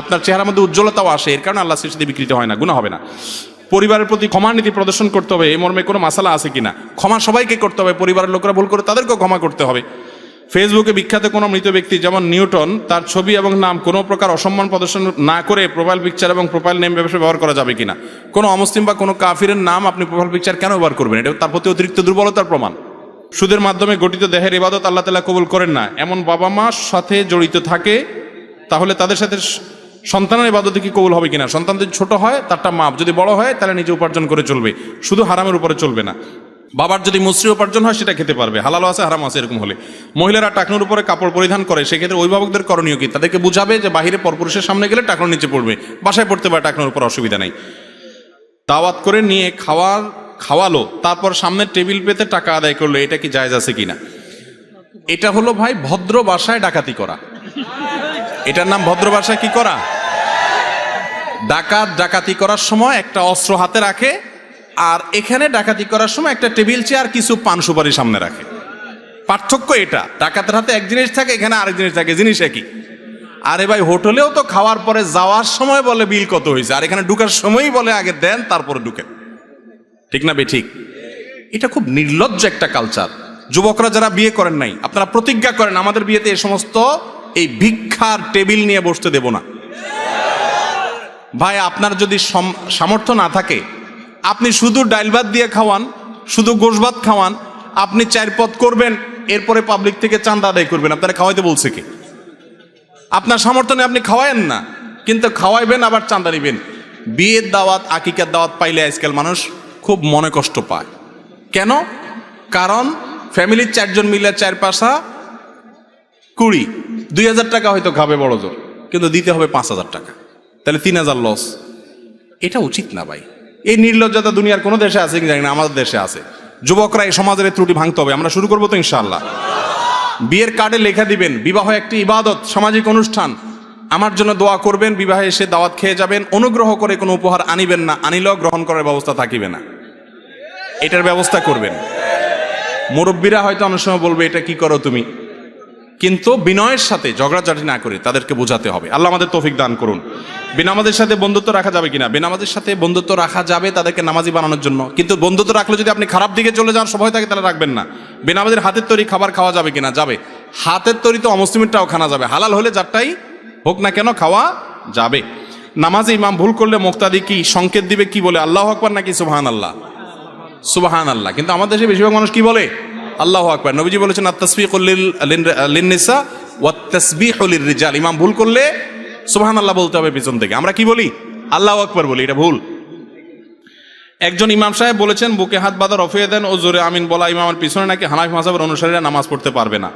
আপনার চেহারার মধ্যে উজ্জ্বলতাও আসে, এর কারণে আল্লাহ সৃষ্টি বিকৃত হয় না, গুনাহ হবে না। পরিবারের প্রতি ক্ষমা নীতি প্রদর্শন করতে হবে, এই মর্মে কোনো মাসালা আছে কিনা? ক্ষমা সবাইকে করতে হবে, পরিবারের লোকেরা ভুল করে তাদেরকেও ক্ষমা করতে হবে। ফেসবুকে বিখ্যাত কোনো মৃত ব্যক্তি যেমন নিউটন, তার ছবি এবং নাম কোনো প্রকার অসম্মান প্রদর্শন না করে প্রোফাইল পিকচার এবং প্রোফাইল নেম ব্যবহার করা যাবে কিনা? কোনো অমুসলিম বা কোনো কাফিরের নাম আপনি প্রোফাইল পিকচার কেন ব্যবহার করবেন? এটা তার প্রতি অতিরিক্ত দুর্বলতার প্রমাণ। সুদের মাধ্যমে গঠিত দেহের ইবাদত আল্লাহ তাআলা কবুল করেন না, এমন বাবা মার সাথে জড়িত থাকে, তাহলে তাদের সাথে সন্তানের ইবাদতে কি কবুল হবে কিনা? সন্তান যদি ছোট হয় তারটা মাপ, যদি বড় হয় তাহলে নিজে উপার্জন করে চলবে, শুধু হারামের উপরে চলবে না। বাবার যদি মুসরি উপার্জন হয় সেটা খেতে পারবে, হালালও আছে হারাম আছে, এরকম হলে। মহিলারা টাকনুর উপরে কাপড় পরিধান করে, সেক্ষেত্রে অভিভাবকদের করণীয় কি? তাদেরকে বুঝাবে যে বাহিরে পরপুরুষের সামনে গেলে টাকনুর নিচে পড়বে, বাসায় পড়তে পারে টাকনুর উপর, অসুবিধা নাই। দাওয়াত করে নিয়ে খাওয়ালো, তারপর সামনের টেবিল পেতে টাকা আদায় করলো, এটা কি জায়েজ আছে কিনা? এটা হলো ভাই ভদ্র ভাষায় ডাকাতি করা, এটার নাম ভদ্র ভাষায় কি করা? ডাকাতি করার সময় একটা অস্ত্র হাতে রাখে, আর এখানে ডাকাতি করার সময় একটা টেবিল চেয়ার কিছু পান সুপারি সামনে রাখে। পার্থক্য এটা, ডাকাতের হাতে এক জিনিস থাকে, এখানে আরেক জিনিস থাকে, জিনিস একই। আরে ভাই, হোটেলেও তো খাওয়ার পরে যাওয়ার সময় বলে বিল কত হয়েছে, আর এখানে ঢুকার সময়ই বলে আগে দেন তারপরে ঢুকেন, ঠিক না বে ঠিক? এটা খুব নির্লজ্জ একটা কালচার। যুবকরা যারা বিয়ে করেন নাই, আপনারা প্রতিজ্ঞা করেন আমাদের বিয়েতে এই সমস্ত এই ভিক্ষার টেবিল নিয়ে বসতে দেব না। ভাই, আপনার যদি সামর্থ্য না থাকে, আপনি শুধু ডাইল ভাত দিয়ে খাওয়ান, শুধু গোশ ভাত খাওয়ান, আপনি 4 পদ করবেন, এরপরে পাবলিক থেকে চাঁদা আদায় করবেন। আপনারা খাওয়াইতে বলছে কি? আপনার সামর্থ্য নেই, আপনি খাওয়ায়েন না, কিন্তু খাওয়াইবেন আবার চাঁদা নিবেন। বিয়ের দাওয়াত, আকিকার দাওয়াত পাইলে আজকাল মানুষ খুব মনে কষ্ট পায়। কেন? কারণ ফ্যামিলির 4 জন মিলে 4 পাশা 20, 2000 টাকা হয়তো খাবে বড় জোর, কিন্তু দিতে হবে 5000 টাকা, তাহলে 3000 লস। এটা উচিত না ভাই। এই নির্লজ্জতা দুনিয়ার কোনো দেশে আছে কি জানি না, আমাদের দেশে আছে। যুবকরা এই সমাজের ত্রুটি ভাঙতে হবে। আমরা শুরু করবো তো ইনশাআল্লাহ। বিয়ের কার্ডে লেখা দিবেন, বিবাহ একটি ইবাদত, সামাজিক অনুষ্ঠান, আমার জন্য দোয়া করবেন, বিবাহে এসে দাওয়াত খেয়ে যাবেন, অনুগ্রহ করে কোনো উপহার আনিবেন না, আনিলেও গ্রহণ করার ব্যবস্থা থাকিবে না, এটার ব্যবস্থা করবেন। মুরব্বীরা হয়তো অনেক সময় বলবে এটা কি করো তুমি, কিন্তু বিনয়ের সাথে ঝগড়াঝাটি না করে তাদেরকে বোঝাতে হবে। আল্লাহ আমাদের তৌফিক দান করুন। বেনামাজের সাথে বন্ধুত্ব রাখা যাবে কিনা? বেনামাজের সাথে বন্ধুত্ব রাখা যাবে তাদেরকে নামাজি বানানোর জন্য, কিন্তু বন্ধুত্ব রাখলে যদি আপনি খারাপ দিকে চলে যাওয়ার সময় থাকে তাহলে রাখবেন না। বেনামাজের হাতের তৈরি খাবার খাওয়া যাবে কিনা? যাবে। হাতের তৈরি তো অমুসলিমেরটাও খানা যাবে, হালাল হলে যারটাই হোক না কেন খাওয়া যাবে। নামাজে ইমাম ভুল করলে মুক্তাদি কি সংকেত দিবে, কি বলে? আল্লাহু আকবার নাকি সুবহানাল্লাহ? সুবহানাল্লাহ। কিন্তু আমাদের দেশে বেশিরভাগ মানুষ কি বলে? আল্লাহু আকবার। নবীজি বলেছেন আত-তাসবিহু লিন-নিসা ওয়াত-তাসবিহু লির-রিজাল। ইমাম ভুল করলে সুবহানাল্লাহ বলতে হবে পিছন থেকে, আমরা কি বলি? আল্লাহু আকবার বলি, এটা ভুল। একজন ইমাম সাহেব বলেছেন বুকে হাত বাঁধা, রফিয়ে দেন ও জোরে আমিন বলা ইমামের পিছনে নাকি হানাফি মাযহাবের অনুসারীরা নামাজ পড়তে পারবে না।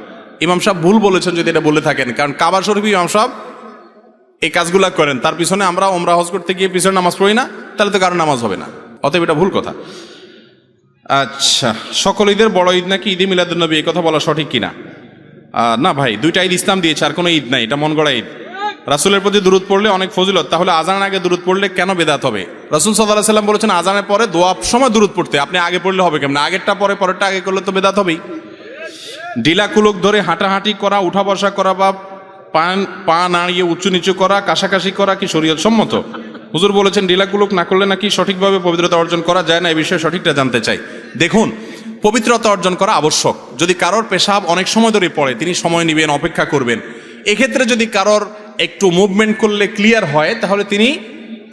ইমাম সাহেব ভুল বলেছেন যদি এটা বলে থাকেন, কারণ কাবা শরীফে ইমাম সাহেব এই কাজগুলা করেন, তার পিছনে আমরা ওমরা হজ করতে গিয়ে পিছনে নামাজ পড়ি না, তাহলে তো কারো নামাজ হবে না, অতএব এটা ভুল কথা। আচ্ছা, সকল ঈদের বড় ঈদ নাকি ঈদে মিলাদুন্নবী, এই কথা বলা সঠিক কিনা? না ভাই, দুইটা ঈদ ইসলাম দিয়েছে, আর কোনো ঈদ নাই, এটা মন গড়া ঈদ। রাসূলের প্রতি দুরূদ পড়লে অনেক ফজিলত, তাহলে আজানের আগে দুরূদ পড়লে কেন বেদাত হবে? রাসূল সাল্লাল্লাহু আলাইহি সাল্লাম বলেছেন আজানের পরে দোয়ার সময় দুরূদ পড়তে, আপনি আগে পড়লে হবে কেমন? আগেরটা পরে, পরেরটা আগে করলে তো বেদাত হবেই। ঢিলা কুলক ধরে হাঁটাহাঁটি করা, উঠা বসা করা বা পা নাড়িয়ে উঁচু নিচু করা, কাশাকাশি করা কি শরীয়ত সম্মত? হুজুর বলেছেন ঢিলাকুলুক না করলে নাকি সঠিকভাবে পবিত্রতা অর্জন করা যায় না। এই বিষয়ে সঠিকটা জানতে চাই। দেখুন, পবিত্রতা অর্জন করা আবশ্যক। যদি কারোর পেশাব অনেক সময় ধরে পড়ে, তিনি সময় নেবেন, অপেক্ষা করবেন। এক্ষেত্রে যদি কারোর একটু মুভমেন্ট করলে ক্লিয়ার হয়, তাহলে তিনি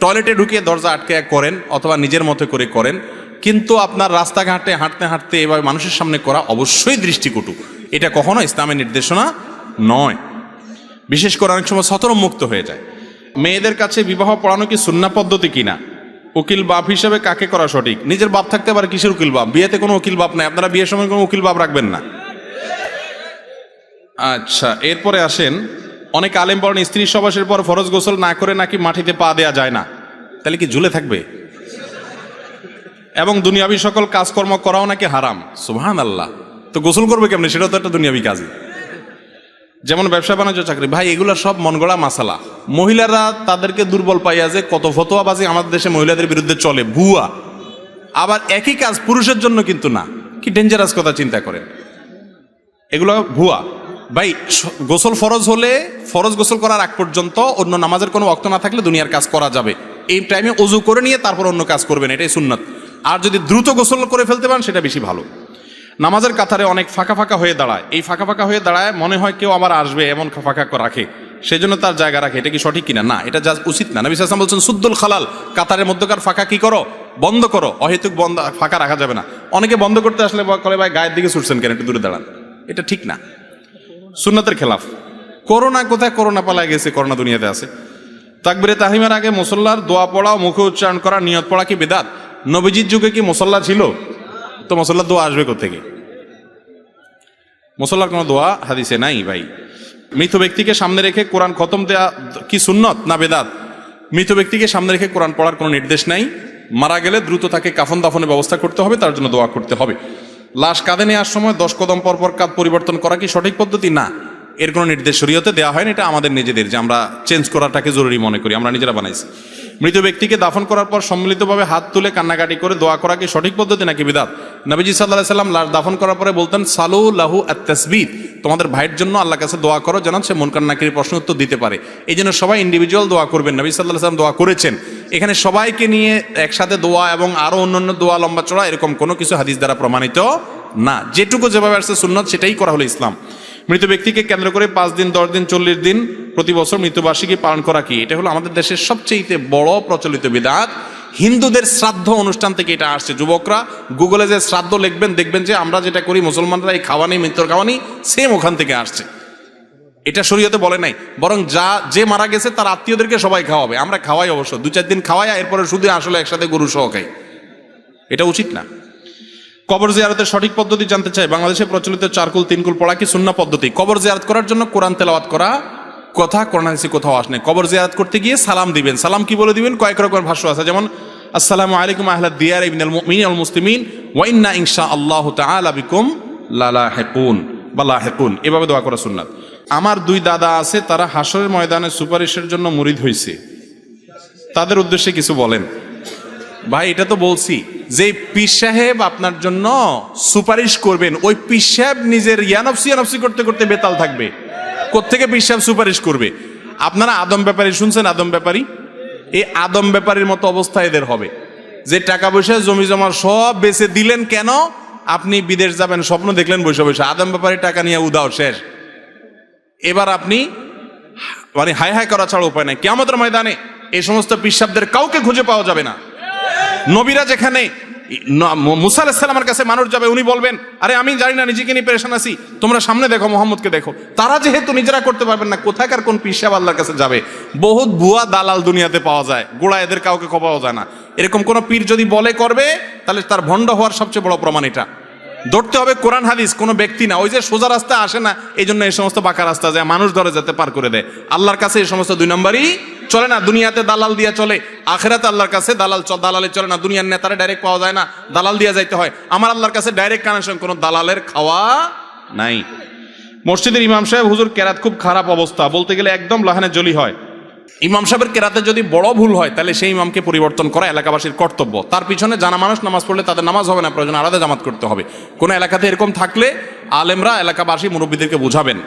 টয়লেটে ঢুকিয়ে দরজা আটকে করেন অথবা নিজের মতো করে করেন। কিন্তু আপনার রাস্তাঘাটে হাঁটতে হাঁটতে এভাবে মানুষের সামনে করা অবশ্যই দৃষ্টিকটু। এটা কখনো ইসলামের নির্দেশনা নয়। বিশেষ করে অনেক সময় সতরমুক্ত হয়ে যায়। মেয়েদের কাছে বিবাহ পড়ানো কি সুন্নাহ পদ্ধতি কিনা? উকিল বাপ হিসেবে কাকে করা সঠিক? নিজের বাপ থাকতে পারে, কিসের উকিল বাপ? বিয়েতে কোনো উকিল বাপ নাই, আপনারা বিয়ের সময় কোনো উকিল বাপ রাখবেন না। আচ্ছা, এরপরে আসেন, অনেক আলেম বলেন স্ত্রী সবাসের পর ফরজ গোসল না করে নাকি মাটিতে পা দেয়া যায় না। তাহলে কি ঝুলে থাকবে? এবং দুনিয়াবি সকল কাজকর্ম করাও নাকি হারাম। সুবহানাল্লাহ। তো গোসল করবে কেমনে? সেটাও তো একটা দুনিয়াবি কাজই। যেমন ব্যবসা বাণিজ্য, চাকরি, ভাই এগুলো সব মন গড়া মাসালা। মহিলারা তাদেরকে দুর্বল পাইয়া যে কত ফতোয়াবাজি আমাদের দেশে মহিলাদের বিরুদ্ধে চলে, ভুয়া। আবার একই কাজ পুরুষের জন্য কিন্তু না। কি ডেঞ্জারাস কথা চিন্তা করেন, এগুলো ভুয়া। ভাই গোসল ফরজ হলে ফরজ গোসল করার আগ পর্যন্ত অন্য নামাজের কোনো ওয়াক্ত না থাকলে দুনিয়ার কাজ করা যাবে। এই টাইমে ওযু করে নিয়ে তারপর অন্য কাজ করবেন, এটাই সুন্নাত। আর যদি দ্রুত গোসল করে ফেলতে পারেন সেটা বেশি ভালো। নামাজের কাতারে অনেক ফাঁকা ফাঁকা হয়ে দাঁড়ায়, এই ফাঁকা ফাঁকা হয়ে দাঁড়ায় মনে হয় কেউ আবার আসবে, এমন ফাঁকা রাখে, সেই জন্য তার জায়গা রাখে। এটা কি সঠিক কিনা? না, এটা যা উচিত না। নবী সাল্লাল্লাহু আলাইহি ওয়াসাল্লাম বলছেন সুদ্দুল খালাল, কাতারের মধ্যকার ফাঁকা কি করো? বন্ধ করো। অহেতুক বন্ধ ফাঁকা রাখা যাবে না। অনেকে বন্ধ করতে আসলে বলে ভাই গায়ের দিকে ছুটছেন কেন, একটু দূরে দাঁড়ান। এটা ঠিক না, সুন্নাতের খেলাফ। করোনা কোথায়? করোনা পালায় গেছে, করোনা দুনিয়াতে আছে। তাকবীরে তাহরিমের আগে মুসল্লার দোয়া পড়া ও মুখে উচ্চারণ করা, নিয়ত পড়া কি বিদআত? নবীজির যুগে কি মুসল্লা ছিল? তো মুসল্লার দোয়া আসবে কোত্থেকে? মুসল্লার কোনো দোয়া হাদিসে নাই ভাই। মৃত ব্যক্তিকে সামনে রেখে কোরআন খতম দেয়া কি সুন্নত না বেদাত? মৃত ব্যক্তিকে সামনে রেখে কোরআন পড়ার কোনো নির্দেশ নাই। মারা গেলে দ্রুত তাকে কাফন দাফনের ব্যবস্থা করতে হবে, তার জন্য দোয়া করতে হবে। লাশ কাঁধে নেওয়ার সময় 10 কদম পর পর কাঁধ পরিবর্তন করা কি সঠিক পদ্ধতি? না, এর কোনো নির্দেশ শরীয়তে দেওয়া হয়নি। এটা আমাদের নিজেদের, যে আমরা চেঞ্জ করাটাকে জরুরি মনে করি, আমরা নিজেরা বানাইছি। মৃত ব্যক্তিকে দাফন করার পর সম্মিলিতভাবে হাত তুলে কান্নাকাটি করে দোয়া করা কি সঠিক পদ্ধতি নাকি বিদআত? নবীজি সাল্লাল্লাহু আলাইহি সাল্লাম লাশ দাফন করার পরে বলতেন সালু লাহু আত-তাসবিত, তোমাদের ভাইয়ের জন্য আল্লাহর কাছে দোয়া করো যেন সে মুনকার নাকিরের প্রশ্ন উত্তর দিতে পারে। এই জন্য সবাই ইন্ডিভিজুয়াল দোয়া করবেন। নবী সাল্লাল্লাহু আলাইহি সাল্লাম দোয়া করেছেন। এখানে সবাইকে নিয়ে একসাথে দোয়া এবং আরো অন্যান্য দোয়া লম্বা চড়া এরকম কোনো কিছু হাদিস দ্বারা প্রমাণিত না। যেটুকু যেভাবে আসছে সুন্নাত সেটাই করা হলো ইসলাম। মৃত ব্যক্তিকে কেন্দ্র করে 5 দিন, 10 দিন, 40 দিন প্রতি বছর মৃত্যুবার্ষিকী পালন করা কি? এটা হলো আমাদের দেশের সবচেয়ে বড় প্রচলিত বিদআত। হিন্দুদের শ্রাদ্ধ অনুষ্ঠান থেকে এটা আসছে। যুবকরা গুগলে যে শ্রাদ্ধ লিখবেন, দেখবেন যে আমরা যেটা করি মুসলমানরা, এই খাওয়ানি, মৃত্যুর খাওয়ানি সেম ওখান থেকে আসছে। এটা শরীয়তে বলে নাই, বরং যে মারা গেছে তার আত্মীয়দেরকে সবাই খাওয়াবে। আমরা খাওয়াই অবশ্য, 2-4 দিন খাওয়াই, এরপরে শুধু আসলে একসাথে গরু সহ খাই। এটা উচিত না। কবর জিয়ারতের সঠিক পদ্ধতি জানতে চাই। বাংলাদেশে প্রচলিত 4 কুল 3 কুল পড়া কি সুন্নাহ পদ্ধতি? কবর জিয়ারত করার জন্য কোরআন তেলাওয়াত করা কথা কোরআন হাদিসে কোথাও আসে না। কবর জিয়ারত করতে গিয়ে সালাম দিবেন। সালাম কি বলে দিবেন? কয়েক রকমের ভাষ্য আছে, যেমন আসসালামু আলাইকুম আহলাদ দিয়ার মিনাল মুমিনিন ওয়াল মুসলিমিন ওয়া ইন্না ইনশাআল্লাহু তাআলা বিকুম লালাহিকুন বা লাহিকুন, এভাবে দোয়া করা সুন্নাত। আমার 2 দাদা আছে, তারা হাসরের ময়দানে সুপারিশের জন্য মুরিদ হয়েছে, তাদের উদ্দেশ্যে কিছু বলেন। ভাই এটা তো বলছি যে পীর সাহেব আপনার জন্য সুপারিশ করবেন, ওই পীর সাহেব নিজের ইয়ানফসি করতে করতে বেতাল থাকবে। কোত্থেকে পীর সাহেব সুপারিশ করবে? আপনারা আদম ব্যাপারী শুনছেন? আদম ব্যাপারী, এই আদম ব্যাপারীর মতো অবস্থা এদের হবে, যে টাকা পয়সা জমি জমা সব বেচে দিলেন। কেন? আপনি বিদেশ যাবেন স্বপ্ন দেখলেন বসে বসে, আদম ব্যাপারী টাকা নিয়ে উদাও শেষ। এবার আপনি মানে হাই হাই করা ছাড়া উপায় নাই। কিয়ামতের ময়দানে এই সমস্ত পীর সাহেবদের কাউকে খুঁজে পাওয়া যাবে না। নবীরা যেখানে মুসা আলাইহিস সালামের কাছে মানুষ যাবে, উনি বলবেন আরে আমি জানি না, নিজেকে নিয়ে পেরেশান আছি, তোমরা সামনে দেখো, মোহাম্মদকে দেখো। তারা যেহেতু নিজেরা করতে পারবেন না, কোথাকার কোন পীর সাহেব আল্লাহর কাছে যাবে? বহুত ভুয়া দালাল দুনিয়াতে পাওয়া যায়, গোড়া এদের কাউকে পাওয়া যায় না। এরকম কোন পীর যদি বলে করবে, তাহলে তার ভণ্ড হওয়ার সবচেয়ে বড় প্রমাণ এটা। ধরতে হবে কোরআন হাদিস, কোনো ব্যক্তি না। ওই যে সোজা রাস্তা আসে না, এই জন্য এই সমস্ত বাঁকা রাস্তা যায়, মানুষ ধরে যেতে পার করে দেয়। আল্লাহর কাছে এই সমস্ত 2 নম্বরই চলে না। দুনিয়াতে দালাল দিয়া চলে, আখিরাতে আল্লাহর কাছে দালালে চলে না। দুনিয়ার নেতারা ডাইরেক্ট পাওয়া যায় না, দালাল দিয়া যাইতে হয়। আমার আল্লাহর কাছে ডাইরেক্ট কানেকশন, কোনো দালালের খাওয়া নাই। মসজিদের ইমাম সাহেব হুজুর কেরাত খুব খারাপ অবস্থা, বলতে গেলে একদম লাহানে জলি হয়। ইমাম সাহেবের কেরাতে যদি বড় ভুল হয়, তাহলে সেই ইমামকে পরিবর্তন করা এলাকাবাসীর কর্তব্য। তার পিছনে জানা মানুষ নামাজ পড়লে তাদের নামাজ হবে না, প্রয়োজন আলাদা জামাত করতে হবে। কোনো এলাকাতে এরকম থাকলে আলেমরা এলাকাবাসী মুরব্বীদেরকে বুঝাবেন।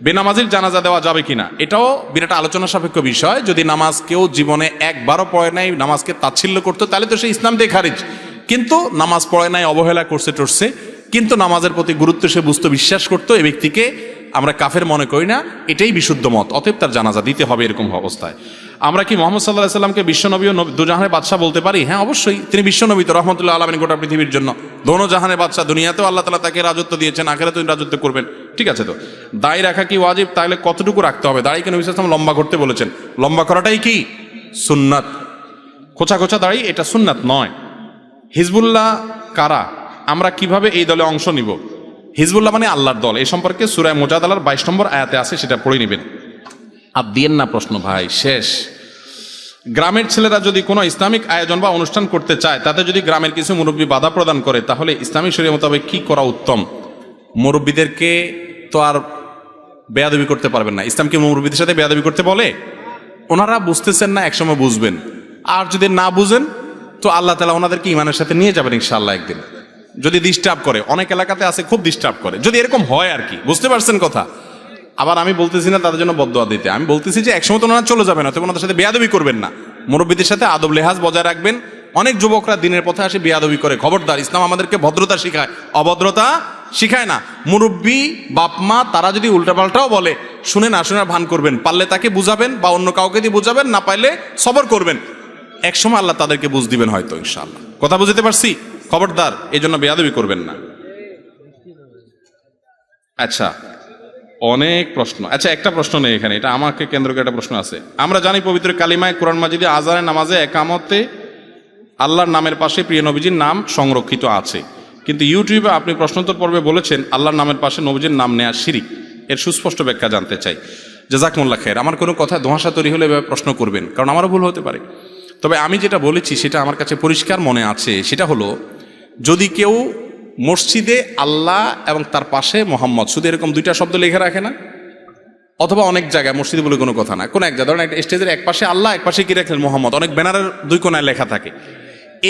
বেনামাজির জানাজা দেওয়া যাবে কিনা, এটাও বিরাট আলোচনা সাপেক্ষ বিষয়। যদি নামাজ কেউ জীবনে একবারও পড়ে নাই, নামাজকে তাচ্ছিল্য করতো, তাহলে তো সে ইসলাম দিয়ে খারিজ। কিন্তু নামাজ পড়ে নাই, অবহেলা করছে টরছে, কিন্তু নামাজের প্রতি গুরুত্ব সে বুঝতে বিশ্বাস করতো, এই ব্যক্তিকে আমরা কাফের মনে করি না, এটাই বিশুদ্ধ মত। অতএব তার জানাজা দিতে হবে এরকম অবস্থায়। আমরা কি মোহাম্মদ সাল্লাল্লাহু আলাইহি সাল্লামকে বিশ্বনবী ও দুজাহানের বাদশাহ বলতে পারি? হ্যাঁ, অবশ্যই। তিনি বিশ্বনবী তো, রহমতুল্লাহ আলামিন গোটা পৃথিবীর জন্য, দোনো জাহানের বাদশাহ। দুনিয়াতেও আল্লাহ তাআলা তাকে রাজত্ব দিয়েছেন, আখিরাতেও তিনি রাজত্ব করবেন। ঠিক আছে, তো দাড়ি রাখা কি ওয়াজিব? তাহলে কতটুকু রাখতে হবে? দাড়িকে নবী সাল্লাল্লাহু আলাইহি ওয়াসাল্লাম লম্বা করতে বলেছেন, লম্বা করাটাই কি সুন্নাত। খোঁচা খোঁচা দাড়ি এটা সুন্নাত নয়। হিজবুল্লাহ কারা? আমরা কিভাবে এই দলে অংশ নিব? হিজবুল্লাহ মানে আল্লাহর দল। এই সম্পর্কে সূরা মুজাদালার 22 নম্বর আয়াতে আছে, সেটা পড়ে নেবেন। আর দিয়েন না প্রশ্ন ভাই, শেষ। গ্রামের ছেলেরা যদি কোনো ইসলামিক আয়োজন বা অনুষ্ঠান করতে চায়, তাতে যদি গ্রামের কিছু মুরব্বী বাধা প্রদান করে, তাহলে ইসলামিক শরীয়ত মোতাবেক কি করা উত্তম? মুরব্বীদেরকে তো আর বেয়াদবি করতে পারবেন না। ইসলাম কি মুরব্বীদের সাথে বেয়াদবি করতে বলে? ওনারা বুঝতেছেন না, একসময় বুঝবেন। আর যদি না বুঝেন তো আল্লাহ তাআলা ওনাদেরকে ঈমানের সাথে নিয়ে যাবেন ইনশাআল্লাহ একদিন। যদি ডিস্টার্ব করে, অনেক এলাকাতে আছে খুব ডিস্টার্ব করে, যদি এরকম হয় আর কি, বুঝতে পারছেন কথা। আবার আমি বলতেছি না তাদের জন্য বদদোয়া দিতে, আমি বলতেছি যে একসময় তো ওনারা চলে যাবেন, অতএব ওনাদের সাথে বেয়াদবি করবেন না। মুরব্বীদের সাথে আদব লেহাজ বজায় রাখবেন। অনেক যুবকরা দিনের পথে আসে বেয়াদবি করে, খবরদার। ইসলাম আমাদেরকে ভদ্রতা শিখায়, অভদ্রতা শিখায় না। মুরব্বী বাপমা তারা যদি উল্টাপাল্টাও বলে, শুনে না শুনে ভান করবেন, পারলে তাকে বুঝাবেন বা অন্য কাউকে দিয়ে বুঝাবেন, না পাইলে সবর করবেন। একসময় আল্লাহ তাদেরকে বুঝ দিবেন হয়তো, ইনশাআল্লাহ। কথা বুঝতে পারছি? খবরদার এই জন্য বেয়াদবি করবেন না। আচ্ছা, অনেক প্রশ্ন। আচ্ছা, একটা প্রশ্ন নেই এখানে, এটা আমাকে কেন্দ্র করে একটা প্রশ্ন আছে। আমরা জানি পবিত্র কালিমায়, কোরআন মাজিদে, আজানে, নামাজে, একামতে আল্লাহর নামের পাশে প্রিয় নবীজির নাম সংরক্ষিত আছে, কিন্তু ইউটিউবে আপনি প্রশ্নোত্তর পর্বে বলেছেন আল্লাহর নামের পাশে নবীজির নাম নেয়া শিরিক। এর সুস্পষ্ট ব্যাখ্যা জানতে চাই। জাযাকুমুল্লাহ খায়ের। আমার কোনো কথা ধোঁয়াশা তৈরি হলে এভাবে প্রশ্ন করবেন, কারণ আমারও ভুল হতে পারে। তবে আমি যেটা বলেছি সেটা আমার কাছে পরিষ্কার মনে আছে। সেটা হলো, যদি কেউ মসজিদে আল্লাহ এবং তার পাশে মোহাম্মদ, শুধু এরকম দুইটা শব্দ লিখে রাখে না, অথবা অনেক জায়গায়, মসজিদে বলে কোনো কথা না, কোন এক জায়গায়, ধরেন একটা স্টেজের এক পাশে আল্লাহ, এক পাশে কি রাখলেন মোহাম্মদ, অনেক ব্যানারের দুই কোনায় লেখা থাকে।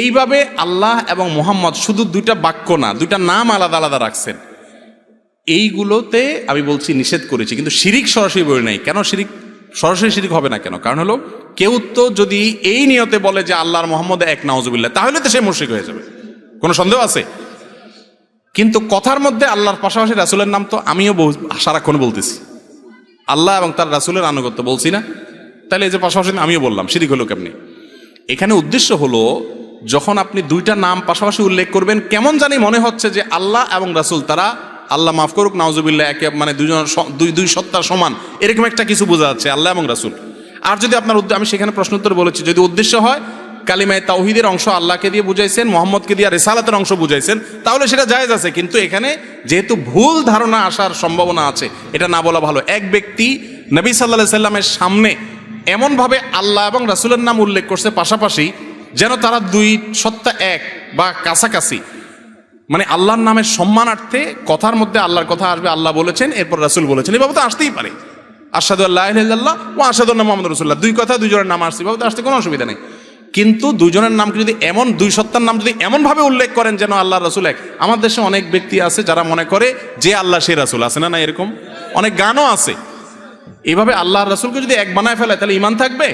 এইভাবে আল্লাহ এবং মোহাম্মদ শুধু দুইটা বাক্য না, দুইটা নাম আলাদা আলাদা রাখছেন, এইগুলোতে আমি বলছি নিষেধ করেছি, কিন্তু শিরিক সরাসরি বলি নাই। কেন শিরিক সরাসরি শিরিক হবে না কেন? কারণ হলো, কেউ তো যদি এই নিয়তে বলে যে আল্লাহর মোহাম্মদ এক, নাউজুবিল্লাহ, তাহলে তো সে মুশরিক হয়ে যাবে, কোনো সন্দেহ আছে? কিন্তু কথার মধ্যে আল্লাহর পাশাপাশি রাসূলের নাম তো আমিও সারাক্ষণ বলতেছি, আল্লাহ এবং তার রাসূলের আনুগত্য বলছি না, তাহলে এই যে পাশাপাশি আমিও বললাম, শিরিক হলো কেমনি? এখানে উদ্দেশ্য হলো, যখন আপনি দুইটা নাম পাশাপাশি উল্লেখ করবেন, কেমন জানি মনে হচ্ছে যে আল্লাহ এবং রাসূল, তারা, আল্লাহ মাফ করুক, নাউজুবিল্লাহ, একে মানে দুই সত্তার সমান, এরকম একটা কিছু বোঝা যাচ্ছে আল্লাহ এবং রাসূল। আর যদি আপনার আমি সেখানে প্রশ্নোত্তর বলেছি, যদি উদ্দেশ্য হয় কালিমায়ে তাওহীদের অংশ আল্লাহকে দিয়ে বুঝাইছেন, মোহাম্মদকে দিয়ে রিসালাতের অংশ বুঝাইছেন, তাহলে সেটা জায়েজ আছে। কিন্তু এখানে যেহেতু ভুল ধারণা আসার সম্ভাবনা আছে, এটা না বলা ভালো। এক ব্যক্তি নবী সাল্লাল্লাহু আলাইহি সাল্লামের সামনে এমনভাবে আল্লাহ এবং রাসূলের নাম উল্লেখ করছে পাশাপাশি, যেন তারা দুই সত্তা এক বা কাছাকাছি, মানে আল্লাহর নামের সম্মানার্থে কথার মধ্যে আল্লাহর কথা আসবে, আল্লাহ বলেছেন, এরপর রাসূল বলেছেন, এভাবে তো আসতেই পারে। আশহাদু আল্লা ইলাহা ইল্লাল্লাহ ওয়া আশহাদু আন্না মুহাম্মাদুর রাসূলুল্লাহ, দুই কথা দুইজনের নাম আসছে, এভাবে তো আসতে কোনো অসুবিধা নেই। কিন্তু দুইজনের নামকে যদি এমন, দুই সত্তার নাম যদি এমনভাবে উল্লেখ করেন যেন আল্লাহ রাসূল এক। আমার দেশে অনেক ব্যক্তি আছে যারা মনে করে যে আল্লাহ সে রাসূল, আছে না? না, এরকম অনেক গানও আছে। এভাবে আল্লাহর রাসূলকে যদি এক বানায় ফেলে, তাহলে ঈমান থাকবে?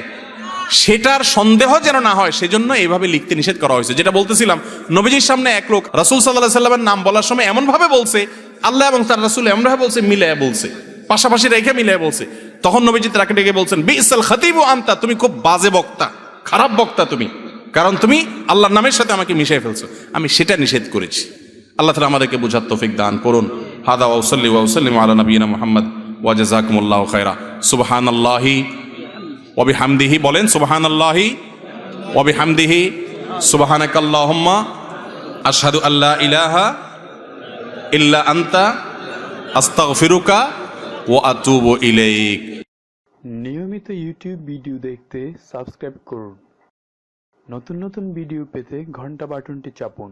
সেটার সন্দেহ যেন না হয়, সেজন্য এইভাবে লিখতে নিষেধ করা হয়েছে। যেটা বলতেছিলাম, নবীজির সামনে এক লোক রাসূল সাল্লাল্লাহু আলাইহি সাল্লামের নাম বলার সময় এমনভাবে বলছে, আল্লাহ এবং তার রাসূল এমনভাবে বলছে, মিলায়া বলছে, পাশাপাশি রেখে মিলায়া বলছে। তখন নবীজি তাকে ডেকে বলছেন, বিসাল খতিবু আনতা, তুমি খুব বাজে বক্তা, খারাপ বক্তা তুমি, কারণ তুমি আল্লাহর নামের সাথে আমাকে মিশিয়ে ফেলছো। আমি সেটা নিষেধ করেছি। আল্লাহ তাআলা আমাদেরকে বুঝার তৌফিক দান করুন। হাদা ওয়া সাল্লি ওয়া সাল্লিম আলা নবিয়িনা মুহাম্মদ ওয়া জাযাকুমুল্লাহু খায়রা। সুবহানাল্লাহি ওয়া বিহামদিহি, বলেন সুবহানাল্লাহি ওয়া বিহামদিহি, সুবহানাকাল্লাহুম্মা আশহাদু আল্লা ইলাহা ইল্লা আনতা আস্তাগফিরুকা ওয়া আতুবু ইলাইক। নিয়মিত ইউটিউব ভিডিও দেখতে সাবস্ক্রাইব করুন। নতুন নতুন ভিডিও পেতে ঘন্টা বাটনটি চাপুন।